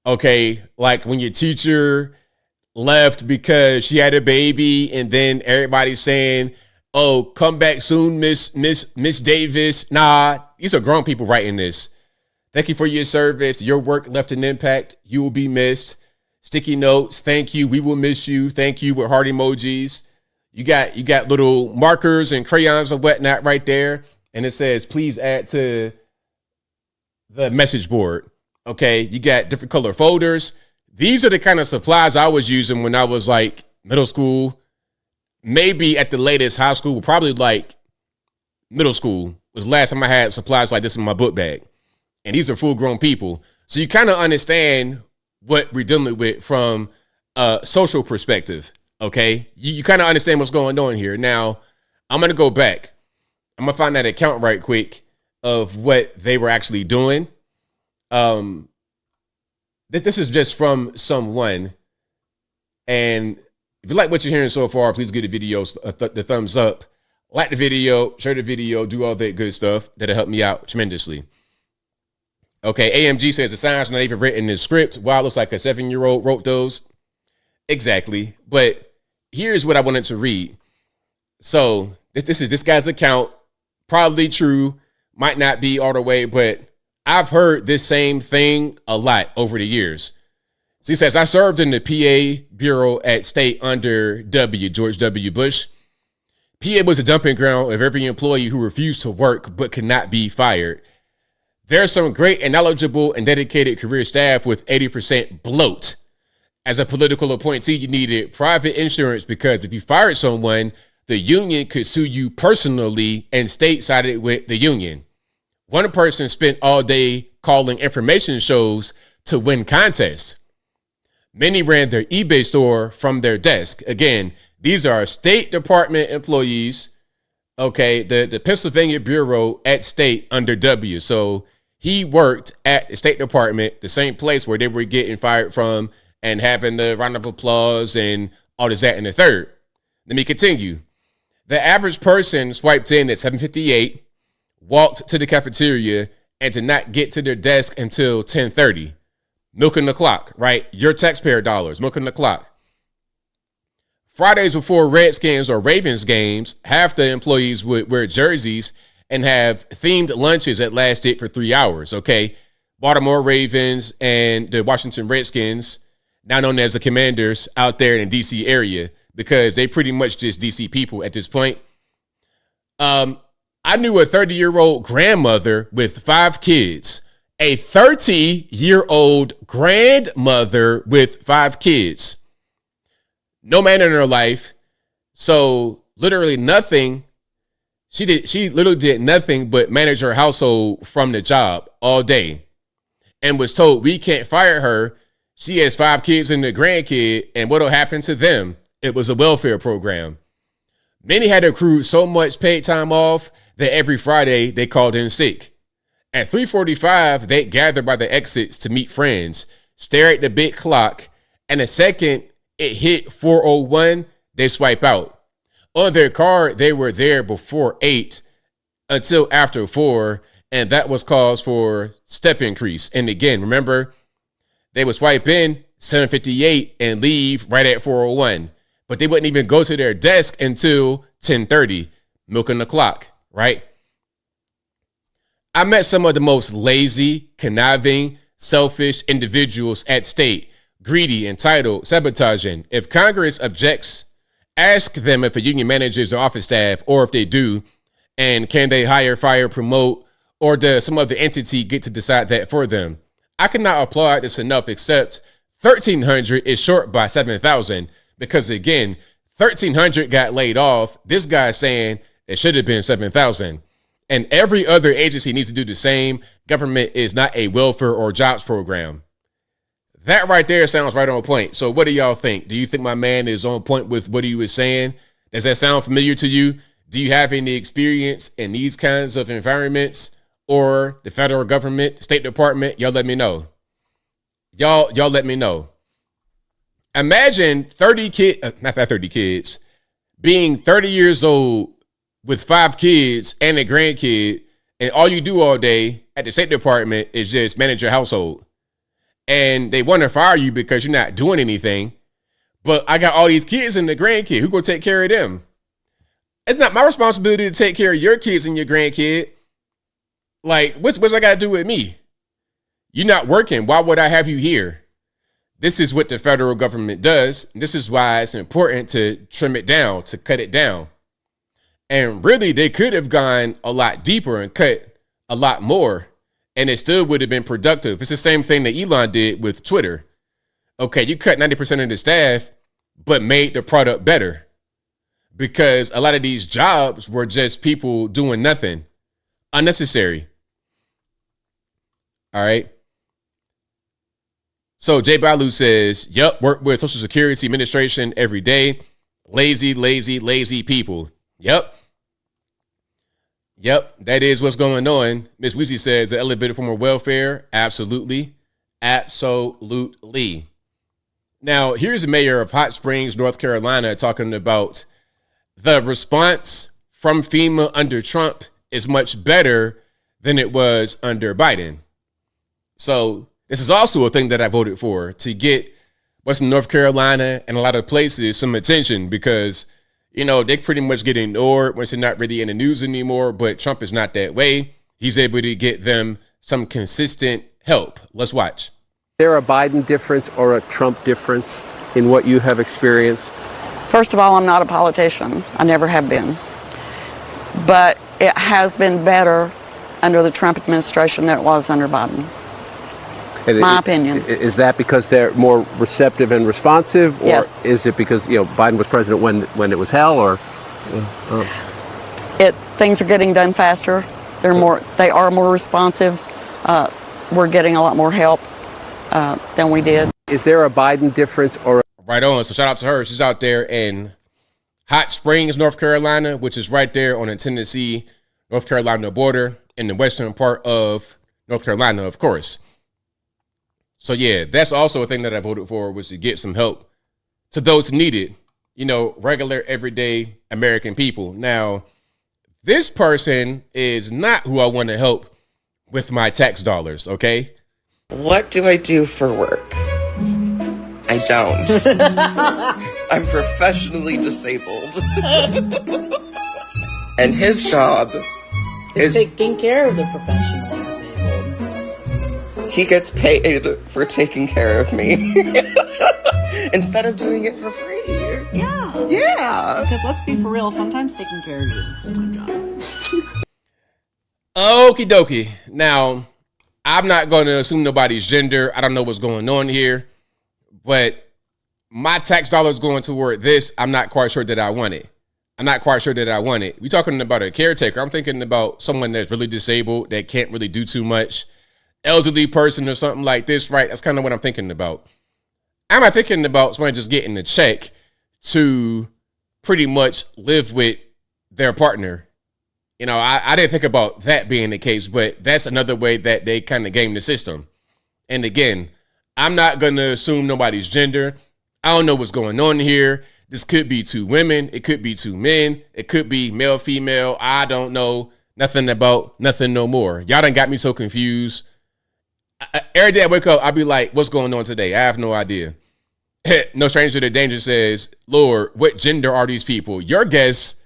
Okay, like when your teacher left because she had a baby and then everybody's saying, oh, come back soon, Miss Davis. Nah, these are grown people writing this. Thank you for your service. Your work left an impact. You will be missed. Sticky notes. Thank you. We will miss you. Thank you with heart emojis. You got little markers and crayons and whatnot right there. And it says, please add to the message board. Okay, you got different color folders. These are the kind of supplies I was using when I was like middle school, maybe at the latest high school, probably like middle school was the last time I had supplies like this in my book bag. And these are full grown people. So you kind of understand what we're dealing with from a social perspective. Okay, you kind of understand what's going on here. Now, I'm going to go back. I'm going to find that account right quick of what they were actually doing. This is just from someone, and if you like what you're hearing so far, please give the video the thumbs up, like the video, share the video, do all that good stuff. That'll help me out tremendously. Okay, AMG says the signs not even written in the script. Wow, looks like a 7-year-old wrote those. Exactly, but here's what I wanted to read. So this is this guy's account, probably true, might not be all the way, but I've heard this same thing a lot over the years. So he says, I served in the PA Bureau at State under George W. Bush. PA was a dumping ground of every employee who refused to work but could not be fired. There's some great and knowledgeable and dedicated career staff with 80% bloat. As a political appointee, you needed private insurance because if you fired someone, the union could sue you personally, and state sided with the union. One person spent all day calling information shows to win contests. Many ran their eBay store from their desk. Again, these are State Department employees. Okay, the Pennsylvania Bureau at State under W. So he worked at the State Department, the same place where they were getting fired from and having the round of applause and all this, that, and the third. Let me continue. The average person swiped in at 7:58, walked to the cafeteria, and did not get to their desk until 10:30. Milking the clock, right? Your taxpayer dollars, milking the clock. Fridays before Redskins or Ravens games, half the employees would wear jerseys and have themed lunches that lasted for 3 hours, okay? Baltimore Ravens and the Washington Redskins, now known as the Commanders, out there in the D.C. area, because they pretty much just D.C. people at this point. I knew a 30-year-old grandmother with 5 kids. A 30-year-old grandmother with 5 kids. No man in her life. So literally nothing. She literally did nothing but manage her household from the job all day. And was told, we can't fire her. She has 5 kids and a grandkid. And what'll happen to them? It was a welfare program. Many had accrued so much paid time off that every Friday they called in sick. At 3:45, they gathered by the exits to meet friends, stare at the big clock, and the second it hit 4:01, they swipe out. On their card, they were there before 8 until after 4, and that was cause for step increase. And again, remember, they would swipe in 7:58 and leave right at 4:01. But they wouldn't even go to their desk until 10:30, milking the clock, right? I met some of the most lazy, conniving, selfish individuals at State, greedy, entitled, sabotaging. If Congress objects, ask them if a union manages their office staff, or if they do, and can they hire, fire, promote, or does some other entity get to decide that for them? I cannot applaud this enough, except 1,300 is short by 7,000. Because again, 1,300 got laid off. This guy's saying it should have been 7,000. And every other agency needs to do the same. Government is not a welfare or jobs program. That right there sounds right on point. So what do y'all think? Do you think my man is on point with what he was saying? Does that sound familiar to you? Do you have any experience in these kinds of environments, or the federal government, State Department? Y'all let me know. Y'all let me know. Imagine 30 kids, being 30 years old with 5 kids and a grandkid, and all you do all day at the State Department is just manage your household. And they want to fire you because you're not doing anything. But I got all these kids and the grandkid. Who gonna take care of them? It's not my responsibility to take care of your kids and your grandkid. Like, what's I got to do with me? You're not working. Why would I have you here? This is what the federal government does. This is why it's important to trim it down, to cut it down. And really, they could have gone a lot deeper and cut a lot more, and it still would have been productive. It's the same thing that Elon did with Twitter. Okay, you cut 90% of the staff, but made the product better, because a lot of these jobs were just people doing nothing, unnecessary. All right. So Jay Balu says, yep, work with Social Security Administration every day. Lazy people. Yep, that is what's going on. Miss Weezy says, the elevated form of welfare. Absolutely. Now, here's the mayor of Hot Springs, North Carolina, talking about the response from FEMA under Trump is much better than it was under Biden. So this is also a thing that I voted for, to get Western North Carolina and a lot of places some attention, because, you know, they pretty much get ignored once they're not really in the news anymore. But Trump is not that way. He's able to get them some consistent help. Let's watch. Is there a Biden difference or a Trump difference in what you have experienced? First of all, I'm not a politician. I never have been. But it has been better under the Trump administration than it was under Biden. My opinion. Is that because they're more receptive and responsive, or yes. is it because Biden was president when it was hell, or? Things are getting done faster. They are more responsive. We're getting a lot more help than we did. Is there a Biden difference or? Right on. So shout out to her. She's out there in Hot Springs, North Carolina, which is right there on the Tennessee, North Carolina border in the western part of North Carolina, of course. So yeah, that's also a thing that I voted for, was to get some help to those who need it. Regular, everyday American people. Now, this person is not who I want to help with my tax dollars, okay? What do I do for work? I don't. I'm professionally disabled. And his job is taking care of the professionally disabled. He gets paid for taking care of me instead of doing it for free. Yeah. Yeah. Because let's be for real, sometimes taking care of you is a full-time job. Okie dokie. Now, I'm not going to assume nobody's gender. I don't know what's going on here. But my tax dollars going toward this, I'm not quite sure that I want it. We're talking about a caretaker. I'm thinking about someone that's really disabled, that can't really do too much. Elderly person or something like this, right? That's kind of what I'm thinking about. I'm not thinking about somebody just getting a check to pretty much live with their partner. I didn't think about that being the case, but that's another way that they kind of game the system. And again, I'm not going to assume nobody's gender. I don't know what's going on here. This could be two women. It could be two men. It could be male, female. I don't know nothing about nothing no more. Y'all done got me so confused. Every day I wake up, I'll be like, what's going on today? I have no idea. No Stranger to Danger says, Lord, what gender are these people? Your guess,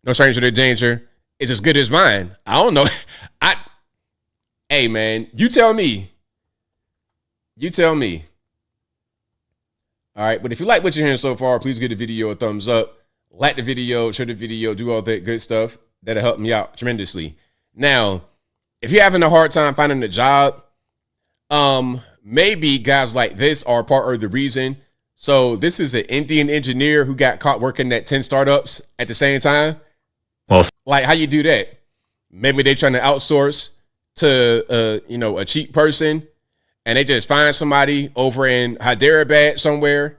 No Stranger to Danger, is as good as mine. I don't know. Hey, man, you tell me. All right, but if you like what you're hearing so far, please give the video a thumbs up. Like the video, share the video, do all that good stuff. That'll help me out tremendously. Now, if you're having a hard time finding a job, maybe guys like this are part of the reason. So this is an Indian engineer who got caught working at 10 startups at the same time. Well, like, how you do that? Maybe they're trying to outsource to a cheap person, and they just find somebody over in Hyderabad somewhere,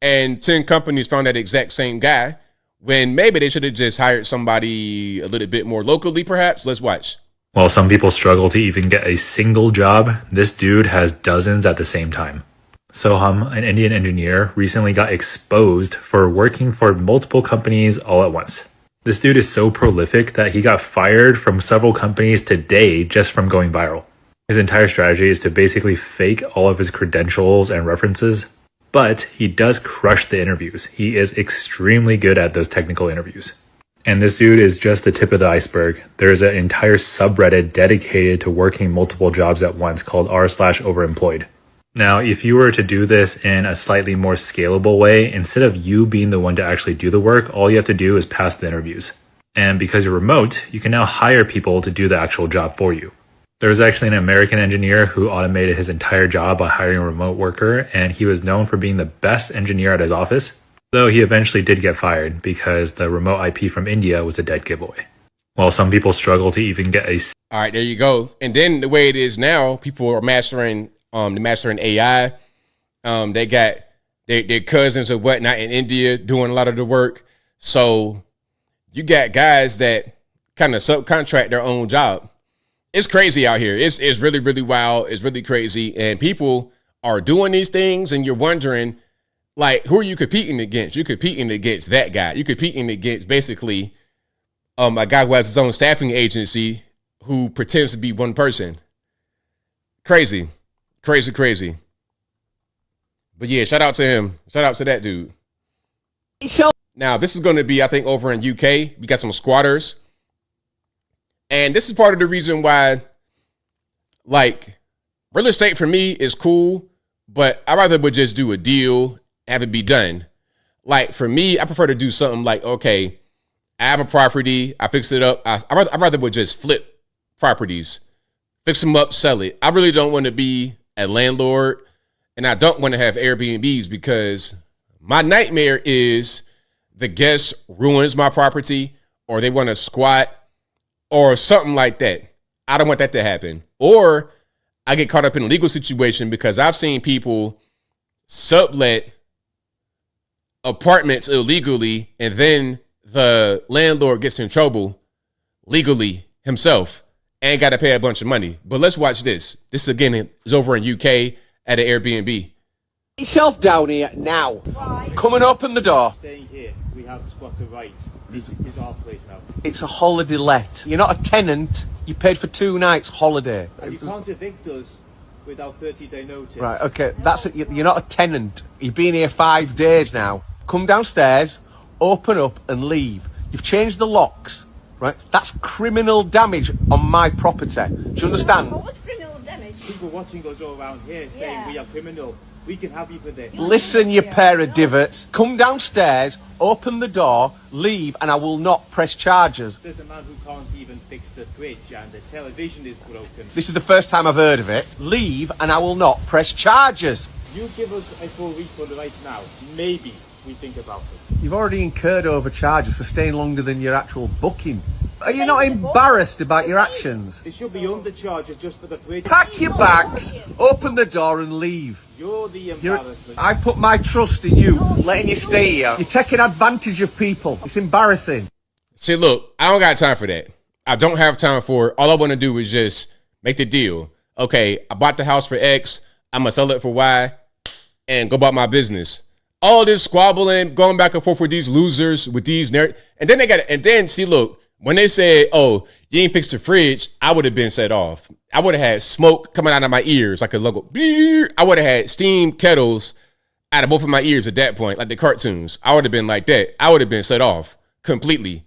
and 10 companies found that exact same guy, when maybe they should have just hired somebody a little bit more locally, perhaps. Let's watch. While some people struggle to even get a single job, this dude has dozens at the same time. Soham, an Indian engineer, recently got exposed for working for multiple companies all at once. This dude is so prolific that he got fired from several companies today just from going viral. His entire strategy is to basically fake all of his credentials and references, but he does crush the interviews. He is extremely good at those technical interviews. And this dude is just the tip of the iceberg. There's an entire subreddit dedicated to working multiple jobs at once called r/overemployed. Now, if you were to do this in a slightly more scalable way, instead of you being the one to actually do the work, all you have to do is pass the interviews. And because you're remote, you can now hire people to do the actual job for you. There was actually an American engineer who automated his entire job by hiring a remote worker, and he was known for being the best engineer at his office, though he eventually did get fired because the remote IP from India was a dead giveaway. While some people struggle to even get a... All right, there you go. And then the way it is now, people are mastering AI. They got their cousins or whatnot in India doing a lot of the work. So you got guys that kind of subcontract their own job. It's crazy out here. It's really, really wild. It's really crazy. And people are doing these things, and you're wondering, like, who are you competing against? You're competing against that guy. You're competing against basically a guy who has his own staffing agency who pretends to be one person. Crazy. Crazy. But yeah, shout out to him. Shout out to that dude. Now, this is going to be, I think, over in UK. We got some squatters. And this is part of the reason why, like, real estate for me is cool, but I'd rather would just do a deal, have it be done. Like for me, I prefer to do something like, okay, I have a property, I fix it up. I'd rather would just flip properties, fix them up, sell it. I really don't want to be a landlord, and I don't want to have Airbnbs because my nightmare is the guest ruins my property or they want to squat or something like that. I don't want that to happen. Or I get caught up in a legal situation because I've seen people sublet apartments illegally and then the landlord gets in trouble legally himself and got to pay a bunch of money. But let's watch this. This again is over in UK at an Airbnb. Yourself down here now. Come and open the door. Staying here, we have squatter rights. This is our place now. It's a holiday let. You're not a tenant. You paid for 2 nights holiday. You can't evict us without 30-day notice. Right, okay, that's it. You're not a tenant. You've been here 5 days now. Come downstairs, open up and leave. You've changed the locks, right? That's criminal damage on my property. Do you understand? What's criminal damage? People watching us all around here saying we are criminal. We can have you for this. Listen, you pair of divots. Come downstairs, open the door, leave, and I will not press charges. There's a man who can't even fix the fridge and the television is broken. This is the first time I've heard of it. Leave, and I will not press charges. You give us a full refund right now. Maybe we think about it. You've already incurred overcharges for staying longer than your actual booking. Are you not embarrassed about your actions? It should be undercharges just for the fridge. Pack your bags, open the door and leave. You're the embarrassment. I put my trust in you, letting you stay here. You're taking advantage of people. It's embarrassing. See, look, I don't got time for that. I don't have time for it. All I want to do is just make the deal. Okay, I bought the house for X. I'm going to sell it for Y and go about my business. All this squabbling, going back and forth with these losers, with these and then they got it. And then see, look, when they said, "Oh, you ain't fixed the fridge," I would have been set off. I would have had smoke coming out of my ears like a local. I would have had steam kettles out of both of my ears at that point, like the cartoons. I would have been like that. I would have been set off completely.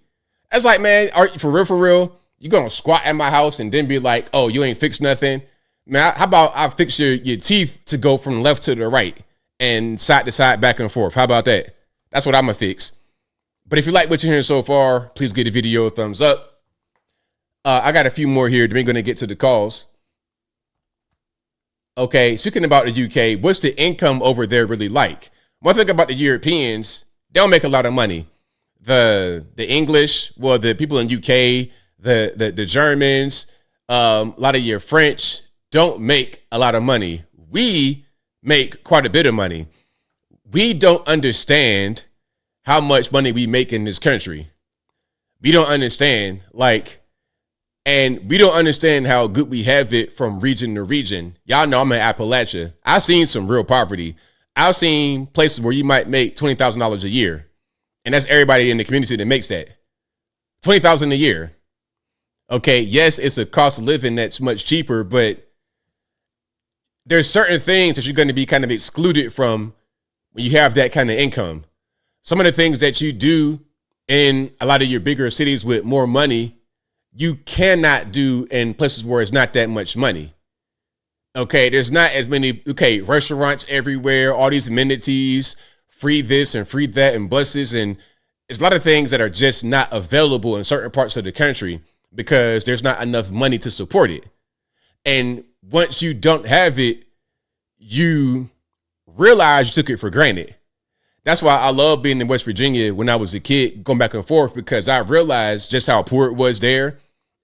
That's like, man, are you for real? You gonna squat at my house and then be like, "Oh, you ain't fixed nothing"? Man, how about I fix your teeth to go from left to the right and side to side, back and forth? How about that? That's what I'm gonna fix. But if you like what you're hearing so far, please give the video a thumbs up. I got a few more here. Then we're going to get to the calls. Okay, speaking about the UK, what's the income over there really like? One thing about the Europeans, they don't make a lot of money. The English, well, the people in UK, the Germans, a lot of your French don't make a lot of money. We make quite a bit of money. We don't understand how much money we make in this country. We don't understand, and we don't understand how good we have it from region to region. Y'all know I'm in Appalachia. I've seen some real poverty. I've seen places where you might make $20,000 a year. And that's everybody in the community that makes that. $20,000 a year. Okay, yes, it's a cost of living that's much cheaper, but there's certain things that you're going to be kind of excluded from when you have that kind of income. Some of the things that you do in a lot of your bigger cities with more money, you cannot do in places where it's not that much money. Okay, there's not as many, restaurants everywhere, all these amenities, free this and free that, and buses, and there's a lot of things that are just not available in certain parts of the country because there's not enough money to support it. And once you don't have it, you realize you took it for granted. That's why I love being in West Virginia when I was a kid, going back and forth, because I realized just how poor it was there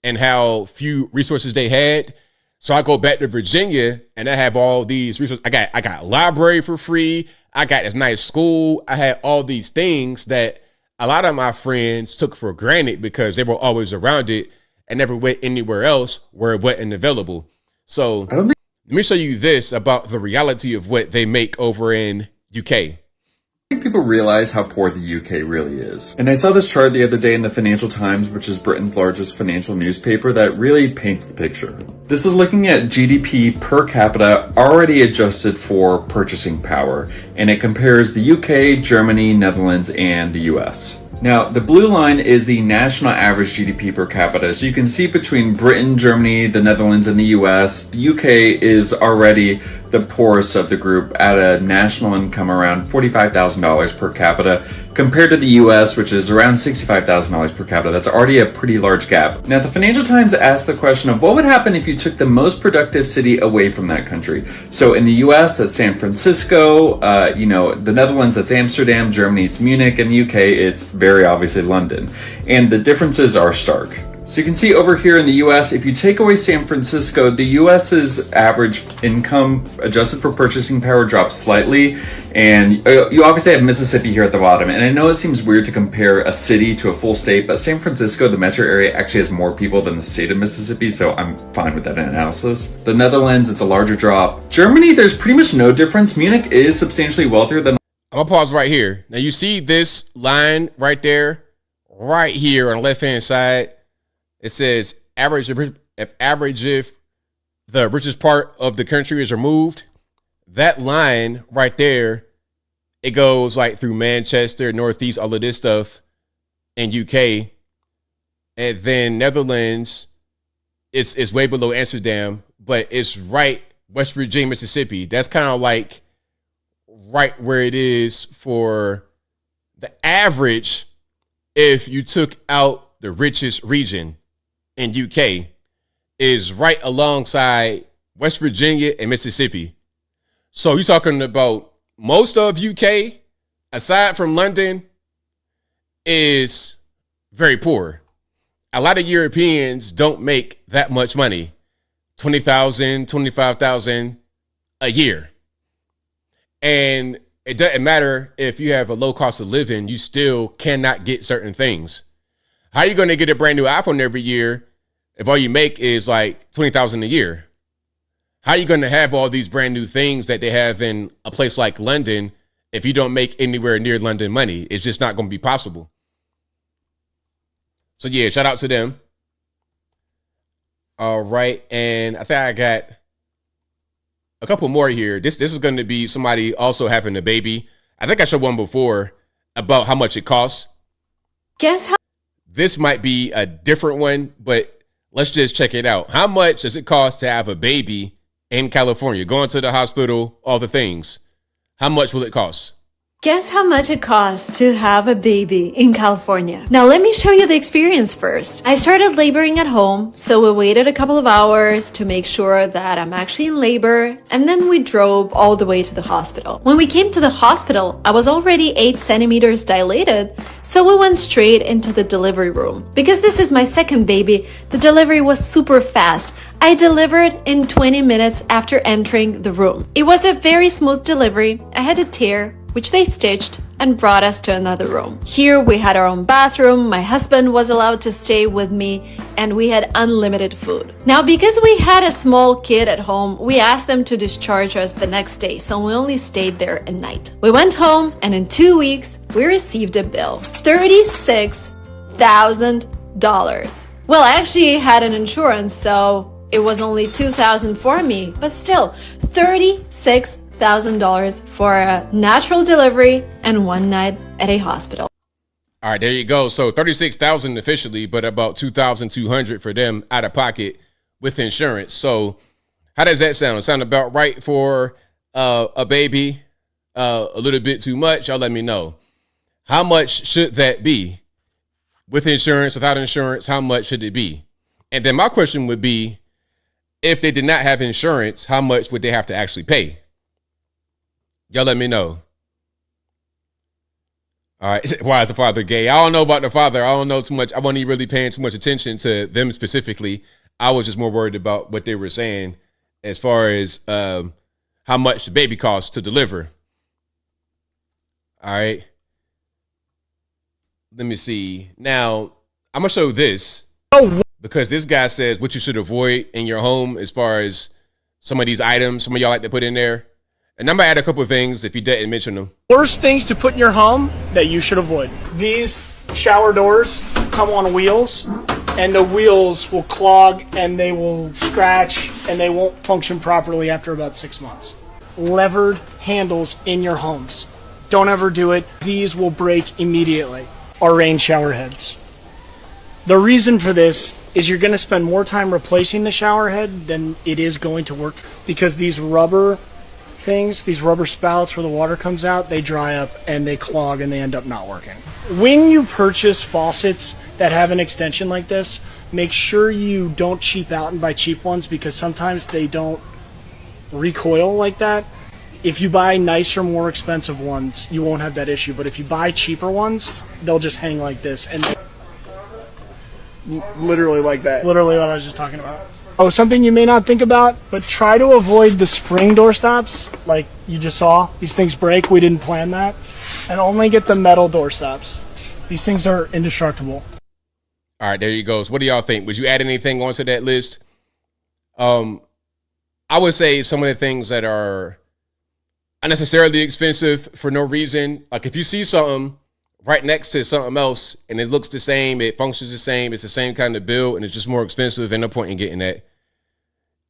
and how few resources they had. So I go back to Virginia and I have all these resources. I got library for free. I got this nice school. I had all these things that a lot of my friends took for granted because they were always around it and never went anywhere else where it wasn't available. So let me show you this about the reality of what they make over in UK. I think people realize how poor the UK really is. And I saw this chart the other day in the Financial Times, which is Britain's largest financial newspaper, that really paints the picture. This is looking at GDP per capita already adjusted for purchasing power, and it compares the UK, Germany, Netherlands, and the US. Now, the blue line is the national average GDP per capita. So you can see between Britain, Germany, the Netherlands, and the US, the UK is already the poorest of the group at a national income around $45,000 per capita, compared to the US, which is around $65,000 per capita. That's already a pretty large gap. Now, the Financial Times asked the question of what would happen if you took the most productive city away from that country. So in the US, that's San Francisco, the Netherlands, that's Amsterdam, Germany, it's Munich, and the UK, it's very obviously London. And the differences are stark. So you can see over here in the US, if you take away San Francisco, the US's average income adjusted for purchasing power drops slightly. And you obviously have Mississippi here at the bottom. And I know it seems weird to compare a city to a full state, but San Francisco, the metro area, actually has more people than the state of Mississippi. So I'm fine with that analysis. The Netherlands, it's a larger drop. Germany, there's pretty much no difference. Munich is substantially wealthier than... I'm going to pause right here. Now you see this line right there, right here on the left-hand side. It says if the richest part of the country is removed, that line right there, it goes like through Manchester, Northeast, all of this stuff in UK. And then Netherlands, it's way below Amsterdam, but it's right West Virginia, Mississippi. That's kind of like right where it is for the average if you took out the richest region in UK is right alongside West Virginia and Mississippi. So you're talking about most of UK, aside from London, is very poor. A lot of Europeans don't make that much money, $20,000, $25,000 a year. And it doesn't matter if you have a low cost of living, you still cannot get certain things. How are you going to get a brand new iPhone every year if all you make is like $20,000 a year? How are you going to have all these brand new things that they have in a place like London if you don't make anywhere near London money? It's just not going to be possible. So yeah, shout out to them. All right, and I think I got a couple more here. This is going to be somebody also having a baby. I think I showed one before about how much it costs. Guess how? This might be a different one, but let's just check it out. How much does it cost to have a baby in California? Going to the hospital, all the things. How much will it cost? Guess how much it costs to have a baby in California. Now let me show you the experience first. I started laboring at home, so we waited a couple of hours to make sure that I'm actually in labor, and then we drove all the way to the hospital. When we came to the hospital, I was already 8 centimeters dilated, so we went straight into the delivery room. Because this is my second baby, the delivery was super fast. I delivered in 20 minutes after entering the room. It was a very smooth delivery. I had a tear, which they stitched and brought us to another room. Here we had our own bathroom, my husband was allowed to stay with me, and we had unlimited food. Now, because we had a small kid at home, we asked them to discharge us the next day, so we only stayed there a night. We went home, and in 2 weeks, we received a bill. $36,000. Well, I actually had an insurance, so it was only $2,000 for me, but still, $36,000 for a natural delivery and one night at a hospital. All right, there you go. So $36,000 officially, but about $2,200 for them out of pocket with insurance. So how does that sound? Sound about right for a baby? A little bit too much? Y'all let me know. How much should that be? With insurance, without insurance, how much should it be? And then my question would be, if they did not have insurance, how much would they have to actually pay? Y'all let me know. All right. Why is the father gay? I don't know about the father. I don't know too much. I wasn't even really paying too much attention to them specifically. I was just more worried about what they were saying as far as how much the baby costs to deliver. All right. Let me see. Now, I'm going to show this because this guy says what you should avoid in your home as far as some of these items, some of y'all like to put in there. And I'm going to add a couple of things if you didn't mention them. Worst things to put in your home that you should avoid. These shower doors come on wheels, and the wheels will clog, and they will scratch, and they won't function properly after about 6 months. Levered handles in your homes. Don't ever do it. These will break immediately. Or rain shower heads. The reason for this is you're going to spend more time replacing the shower head than it is going to work, because these rubber things, these rubber spouts where the water comes out, they dry up and they clog and they end up not working. When you purchase faucets that have an extension like this, make sure you don't cheap out and buy cheap ones, because sometimes they don't recoil like that. If you buy nicer, more expensive ones, you won't have that issue. But if you buy cheaper ones, they'll just hang like this. And literally like that. Literally what I was just talking about. Oh, something you may not think about, but try to avoid the spring door stops, like you just saw. These things break. We didn't plan that. And only get the metal door stops. These things are indestructible. All right, there you go. So what do y'all think? Would you add anything onto that list? I would say some of the things that are unnecessarily expensive for no reason. Like if you see something right next to something else and it looks the same, it functions the same, it's the same kind of build, and it's just more expensive, ain't no point in getting that.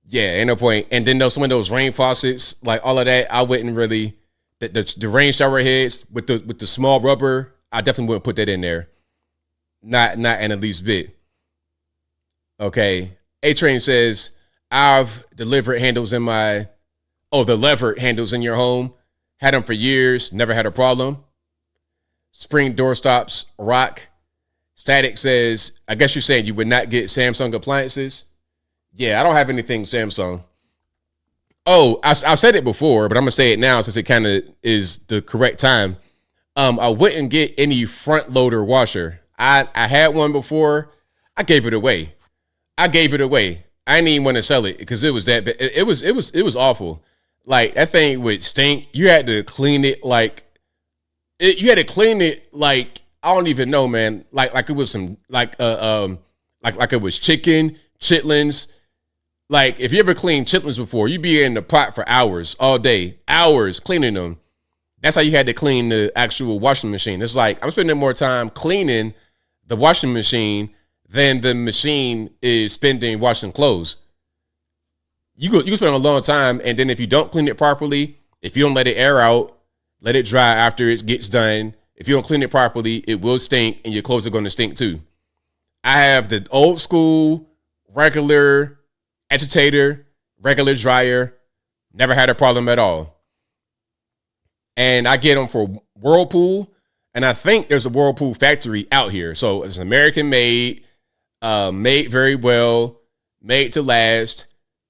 Yeah, ain't no point. And then some of those rain faucets, like all of that, I wouldn't really. The rain shower heads with the small rubber, I definitely wouldn't put that in there. Not in the least bit. Okay. A-Train says, I've delivered handles in the levered handles in your home. Had them for years, never had a problem. Spring door stops rock. Static says, I guess you're saying you would not get Samsung appliances. Yeah, I don't have anything Samsung. Oh, I've said it before, but I'm going to say it now since it kind of is the correct time. I wouldn't get any front loader washer. I had one before. I gave it away. I didn't even want to sell it because it was that bad. It was awful. Like that thing would stink. You had to clean it like I don't even know, man. Like it was some like it was chicken chitlins. Like if you ever cleaned chitlins before, you'd be in the pot for hours, all day, hours cleaning them. That's how you had to clean the actual washing machine. It's like I'm spending more time cleaning the washing machine than the machine is spending washing clothes. You spend a long time, and then if you don't clean it properly, if you don't let it air out, let it dry after it gets done, if you don't clean it properly, it will stink, and your clothes are going to stink too. I have the old school, regular agitator, regular dryer, never had a problem at all. And I get them for Whirlpool, and I think there's a Whirlpool factory out here. So it's American made, made very well, made to last.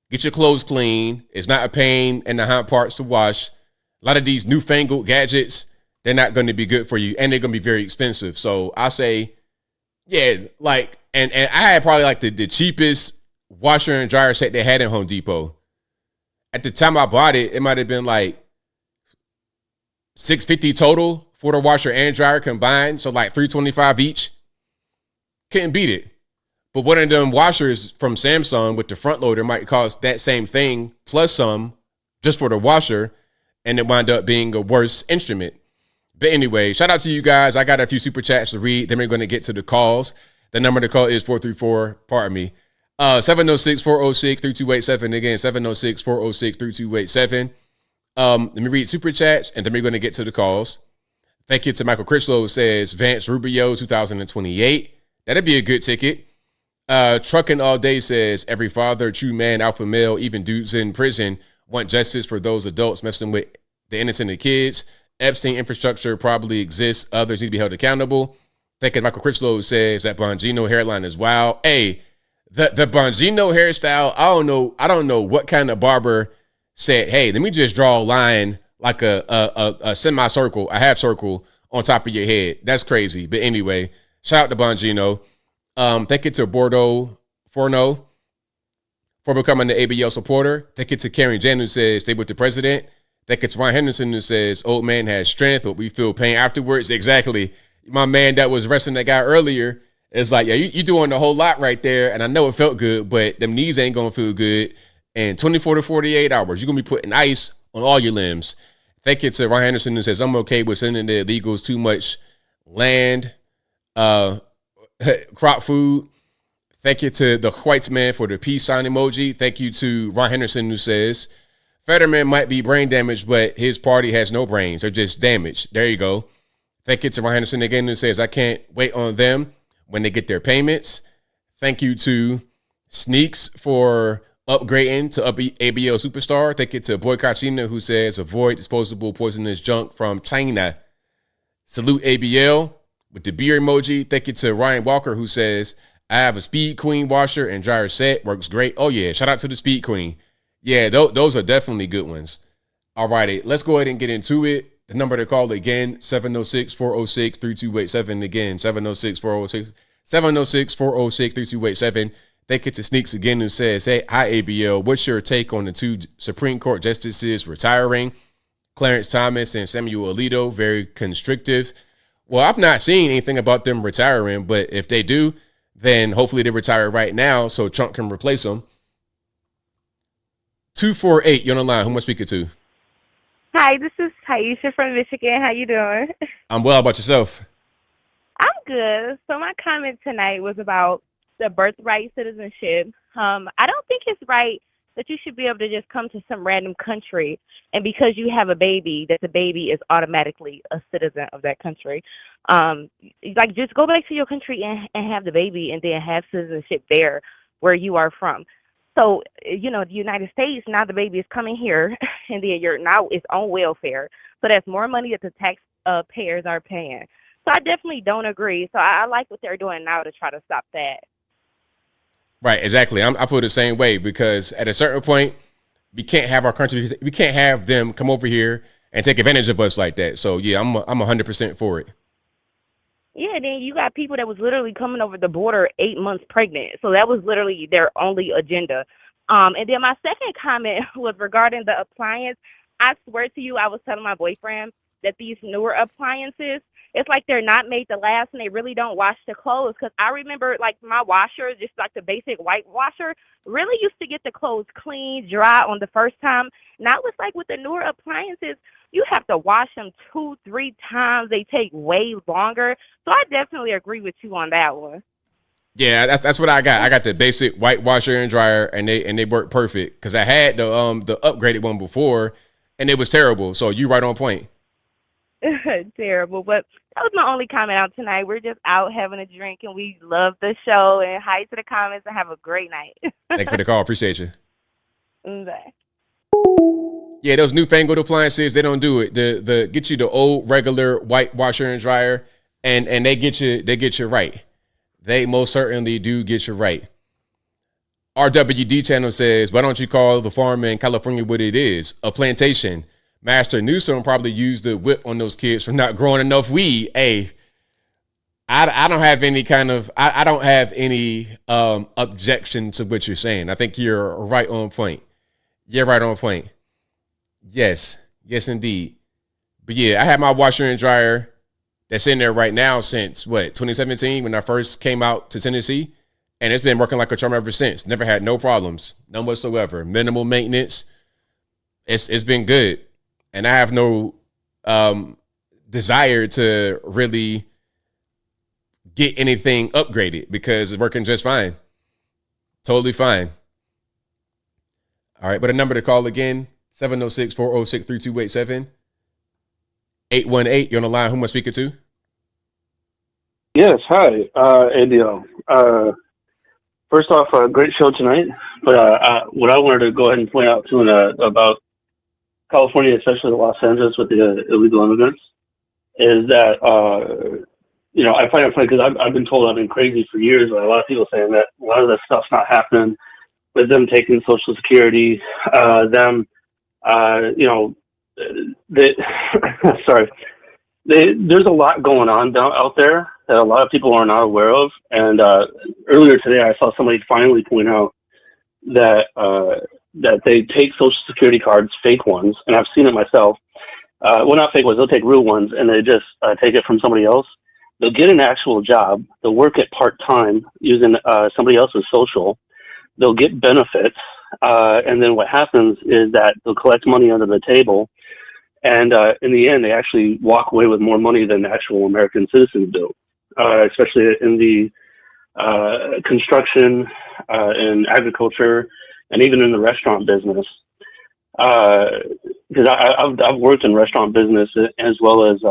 Get your clothes clean. It's not a pain in the hot parts to wash. A lot of these newfangled gadgets, they're not going to be good for you, and they're going to be very expensive. So I say, yeah, like, and I had probably like the cheapest washer and dryer set they had in Home Depot. At the time I bought it, it might have been like $650 total for the washer and dryer combined, so like $325 each. Couldn't beat it. But one of them washers from Samsung with the front loader might cost that same thing plus some just for the washer, and it wound up being a worse instrument. But anyway, shout out to you guys. I got a few super chats to read. Then we're going to get to the calls. The number to call is 706-406-3287. Again, 706-406-3287. Let me read super chats, and then we're going to get to the calls. Thank you to Michael Critchlow, who says Vance Rubio 2028. That'd be a good ticket. Trucking All Day says every father, true man, alpha male, even dudes in prison want justice for those adults messing with the innocent and kids. Epstein infrastructure probably exists. Others need to be held accountable. Thank you, Michael Critchlow, who says that Bongino hairline is wild. Hey, the Bongino hairstyle, I don't know what kind of barber said, hey, let me just draw a line like a semicircle, a half circle on top of your head. That's crazy. But anyway, shout out to Bongino. Thank you to Bordeaux Forno for becoming the ABL supporter. Thank you to Karen Jen, who says stay with the president. Thank you to Ron Henderson, who says old man has strength, but we feel pain afterwards. Exactly. My man that was wrestling that guy earlier is like, yeah, you doing a whole lot right there. And I know it felt good, but them knees ain't going to feel good. And 24 to 48 hours, you're going to be putting ice on all your limbs. Thank you to Ron Henderson, who says, I'm okay with sending the illegals too much land, crop food. Thank you to the white man for the peace sign emoji. Thank you to Ron Henderson, who says, Fetterman might be brain damaged, but his party has no brains. They're just damaged. There you go. Thank you to Ron Henderson again, who says, I can't wait on them when they get their payments. Thank you to Sneaks for upgrading to ABL superstar. Thank you to Boycott China, who says avoid disposable poisonous junk from China. Salute ABL with the beer emoji. Thank you to Ryan Walker, who says I have a Speed Queen washer and dryer set. Works great. Oh yeah, shout out to the Speed Queen. Yeah, those are definitely good ones. All righty, let's go ahead and get into it. The number to call again, 706-406-3287. Again, 706-406-3287. Thank you to Sneaks again, who says, hey, hi, ABL. What's your take on the two Supreme Court justices retiring? Clarence Thomas and Samuel Alito, very constrictive. Well, I've not seen anything about them retiring, but if they do, then hopefully they retire right now so Trump can replace them. 248, you're on the line. Who am I speaking to? Hi, this is Taisha from Michigan. How you doing? I'm well. How about yourself? I'm good. So my comment tonight was about the birthright citizenship. I don't think it's right that you should be able to just come to some random country and because you have a baby, that the baby is automatically a citizen of that country. Like just go back to your country and have the baby and then have citizenship there where you are from. So, you know, the United States, now the baby is coming here and then you're now it's on welfare. So that's more money that the taxpayers are paying. So I definitely don't agree. So I like what they're doing now to try to stop that. Right, exactly. I feel the same way because at a certain point, we can't have our country, we can't have them come over here and take advantage of us like that. So, yeah, I'm 100% for it. Yeah, then you got people that was literally coming over the border 8 months pregnant. So that was literally their only agenda. And then my second comment was regarding the appliance. I swear to you, I was telling my boyfriend that these newer appliances, it's like they're not made to last and they really don't wash the clothes. Because I remember like my washer, just like the basic white washer, really used to get the clothes clean, dry on the first time. Now it's like with the newer appliances, you have to wash them 2-3 times. They take way longer. So I definitely agree with you on that one. Yeah, that's what I got. I got the basic white washer and dryer, and they work perfect because I had the upgraded one before, and it was terrible. So you right on point. Terrible, but that was my only comment out tonight. We're just out having a drink, and we love the show. And hi to the comments, and have a great night. Thank you for the call. Appreciate you. Bye. Yeah, those newfangled appliances, they don't do it. The get you the old regular white washer and dryer, and they get you right. They most certainly do get you right. RWD channel says, why don't you call the farm in California what it is? A plantation. Master Newsom probably used the whip on those kids for not growing enough weed. Hey, I don't have any kind of I don't have any objection to what you're saying. I think you're right on point. You're right on point. Yes, indeed. But yeah, I have my washer and dryer that's in there right now since 2017 when I first came out to Tennessee, and it's been working like a charm ever since. Never had no problems, none whatsoever. Minimal maintenance. It's been good, and I have no desire to really get anything upgraded because it's working just fine. Totally fine. All right, but a number to call again, 706-406-3287. 818, you're on the line. Who am I speaking to? Yes, hi, ABL. First off, great show tonight. But what I wanted to go ahead and point out too about California, especially Los Angeles with the illegal immigrants, is that I find it funny because I've been told I've been crazy for years by a lot of people saying that a lot of this stuff's not happening with them taking Social Security, there's a lot going on out there that a lot of people are not aware of. And earlier today, I saw somebody finally point out that they take Social Security cards, fake ones, and I've seen it myself. Well, not fake ones, they'll take real ones, and they just take it from somebody else. They'll get an actual job. They'll work it part-time using somebody else's social. They'll get benefits. And then what happens is that they'll collect money under the table. And in the end, they actually walk away with more money than actual American citizens do, especially in the construction, in agriculture, and even in the restaurant business. Because I've worked in restaurant business as well as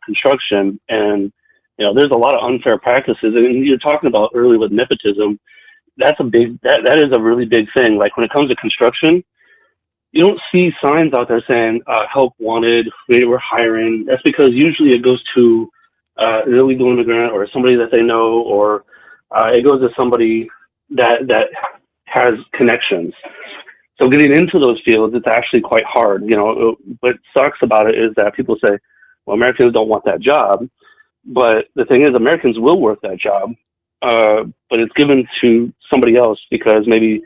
construction, and there's a lot of unfair practices. And you're talking about early with nepotism. that is a really big thing. Like when it comes to construction, you don't see signs out there saying help wanted, we're hiring. That's because usually it goes to an illegal immigrant or somebody that they know, or it goes to somebody that has connections. So getting into those fields, it's actually quite hard. You know, what sucks about it is that people say, well, Americans don't want that job. But the thing is, Americans will work that job, but it's given to somebody else because maybe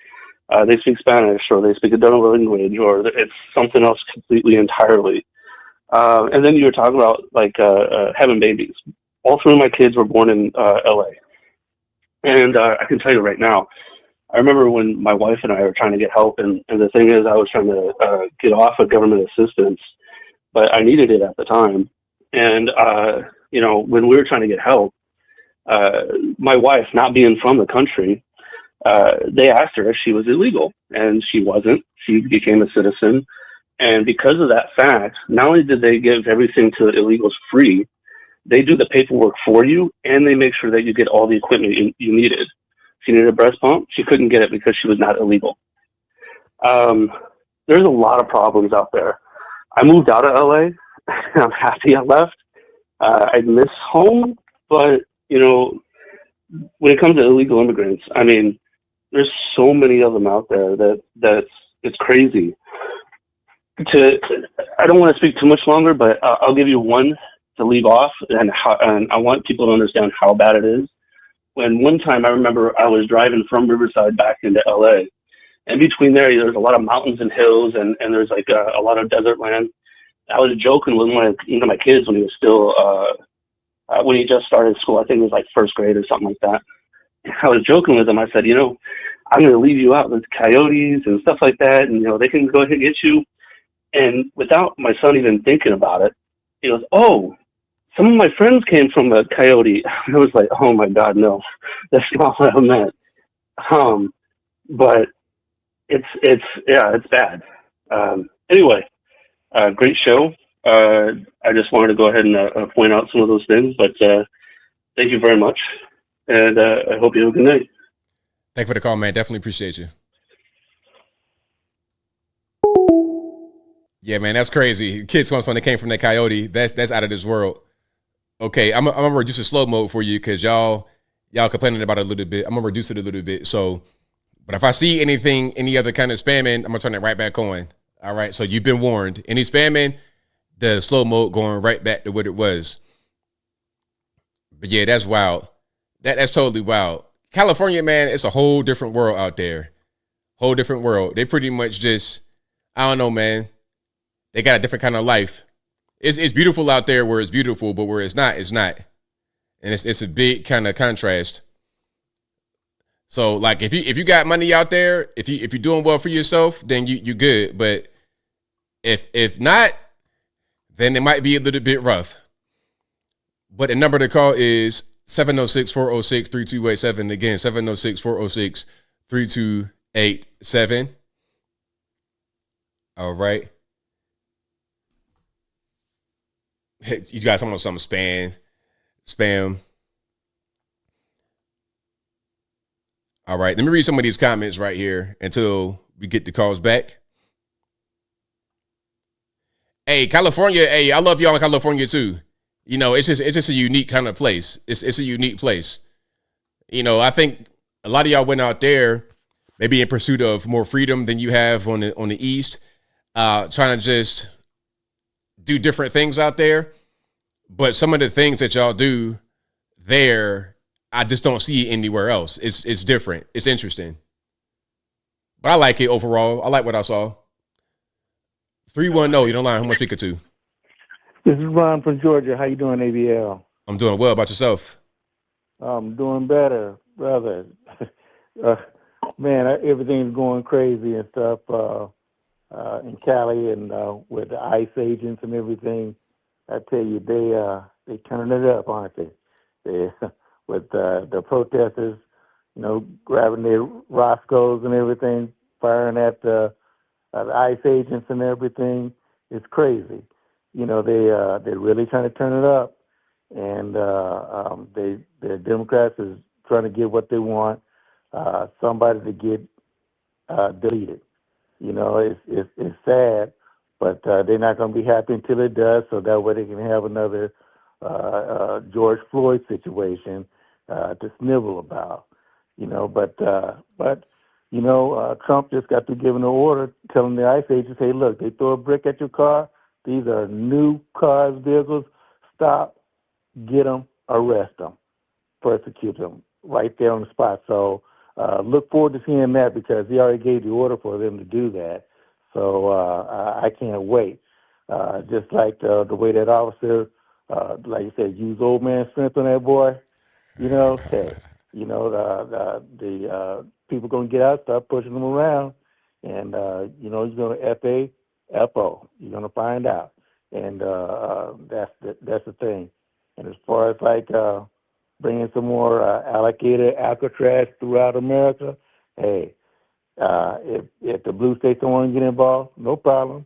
they speak Spanish or they speak a different language or it's something else completely entirely. And then you were talking about like having babies. All three of my kids were born in LA. And I can tell you right now, I remember when my wife and I were trying to get help, and the thing is, I was trying to get off of government assistance, but I needed it at the time. And, you know, when we were trying to get help, my wife, not being from the country, they asked her if she was illegal, and she wasn't. She became a citizen. And because of that fact, not only did they give everything to illegals free, they do the paperwork for you, and they make sure that you get all the equipment you needed. She needed a breast pump. She couldn't get it because she was not illegal. There's a lot of problems out there. I moved out of LA. I'm happy I left. I miss home, but, you know, when it comes to illegal immigrants, I mean, there's so many of them out there that's it's crazy. I don't want to speak too much longer, but I'll give you one to leave off, and I want people to understand how bad it is. When one time I remember I was driving from Riverside back into LA, and between there's a lot of mountains and hills, and there's like a lot of desert land. I was joking with one of my kids when he was still when he just started school. I think it was like first grade or something like that. I was joking with him. I said, you know, I'm going to leave you out with coyotes and stuff like that, and you know they can go ahead and get you. And without my son even thinking about it, he goes, "Oh, some of my friends came from a coyote." I was like, "Oh my God, no, that's not what I meant." But it's bad. Anyway, great show. I just wanted to go ahead and point out some of those things, but thank you very much, and I hope you have a good night. Thank you for the call, man. Definitely appreciate you. Yeah, man, that's crazy. Kids once when they came from that coyote, that's out of this world. Okay, I'm gonna reduce the slow mode for you because y'all complaining about it a little bit. I'm gonna reduce it a little bit. So, but if I see any other kind of spamming, I'm gonna turn it right back on. All right. So you've been warned. Any spamming, the slow mode going right back to what it was. But yeah, that's wild. That's totally wild. California, man, it's a whole different world out there. Whole different world. They pretty much just, I don't know, man. They got a different kind of life. It's beautiful out there where it's beautiful, but where it's not, it's not. And it's a big kind of contrast. So like if you got money out there, if you're doing well for yourself, then you good. But if not, then it might be a little bit rough. But the number to call is 706-406-3287. Again, 706-406-3287. All right. You guys talking about some spam. All right. Let me read some of these comments right here until we get the calls back. Hey, California. Hey, I love y'all in California too. You know, it's just a unique kind of place. It's a unique place. You know, I think a lot of y'all went out there maybe in pursuit of more freedom than you have on the East, trying to just do different things out there. But some of the things that y'all do there, I just don't see anywhere else. It's different. It's interesting. But I like it overall. I like what I saw. 310, you don't lie. Who am I speaking to? This is Ron from Georgia. How you doing, ABL? I'm doing well. About yourself? I'm doing better, brother. Man, everything's going crazy and stuff in Cali and with the ICE agents and everything. I tell you, they turning it up, aren't they? With the protesters, you know, grabbing their Roscoes and everything, firing at the ICE agents and everything. It's crazy. You know, they're really trying to turn it up, and the Democrats is trying to get what they want. somebody to get deleted. You know, it's sad, but they're not going to be happy until it does, so that way they can have another George Floyd situation to snivel about. You know, but you know, Trump just got to give an order telling the ICE agents, hey, look, they throw a brick at your car. These are new cars, vehicles. Stop, get them, arrest them, persecute them right there on the spot. So look forward to seeing that because he already gave the order for them to do that. So I can't wait. Just like the way that officer, like you said, used old man strength on that boy, you know, hey, you know, the people going to get out, start pushing them around, and, you know, you're going to F-A-F-O. You're going to find out. And that's the thing. And as far as, like, bringing some more alligator Alcatraz throughout America, hey, if the blue states don't want to get involved, no problem.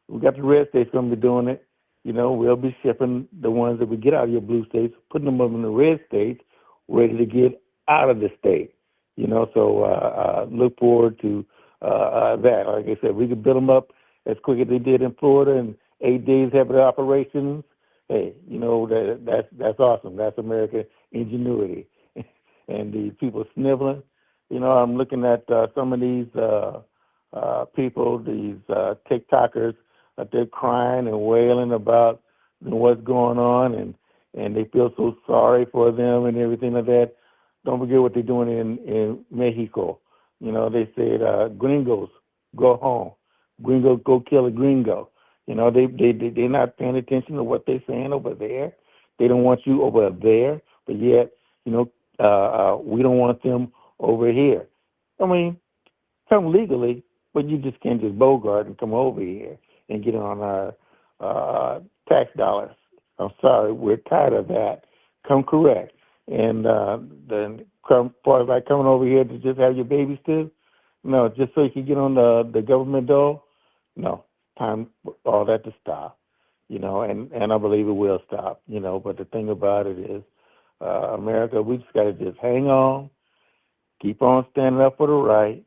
We got the red states going to be doing it. You know, we'll be shipping the ones that we get out of your blue states, putting them up in the red states, ready to get out of the state. You know, so look forward to that. Like I said, we could build them up as quick as they did in Florida in 8 days having operations. Hey, you know, that's awesome. That's American ingenuity. And the people sniveling. You know, I'm looking at some of these people, these TikTokers, they're crying and wailing about what's going on, and they feel so sorry for them and everything like that. Don't forget what they're doing in Mexico. You know, they said, gringos, go home. Gringo, go kill a gringo. You know, they're not paying attention to what they're saying over there. They don't want you over there, but yet, you know, we don't want them over here. I mean, come legally, but you just can't just bogart and come over here and get on our tax dollars. I'm sorry, we're tired of that. Come correct. And then part of like coming over here to just have your babies too? No, just so you can get on the government dole? No, time for all that to stop. You know, and I believe it will stop, you know, but the thing about it is, America, we just got to just hang on, keep on standing up for the right,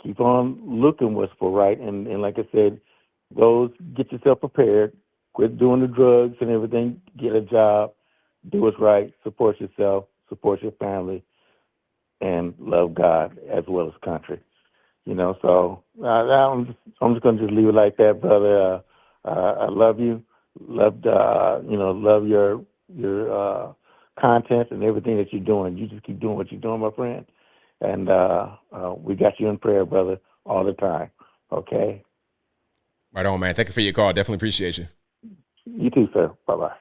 keep on looking what's for right, and like I said, get yourself prepared, quit doing the drugs and everything, get a job, do what's right, support yourself, support your family, and love God as well as country. You know, so I'm just going to just leave it like that, brother. I love you, love your content and everything that you're doing. You just keep doing what you're doing, my friend, and we got you in prayer, brother, all the time. Okay. Right on, man. Thank you for your call. Definitely appreciate you. You too, sir. Bye-bye.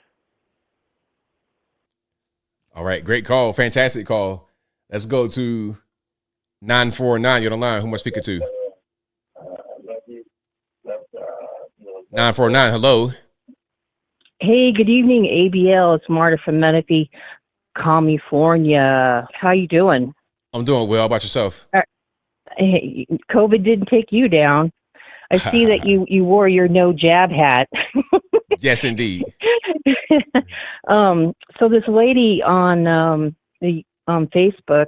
All right. Great call. Fantastic call. Let's go to 949. You're on the line. Who am I speaking to? 949. Hello. Hey, good evening, ABL. It's Marta from Menifee, California. How you doing? I'm doing well. How about yourself? Hey, COVID didn't take you down. I see that you wore your no jab hat. Yes, indeed. So this lady on Facebook,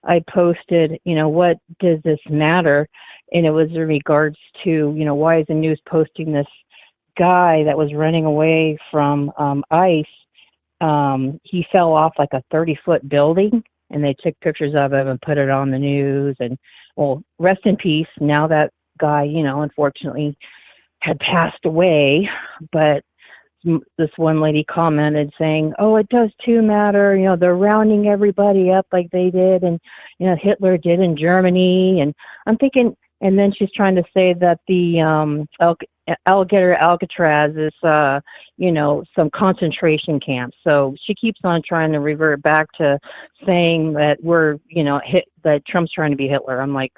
I posted, you know, what does this matter? And it was in regards to, you know, why is the news posting this guy that was running away from ICE? He fell off like a 30-foot building, and they took pictures of him and put it on the news. And, well, rest in peace. Now that guy, you know, unfortunately had passed away, but this one lady commented saying, oh, it does too matter. You know, they're rounding everybody up like they did, and, you know, Hitler did in Germany. And I'm thinking, and then she's trying to say that the alligator Alcatraz is, you know, some concentration camp. So she keeps on trying to revert back to saying that we're, you know, that Trump's trying to be Hitler. I'm like,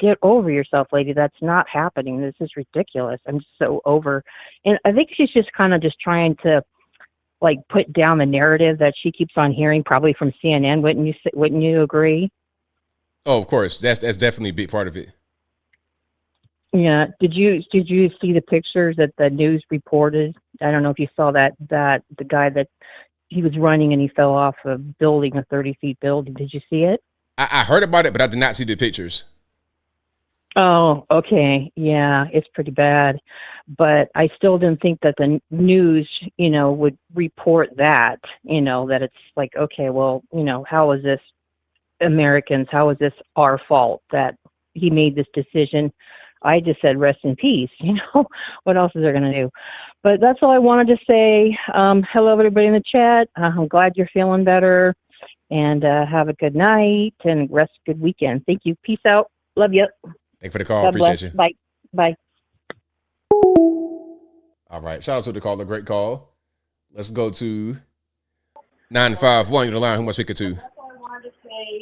get over yourself, lady. That's not happening. This is ridiculous. I'm just so over. And I think she's just kind of just trying to, like, put down the narrative that she keeps on hearing, probably from CNN. Wouldn't you agree? Oh, of course. That's definitely a big part of it. Yeah. Did you see the pictures that the news reported? I don't know if you saw that the guy that he was running and he fell off a building, a 30-foot building. Did you see it? I heard about it, but I did not see the pictures. Oh, okay. Yeah, it's pretty bad. But I still didn't think that the news, would report that, that it's like, okay, well, how is this Americans? How is this our fault that he made this decision? I just said, rest in peace. What else is there going to do? But that's all I wanted to say. Hello, everybody in the chat. I'm glad you're feeling better, and have a good night and rest good weekend. Thank you. Peace out. Love you. Thank you for the call. God Appreciate bless. you. Bye. Bye. All right. Shout out to the caller. Great call. Let's go to 951. You're the line. Who am I speaking to?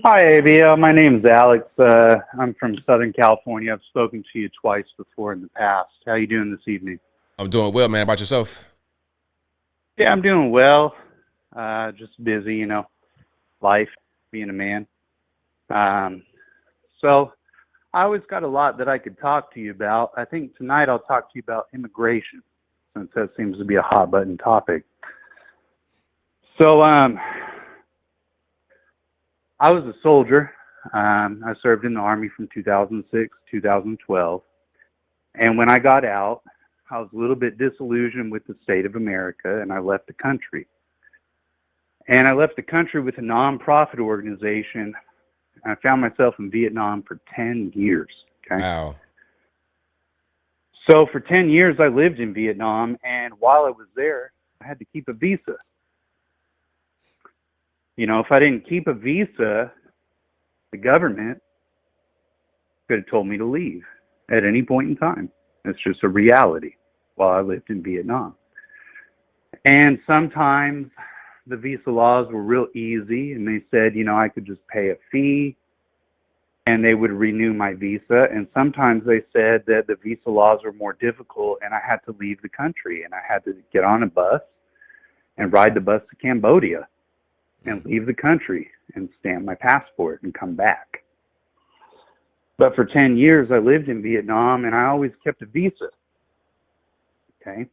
Hi, ABL. My name is Alex. I'm from Southern California. I've spoken to you twice before in the past. How you doing this evening? I'm doing well, man. How about yourself? Yeah, I'm doing well. Just busy, life, being a man. So I always got a lot that I could talk to you about. I think tonight I'll talk to you about immigration, since that seems to be a hot button topic. So I was a soldier. I served in the Army from 2006 to 2012. And when I got out, I was a little bit disillusioned with the state of America, and I left the country. And I left the country with a nonprofit organization. I found myself in Vietnam for 10 years. Okay? Wow. So for 10 years, I lived in Vietnam, and while I was there, I had to keep a visa. If I didn't keep a visa, the government could have told me to leave at any point in time. It's just a reality while I lived in Vietnam. And sometimes the visa laws were real easy, and they said, I could just pay a fee and they would renew my visa. And sometimes they said that the visa laws were more difficult and I had to leave the country, and I had to get on a bus and ride the bus to Cambodia and leave the country and stamp my passport and come back. But for 10 years, I lived in Vietnam, and I always kept a visa. Okay.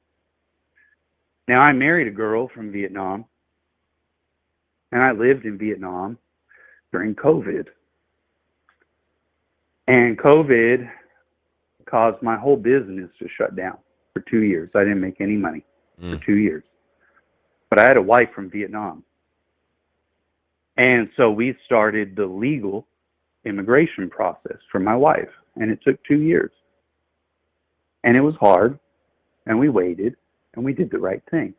Now, I married a girl from Vietnam, and I lived in Vietnam during COVID. And COVID caused my whole business to shut down for 2 years. I didn't make any money for 2 years. But I had a wife from Vietnam. And so we started the legal immigration process for my wife, and it took 2 years. And it was hard, and we waited, and we did the right thing.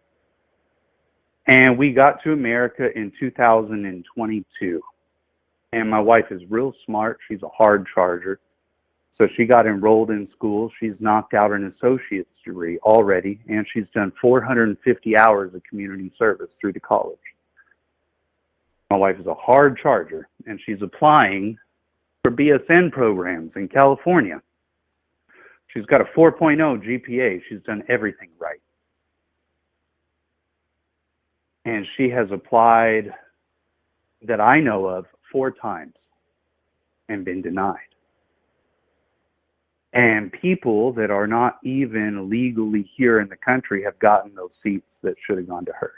And we got to America in 2022. And my wife is real smart. She's a hard charger. So she got enrolled in school. She's knocked out an associate's degree already, and she's done 450 hours of community service through the college. My wife is a hard charger, and she's applying for BSN programs in California. She's got a 4.0 GPA. She's done everything right. And she has applied, that I know of, 4 times and been denied. And people that are not even legally here in the country have gotten those seats that should have gone to her.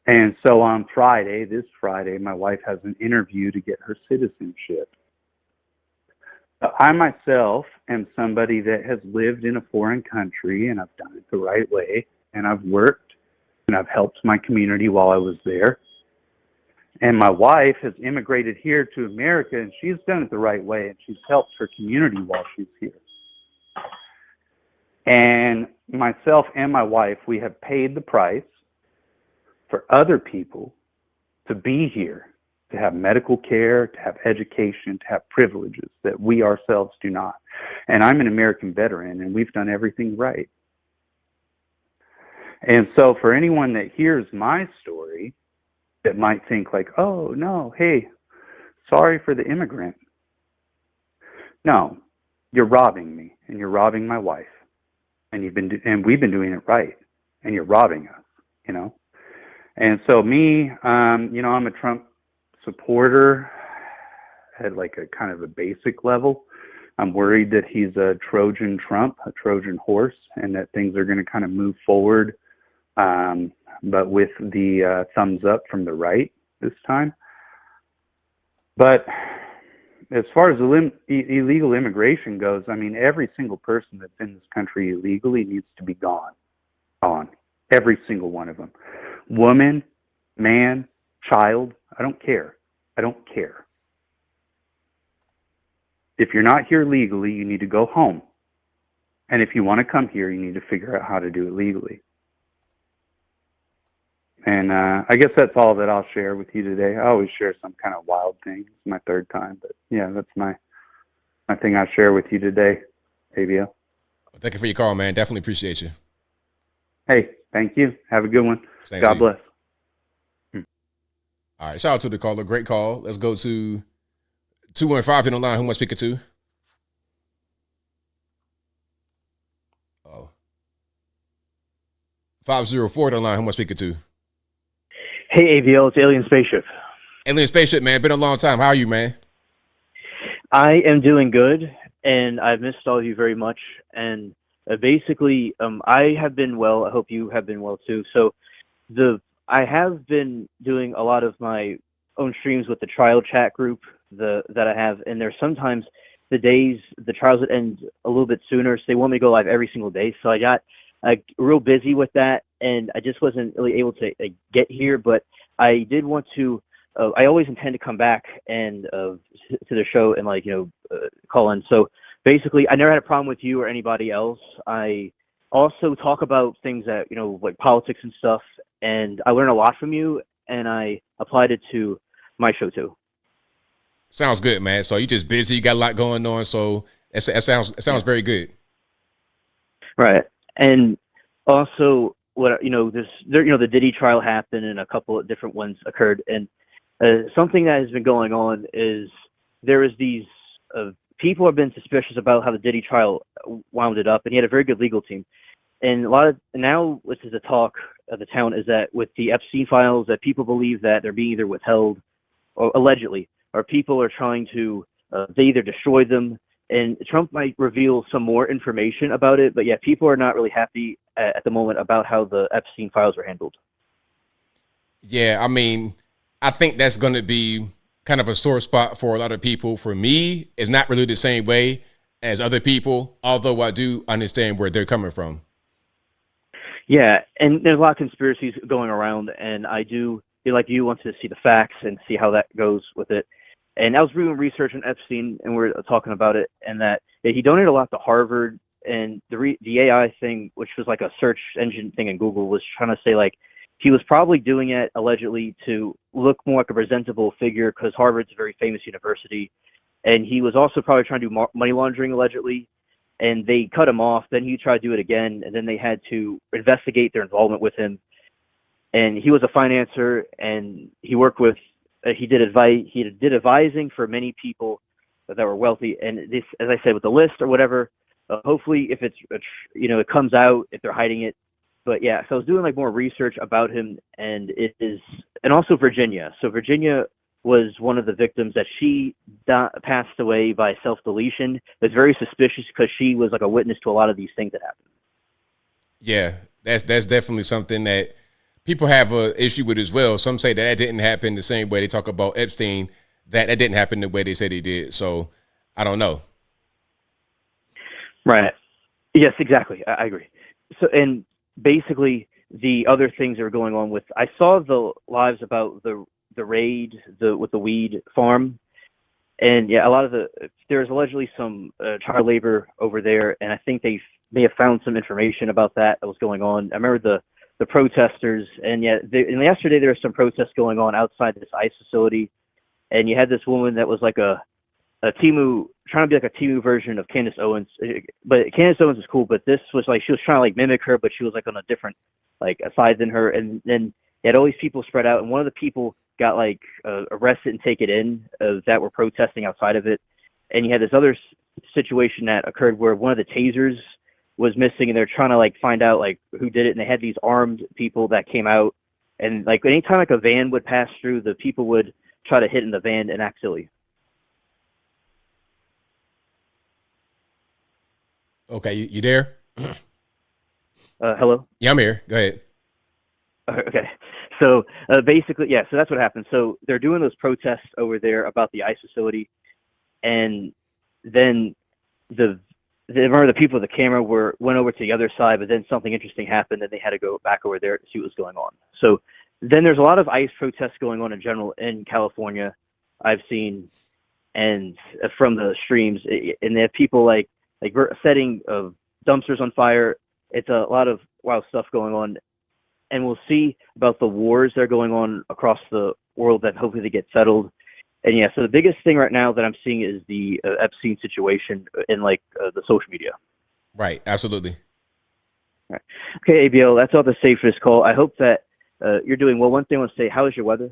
And so on Friday, this Friday, my wife has an interview to get her citizenship. I myself am somebody that has lived in a foreign country, and I've done it the right way, and I've worked, and I've helped my community while I was there. And my wife has immigrated here to America, and she's done it the right way, and she's helped her community while she's here. And myself and my wife, we have paid the price for other people to be here, to have medical care, to have education, to have privileges that we ourselves do not. And I'm an American veteran, and we've done everything right. And so for anyone that hears my story that might think like, oh, no, hey, sorry for the immigrant. No, you're robbing me, and you're robbing my wife. And we've been doing it right, and you're robbing us, And so me, I'm a Trump supporter at like a kind of a basic level. I'm worried that he's a Trojan Trump, a Trojan horse, and that things are going to kind of move forward, but with the thumbs up from the right. this time. But as far as illegal immigration goes, I mean, every single person that's in this country illegally needs to be gone. Every single one of them. Woman, man, child, I don't care. I don't care. If you're not here legally, you need to go home. And if you want to come here, you need to figure out how to do it legally. And I guess that's all that I'll share with you today. I always share some kind of wild thing. It's my third time, but yeah, that's my thing I'll share with you today, ABL. Thank you for your call, man. Definitely appreciate you. Hey, thank you. Have a good one. Same God to you. bless. All right, shout out to the caller. Great call. Let's go to 215 in the line. Who am I speaking to? Oh. 504 in the line. Who am I speaking to? Hey, ABL, it's Alien Spaceship. Alien Spaceship, man. Been a long time. How are you, man? I am doing good, and I've missed all of you very much. And basically, I have been well. I hope you have been well, too. So I have been doing a lot of my own streams with the trial chat group that I have, and there's sometimes the trials that end a little bit sooner, so they want me to go live every single day. So I got real busy with that, and I just wasn't really able to get here, but I did want to, I always intend to come back and to the show and call in. So basically, I never had a problem with you or anybody else. I also talk about things that, like politics and stuff, and I learn a lot from you, and I applied it to my show too. Sounds good, man. So you just busy, you got a lot going on, so it sounds very good. Right. And also, the Diddy trial happened, and a couple of different ones occurred. And something that has been going on is there is these people have been suspicious about how the Diddy trial wound it up, and he had a very good legal team. And now, this is the talk of the town, is that with the Epstein files, that people believe that they're being either withheld, or allegedly, or people are trying to they either destroy them. And Trump might reveal some more information about it, but yeah, people are not really happy at the moment about how the Epstein files were handled. Yeah, I mean, I think that's going to be kind of a sore spot for a lot of people. For me, it's not really the same way as other people, although I do understand where they're coming from. Yeah, and there's a lot of conspiracies going around, and I do, like you, want to see the facts and see how that goes with it. And I was doing research on Epstein, and we're talking about it, and that he donated a lot to Harvard, and the AI thing, which was like a search engine thing in Google, was trying to say he was probably doing it allegedly to look more like a presentable figure because Harvard's a very famous university, and he was also probably trying to do money laundering allegedly, and they cut him off. Then he tried to do it again, and then they had to investigate their involvement with him. And he was a financer, and he worked with. He did advising for many people that were wealthy, and this, as I said, with the list or whatever. Hopefully, if it's it comes out, if they're hiding it. But yeah, so I was doing more research about him, and also Virginia. So Virginia was one of the victims that she passed away by self-deletion. It's very suspicious because she was a witness to a lot of these things that happened. Yeah, that's definitely something that people have an issue with as well. Some say that didn't happen the same way they talk about Epstein, that didn't happen the way they said he did. So I don't know. Right. Yes, exactly. I agree. So, and basically the other things that are going on with, I saw the lives about the raid with the weed farm. And yeah, there's allegedly some child labor over there. And I think they may have found some information about that was going on. I remember the protesters, and and yesterday there was some protests going on outside this ICE facility, and you had this woman that was like a Timu, trying to be like a Timu version of Candace Owens, but Candace Owens was cool, but this was she was trying to mimic her, but she was on a different side than her, and then you had all these people spread out, and one of the people got arrested and taken in that were protesting outside of it, and you had this other situation that occurred where one of the tasers was missing, and they're trying to find out who did it, and they had these armed people that came out, and anytime a van would pass through, the people would try to hit in the van and act silly. Okay, you there? Hello? Yeah, I'm here. Go ahead. Okay. So basically, yeah. So that's what happened. So they're doing those protests over there about the ICE facility, and then remember the people at the camera went over to the other side, but then something interesting happened, and they had to go back over there to see what was going on. So then there's a lot of ICE protests going on in general in California, I've seen, and from the streams, and they have people like setting of dumpsters on fire. It's a lot of wild stuff going on, and we'll see about the wars that are going on across the world that hopefully they get settled. And yeah, so the biggest thing right now that I'm seeing is the Epstein situation in the social media. Right, absolutely. All right. Okay, ABL, that's all to say for this call. I hope that you're doing well. One thing I want to say, how is your weather?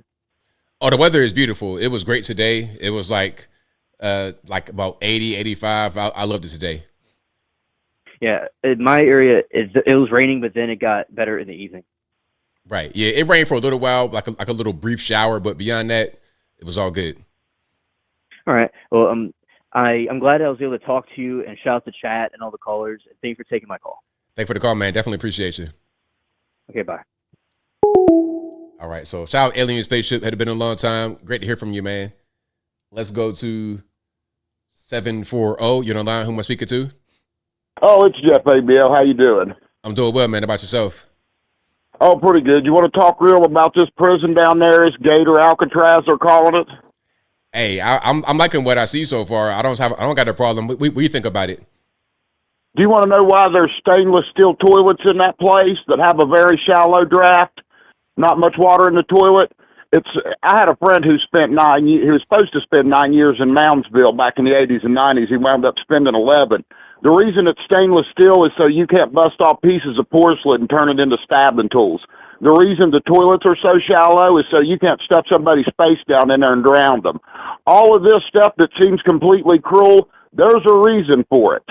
Oh, the weather is beautiful. It was great today. It was like about 80, 85. I loved it today. Yeah, in my area, it was raining, but then it got better in the evening. Right. Yeah, it rained for a little while, like a little brief shower, but beyond that, it was all good. All right. Well, I'm glad I was able to talk to you, and shout out to chat and all the callers. And thank you for taking my call. Thanks for the call, man. Definitely appreciate you. Okay, bye. All right. So shout out Alien Spaceship. Had been a long time. Great to hear from you, man. Let's go to 740. You're on the line. Who am I speaking to? Oh, it's Jeff ABL. How you doing? I'm doing well, man. How about yourself? Oh, pretty good. You want to talk real about this prison down there? It's Gator Alcatraz, they're calling it. Hey, I'm liking what I see so far. I don't got a problem. What do you think about it? Do you want to know why there's stainless steel toilets in that place that have a very shallow draft? Not much water in the toilet. I had a friend who spent he was supposed to spend 9 years in Moundsville back in the 80s and 90s. He wound up spending 11. The reason it's stainless steel is so you can't bust off pieces of porcelain and turn it into stabbing tools. The reason the toilets are so shallow is so you can't stuff somebody's face down in there and drown them. All of this stuff that seems completely cruel, there's a reason for it.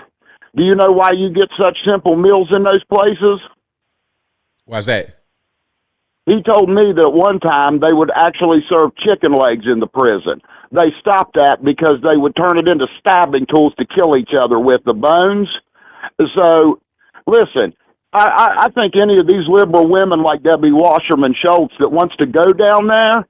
Do you know why you get such simple meals in those places? Why's that? He told me that one time they would actually serve chicken legs in the prison. They stopped that because they would turn it into stabbing tools to kill each other with the bones. So, listen, I think any of these liberal women like Debbie Wasserman Schultz that wants to go down there,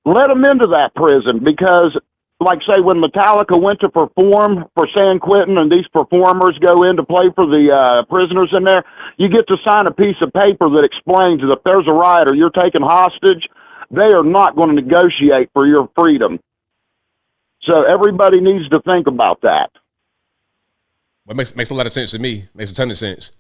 let them into that prison because, like, say, when Metallica went to perform for San Quentin and these performers go in to play for the prisoners in there, you get to sign a piece of paper that explains that if there's a riot or you're taken hostage, they are not going to negotiate for your freedom. So everybody needs to think about that. Well, makes a lot of sense to me. Makes a ton of sense.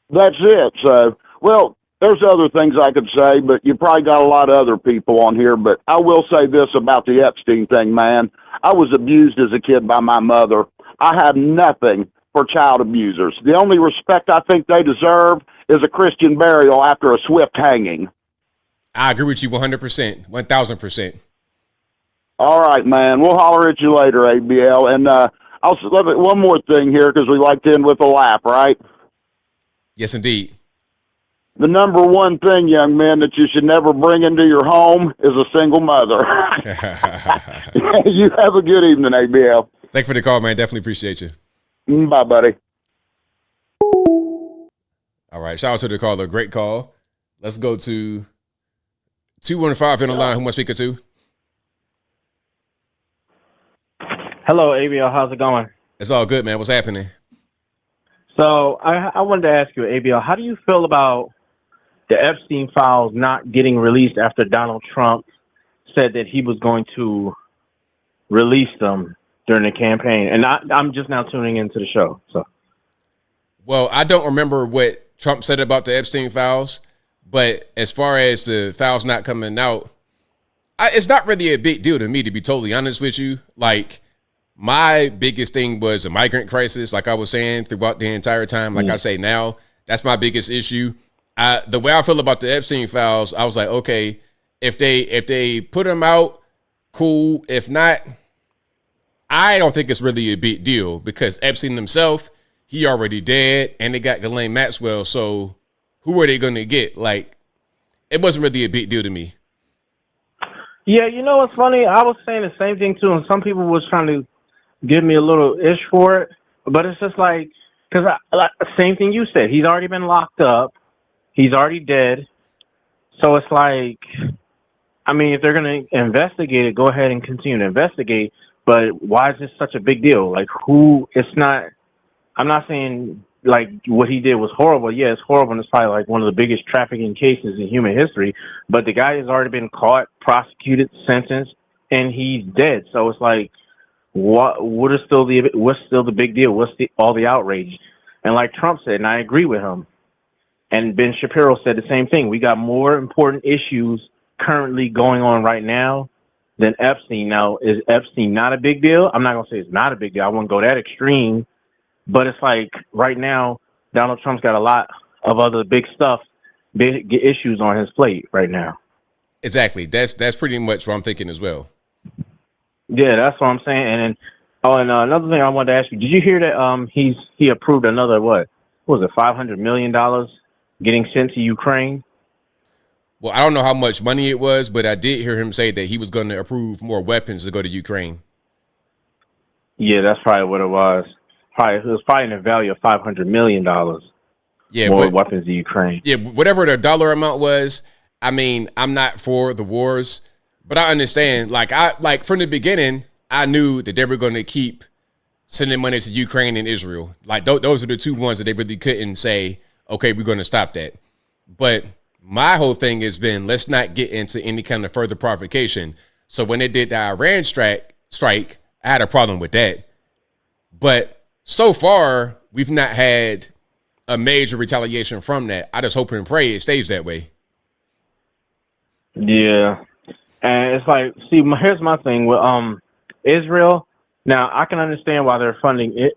That's it. So, well, there's other things I could say, but you probably got a lot of other people on here. But I will say this about the Epstein thing, man. I was abused as a kid by my mother. I have nothing for child abusers. The only respect I think they deserve is a Christian burial after a swift hanging. I agree with you 100%, 1,000%. All right, man. We'll holler at you later, ABL. And one more thing here because we like to end with a laugh, right? Yes, indeed. The number one thing, young men, that you should never bring into your home is a single mother. You have a good evening, ABL. Thanks for the call, man. Definitely appreciate you. Bye, buddy. All right. Shout out to the caller. Great call. Let's go to 215 in the line. Who am I speaking to? Hello, ABL. How's it going? It's all good, man. What's happening? So I wanted to ask you, ABL, how do you feel about the Epstein files not getting released after Donald Trump said that he was going to release them during the campaign? And I'm just now tuning into the show. So, well, I don't remember what Trump said about the Epstein files, but as far as the files not coming out, it's not really a big deal to me, to be totally honest with you. Like, my biggest thing was a migrant crisis, like I was saying throughout the entire time. Like I say now, that's my biggest issue. The way I feel about the Epstein files, I was like, okay, if they put them out, cool. If not, I don't think it's really a big deal because Epstein himself, he already dead, and they got Ghislaine Maxwell. So who are they going to get? Like, it wasn't really a big deal to me. yeah, you know what's funny? I was saying the same thing too, and some people was trying to give me a little ish for it, but it's just like, because same thing you said. He's already been locked up. He's already dead. So it's like, I mean, if they're going to investigate it, go ahead and continue to investigate. But why is this such a big deal? Like, it's not, I'm not saying like what he did was horrible. Yeah, it's horrible, and it's probably like one of the biggest trafficking cases in human history. But the guy has already been caught, prosecuted, sentenced, and he's dead. So it's like, what's still the big deal? What's all the outrage? And like Trump said, and I agree with him, and Ben Shapiro said the same thing. We got more important issues currently going on right now than Epstein. Now, is Epstein not a big deal? I'm not going to say it's not a big deal. I wouldn't go that extreme. But it's like right now, Donald Trump's got a lot of other big issues on his plate right now. Exactly. That's pretty much what I'm thinking as well. Yeah, that's what I'm saying. And another thing I wanted to ask you, did you hear that he approved another, what was it, $500 million getting sent to Ukraine? Well, I don't know how much money it was, but I did hear him say that he was going to approve more weapons to go to Ukraine. Yeah, that's probably what it was. It was probably in the value of $500 million. Yeah, more weapons to Ukraine. Yeah, whatever the dollar amount was. I mean, I'm not for the wars, but I understand. Like from the beginning, I knew that they were going to keep sending money to Ukraine and Israel. Like those are the two ones that they really couldn't say, okay, we're going to stop that. But my whole thing has been, let's not get into any kind of further provocation. So when they did the Iran strike, I had a problem with that. But so far, we've not had a major retaliation from that. I just hope and pray it stays that way. Yeah. And it's like, see, here's my thing with Israel. Now, I can understand why they're funding it.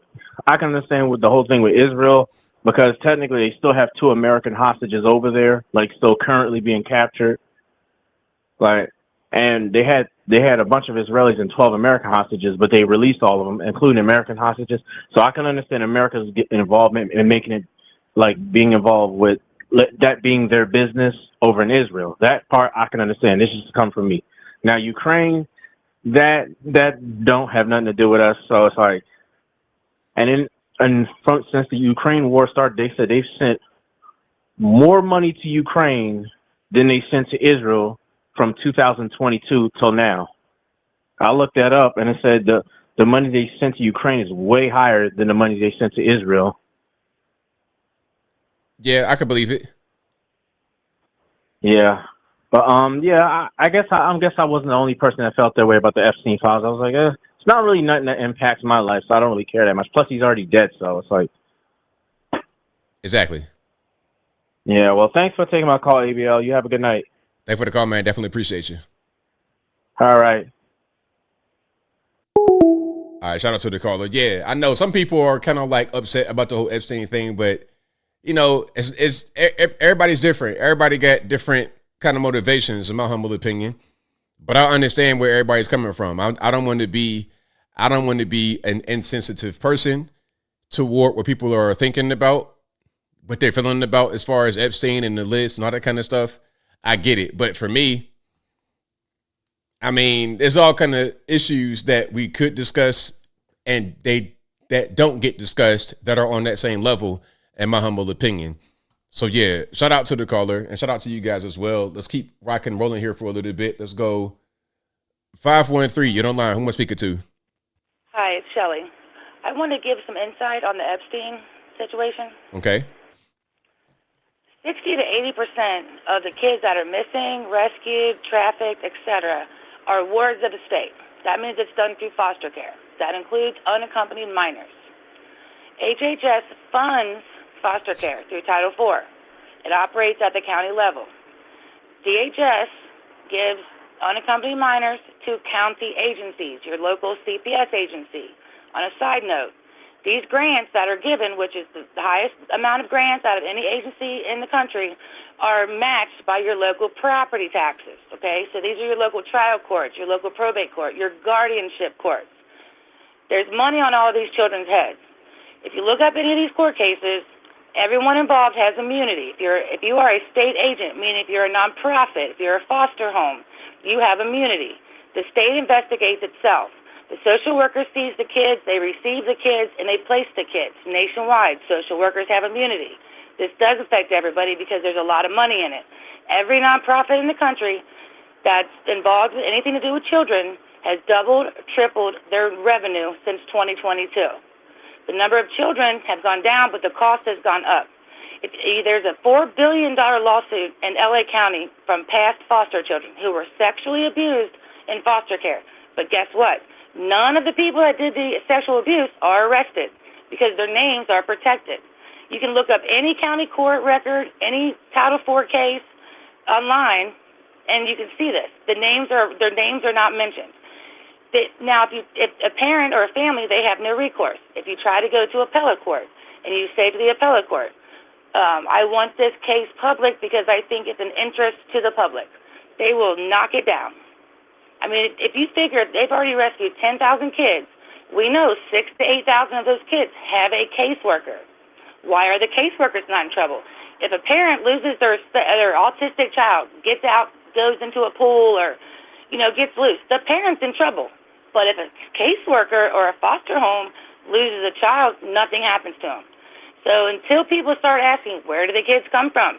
I can understand with the whole thing with Israel, because technically they still have 2 American hostages over there, like still currently being captured. Like, and they had a bunch of Israelis and 12 American hostages, but they released all of them, including American hostages. So I can understand America's involvement in making it, like being involved with that being their business over in Israel. That part I can understand. This just come from me. Now Ukraine, that don't have nothing to do with us. So it's like, and since the Ukraine war started, they said they've sent more money to Ukraine than they sent to Israel from 2022 till now. I looked that up, and it said the money they sent to Ukraine is way higher than the money they sent to Israel. Yeah, I could believe it. Yeah, but yeah, I guess I wasn't the only person that felt that way about the Epstein files. I was like, it's not really nothing that impacts my life, so I don't really care that much. Plus, he's already dead, so it's like. Exactly. Yeah, well, thanks for taking my call, ABL. You have a good night. Thanks for the call, man. Definitely appreciate you. All right. All right, shout out to the caller. Yeah, I know some people are kind of like upset about the whole Epstein thing, but you know, it's everybody's different. Everybody got different kind of motivations, in my humble opinion. But I understand where everybody's coming from. I don't want to be an insensitive person toward what people are thinking about, what they're feeling about as far as Epstein and the list and all that kind of stuff. I get it. But for me, I mean, there's all kind of issues that we could discuss and that don't get discussed that are on that same level, in my humble opinion. So yeah, shout out to the caller and shout out to you guys as well. Let's keep rocking and rolling here for a little bit. Let's go 513. You're online. Who am I speaking to? Hi, it's Shelly. I want to give some insight on the Epstein situation. Okay. 60 to 80% of the kids that are missing, rescued, trafficked, etc., are wards of the state. That means it's done through foster care. That includes unaccompanied minors. HHS funds foster care through Title IV. It operates at the county level. DHS gives unaccompanied minors to county agencies, your local CPS agency. On a side note, these grants that are given, which is the highest amount of grants out of any agency in the country, are matched by your local property taxes, okay? So these are your local trial courts, your local probate court, your guardianship courts. There's money on all of these children's heads. If you look up any of these court cases, everyone involved has immunity. If you are a state agent, meaning if you're a nonprofit, if you're a foster home, you have immunity. The state investigates itself. The social worker sees the kids, they receive the kids, and they place the kids. Nationwide, social workers have immunity. This does affect everybody because there's a lot of money in it. Every nonprofit in the country that's involved with anything to do with children has doubled, tripled their revenue since 2022. The number of children have gone down, but the cost has gone up. There's a $4 billion lawsuit in LA County from past foster children who were sexually abused in foster care. But guess what? None of the people that did the sexual abuse are arrested because their names are protected. You can look up any county court record, any Title IV case online, and you can see this. Their names are not mentioned. Now, if a parent or a family, they have no recourse. If you try to go to appellate court and you say to the appellate court, I want this case public because I think it's an interest to the public, they will knock it down. I mean, if you figure they've already rescued 10,000 kids, we know 6,000 to 8,000 of those kids have a caseworker. Why are the caseworkers not in trouble? If a parent loses their autistic child, gets out, goes into a pool, or gets loose, the parent's in trouble. But if a caseworker or a foster home loses a child, nothing happens to them. So until people start asking, where do the kids come from?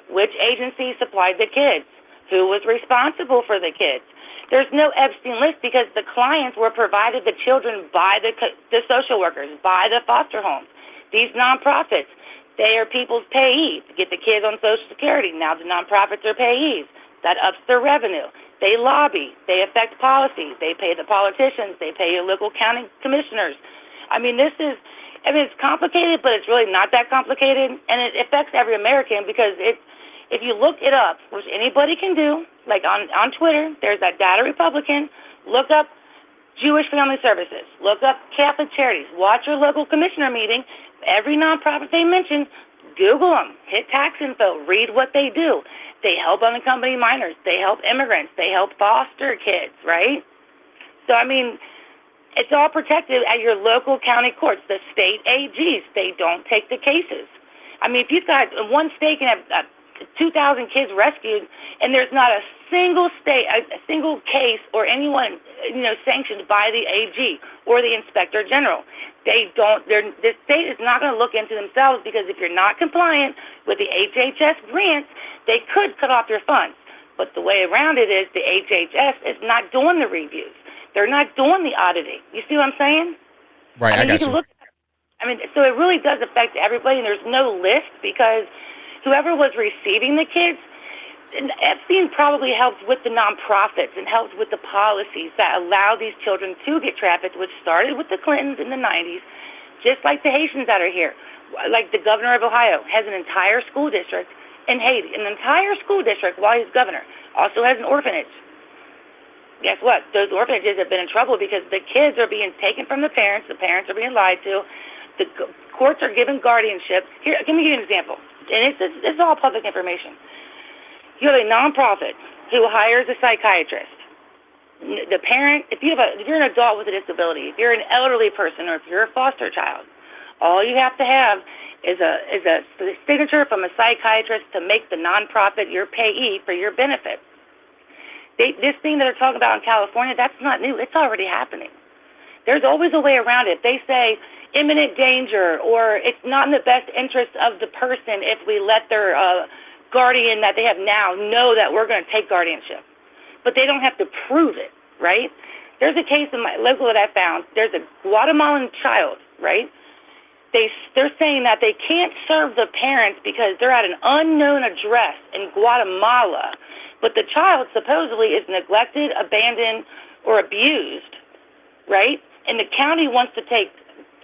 Which agency supplied the kids? Who was responsible for the kids? There's no Epstein list because the clients were provided the children by the social workers, by the foster homes. These nonprofits, they are people's payees to get the kids on Social Security. Now the nonprofits are payees. That ups their revenue. They lobby. They affect policy. They pay the politicians. They pay your local county commissioners. I mean, it's complicated, but it's really not that complicated, and it affects every American because if you look it up, which anybody can do, like on Twitter, there's that Data Republican, look up Jewish Family Services, look up Catholic Charities, watch your local commissioner meeting, every nonprofit they mention, Google them, hit tax info, read what they do. They help unaccompanied minors, they help immigrants, they help foster kids, right? So, I mean, it's all protected at your local county courts. The state AGs, they don't take the cases. I mean, if you've got one state can have 2,000 kids rescued, and there's not a single case or anyone sanctioned by the AG or the Inspector General. The state is not going to look into themselves because if you're not compliant with the HHS grants, they could cut off your funds. But the way around it is the HHS is not doing the reviews. They're not doing the auditing. You see what I'm saying? Right, I got you. So it really does affect everybody, and there's no list because whoever was receiving the kids, Epstein probably helped with the nonprofits and helped with the policies that allow these children to get trafficked, which started with the Clintons in the 90s, just like the Haitians that are here. Like the governor of Ohio has an entire school district in Haiti, an entire school district while he's governor. Also has an orphanage. Guess what? Those orphanages have been in trouble because the kids are being taken from the parents are being lied to, the courts are giving guardianship. Here, let me give you an example, and it's all public information. You have a nonprofit who hires a psychiatrist. The parent, if you're an adult with a disability, if you're an elderly person, or if you're a foster child, all you have to have is a signature from a psychiatrist to make the nonprofit your payee for your benefit. This thing that they're talking about in California, that's not new. It's already happening. There's always a way around it. They say imminent danger, or it's not in the best interest of the person if we let their guardian that they have now know that we're going to take guardianship. But they don't have to prove it, right? There's a case in my local that I found. There's a Guatemalan child, right? They're saying that they can't serve the parents because they're at an unknown address in Guatemala, but the child supposedly is neglected, abandoned, or abused, right? And the county wants to take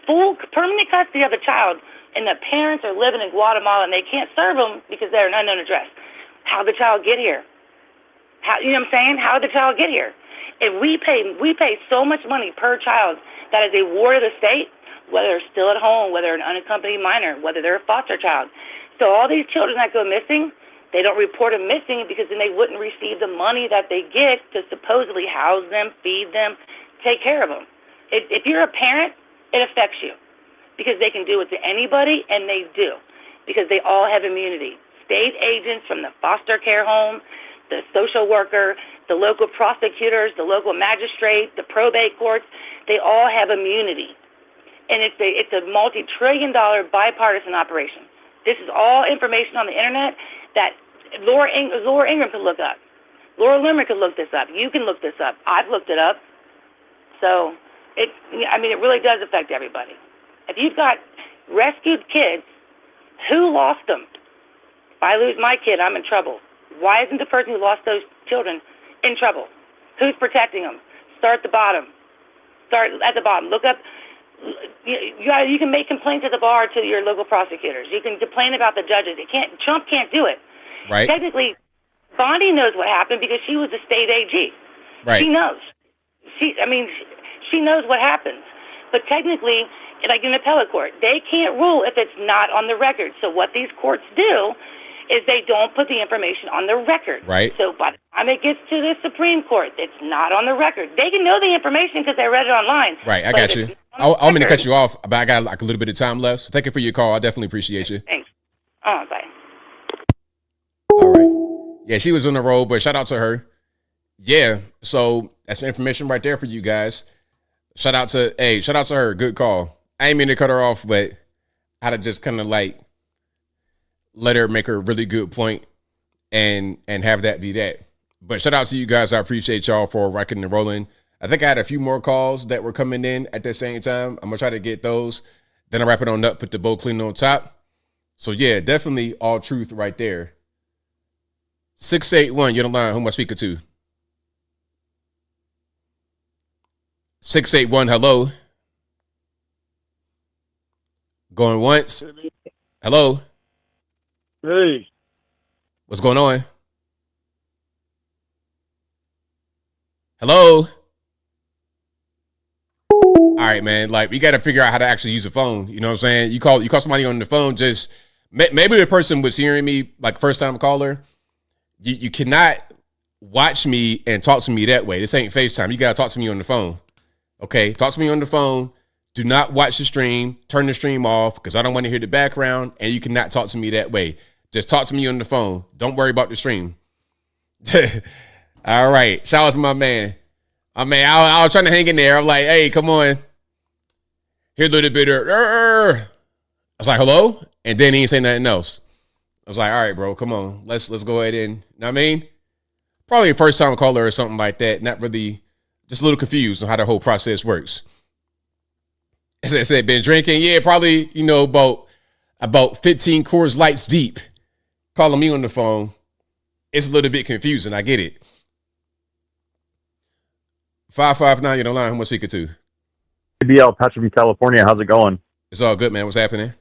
full permanent custody of the child, and the parents are living in Guatemala, and they can't serve them because they're an unknown address. How'd the child get here? You know what I'm saying? How did the child get here? If we pay so much money per child that is a ward of the state, whether they're still at home, whether they're an unaccompanied minor, whether they're a foster child. So all these children that go missing, they don't report them missing because then they wouldn't receive the money that they get to supposedly house them, feed them, take care of them. If you're a parent, it affects you because they can do it to anybody, and they do because they all have immunity. State agents from the foster care home, the social worker, the local prosecutors, the local magistrate, the probate courts, they all have immunity. And it's a multi-trillion-dollar bipartisan operation. This is all information on the internet that Laura Ingram could look up. Laura Limmer could look this up. You can look this up. I've looked it up. So it really does affect everybody. If you've got rescued kids, who lost them? If I lose my kid, I'm in trouble. Why isn't the person who lost those children in trouble? Who's protecting them? Start at the bottom. Start at the bottom. Look up. You can make complaints at the bar to your local prosecutors. You can complain about the judges. Trump can't do it. Right. Technically, Bondi knows what happened because she was the state AG. Right. She knows. She knows what happens. But technically, like in appellate court, they can't rule if it's not on the record. So what these courts do is they don't put the information on the record. Right. So by the time it gets to the Supreme Court, it's not on the record. They can know the information because they read it online. Right, I got you. I'm going to cut you off, but I got like a little bit of time left. So thank you for your call. I definitely appreciate you. Thanks. Bye. All right. Yeah, she was on the road, but shout out to her. Yeah, so that's the information right there for you guys. Shout out to her. Good call. I ain't mean to cut her off, but I had to just kind of like let her make a really good point and have that be that. But shout out to you guys. I appreciate y'all for rocking and rolling. I think I had a few more calls that were coming in at the same time. I'm going to try to get those. Then I'll wrap it on up, put the bow clean on top. So yeah, definitely all truth right there. 681, you're on the line. Who am I speaking to? 681, hello. Going once. Hello. Hey. What's going on? Hello. All right, man. Like, we got to figure out how to actually use a phone. You know what I'm saying? You call somebody on the phone. Just maybe the person was hearing me like first time caller. You cannot watch me and talk to me that way. This ain't FaceTime. You got to talk to me on the phone. Okay, talk to me on the phone. Do not watch the stream. Turn the stream off because I don't want to hear the background, and you cannot talk to me that way. Just talk to me on the phone. Don't worry about the stream. All right. Shout out to my man. I was trying to hang in there. I'm like, hey, come on. Here a little bit of, I was like, hello? And then he ain't say nothing else. I was like, all right, bro, come on. Let's go ahead and, you know what I mean? Probably a first time caller or something like that. Not really, just a little confused on how the whole process works. As I said, been drinking. Yeah, probably, about 15 Coors Lights deep. Calling me on the phone. It's a little bit confusing. I get it. 559, you're on the line. Who am I speaking to? ABL, Patrick from California. How's it going? It's all good, man. What's happening?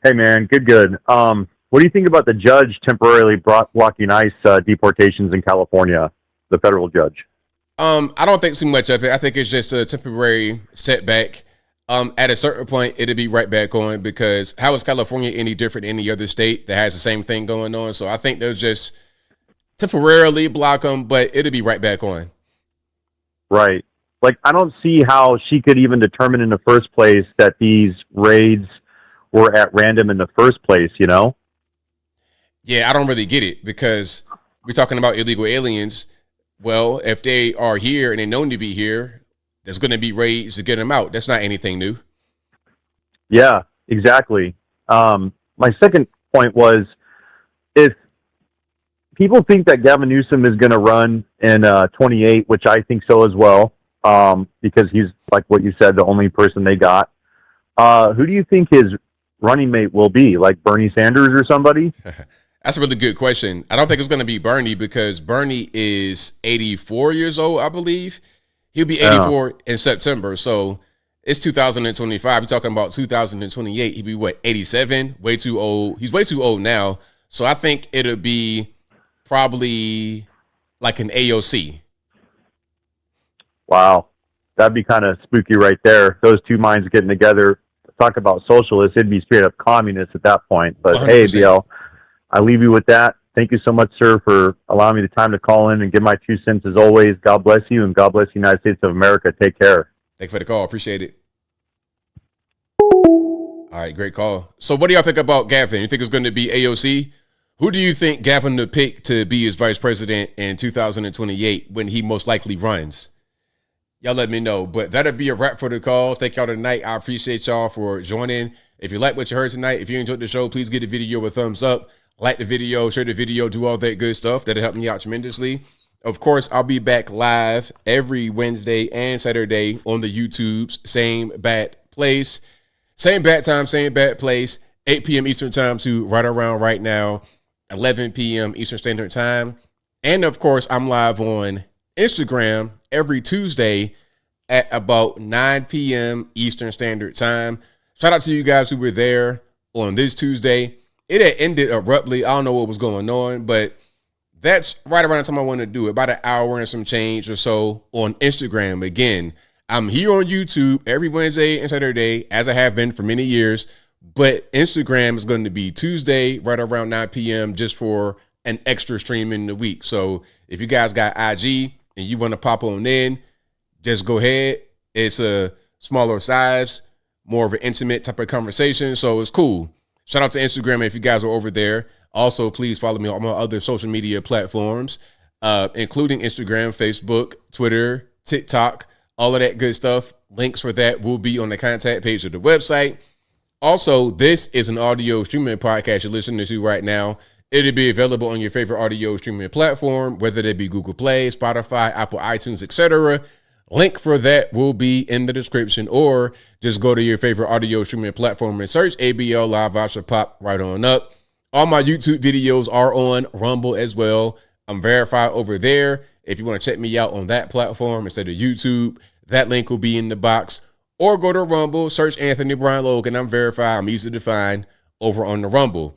Hey, man. Good. What do you think about the judge temporarily blocking ICE deportations in California, the federal judge? I don't think too much of it. I think it's just a temporary setback. At a certain point, it'll be right back on because how is California any different than any other state that has the same thing going on? So I think they'll just temporarily block them, but it'll be right back on. Right. Like, I don't see how she could even determine in the first place that these raids were at random in the first place, you know? Yeah, I don't really get it because we're talking about illegal aliens. Well, if they are here and they're known to be here, there's going to be raids to get them out. That's not anything new. Yeah, exactly. My second point was, if people think that Gavin Newsom is going to run in 28, which I think so as well, because he's, like what you said, the only person they got. Who do you think his running mate will be? Like Bernie Sanders or somebody? That's a really good question. I don't think it's going to be Bernie because Bernie is 84 years old, I believe. He'll be 84 in September. So it's 2025. We're talking about 2028. He'll be what, 87? Way too old. He's way too old now. So I think it'll be probably like an AOC. Wow. That'd be kind of spooky right there. Those two minds getting together. Talk about socialists. It'd be straight up communists at that point. But 100%. Hey, BL, I leave you with that. Thank you so much, sir, for allowing me the time to call in and give my 2 cents as always. God bless you, and God bless the United States of America. Take care. Thank you for the call. Appreciate it. All right, great call. So what do y'all think about Gavin? You think it's going to be AOC? Who do you think Gavin will pick to be his vice president in 2028 when he most likely runs? Y'all let me know. But that'll be a wrap for the call. Thank y'all tonight. I appreciate y'all for joining. If you like what you heard tonight, if you enjoyed the show, please give the video a thumbs up. like the video, share the video, do all that good stuff. That'll help me out tremendously. Of course, I'll be back live every Wednesday and Saturday on the YouTubes. Same bad place, same bad time, same bad place. 8 p.m. Eastern time to right around right now, 11 p.m. Eastern Standard Time. And of course, I'm live on Instagram every Tuesday at about 9 p.m. Eastern Standard Time. Shout out to you guys who were there on this Tuesday. It had ended abruptly. I don't know what was going on, but that's right around the time I want to do it, about an hour and some change or so on Instagram. Again, I'm here on YouTube every Wednesday and Saturday, as I have been for many years, but Instagram is going to be Tuesday right around 9 p.m. just for an extra stream in the week. So if you guys got IG and you want to pop on in, just go ahead. It's a smaller size, more of an intimate type of conversation, so it's cool. Shout out to Instagram if you guys are over there. Also, please follow me on my other social media platforms, including Instagram, Facebook, Twitter, TikTok, all of that good stuff. Links for that will be on the contact page of the website. Also, this is an audio streaming podcast you're listening to right now. It'll be available on your favorite audio streaming platform, whether it be Google Play, Spotify, Apple iTunes, etc. Link for that will be in the description, or just go to your favorite audio streaming platform and search ABL Live. I should pop right on up. All my YouTube videos are on Rumble as well. I'm verified over there. If you want to check me out on that platform instead of YouTube, that link will be in the box. Or go to Rumble, search Anthony Brian Logan. I'm verified. I'm easy to find over on the Rumble.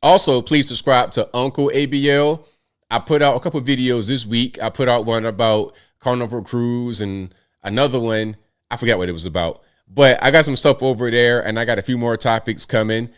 Also, please subscribe to Uncle ABL. I put out a couple videos this week. I put out one about Carnival Cruise and another one, I forgot what it was about. But I got some stuff over there, and I got a few more topics coming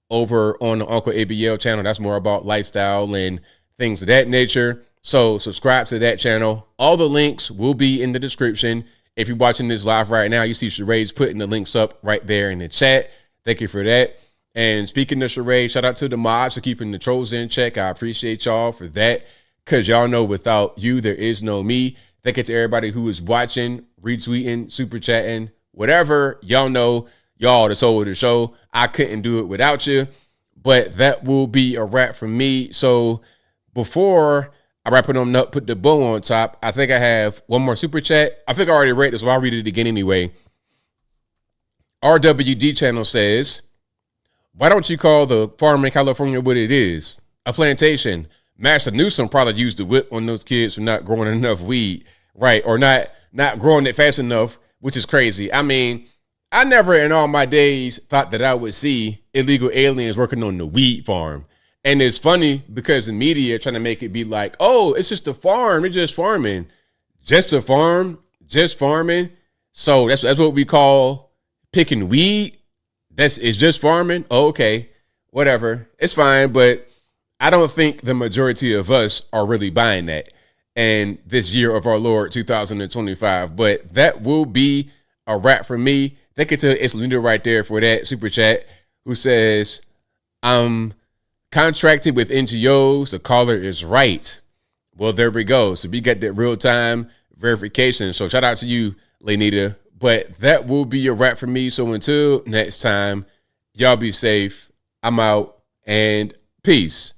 over on the Uncle ABL channel. That's more about lifestyle and things of that nature. So subscribe to that channel. All the links will be in the description. If you're watching this live right now, you see Sheree's putting the links up right there in the chat. Thank you for that. And speaking of Sheree, shout out to the mods for keeping the trolls in check. I appreciate y'all for that, because y'all know without you, there is no me. Thank you to everybody who is watching, retweeting, super chatting, whatever. Y'all know, y'all the soul of the show. I couldn't do it without you. But that will be a wrap from me. So before I wrap it on up, put the bow on top, I think I have one more super chat. I think I already read this, so I'll read it again anyway. RWD channel says, why don't you call the farm in California what it is? A plantation. Master Newsom probably used the whip on those kids for not growing enough weed, right? Or not growing it fast enough, which is crazy. I mean, I never in all my days thought that I would see illegal aliens working on the weed farm. And it's funny because the media are trying to make it be like, oh, it's just a farm. It's just farming. Just a farm. Just farming. So that's what we call picking weed. It's just farming. Oh, okay, whatever. It's fine. But I don't think the majority of us are really buying that. And this year of our Lord, 2025. But that will be a wrap for me. Thank you to It's Linda right there for that super chat, who says, I'm contracted with NGOs. The caller is right. Well, there we go. So we got that real time verification. So shout out to you, Lenita. But that will be a wrap for me. So until next time, y'all be safe. I'm out, and peace.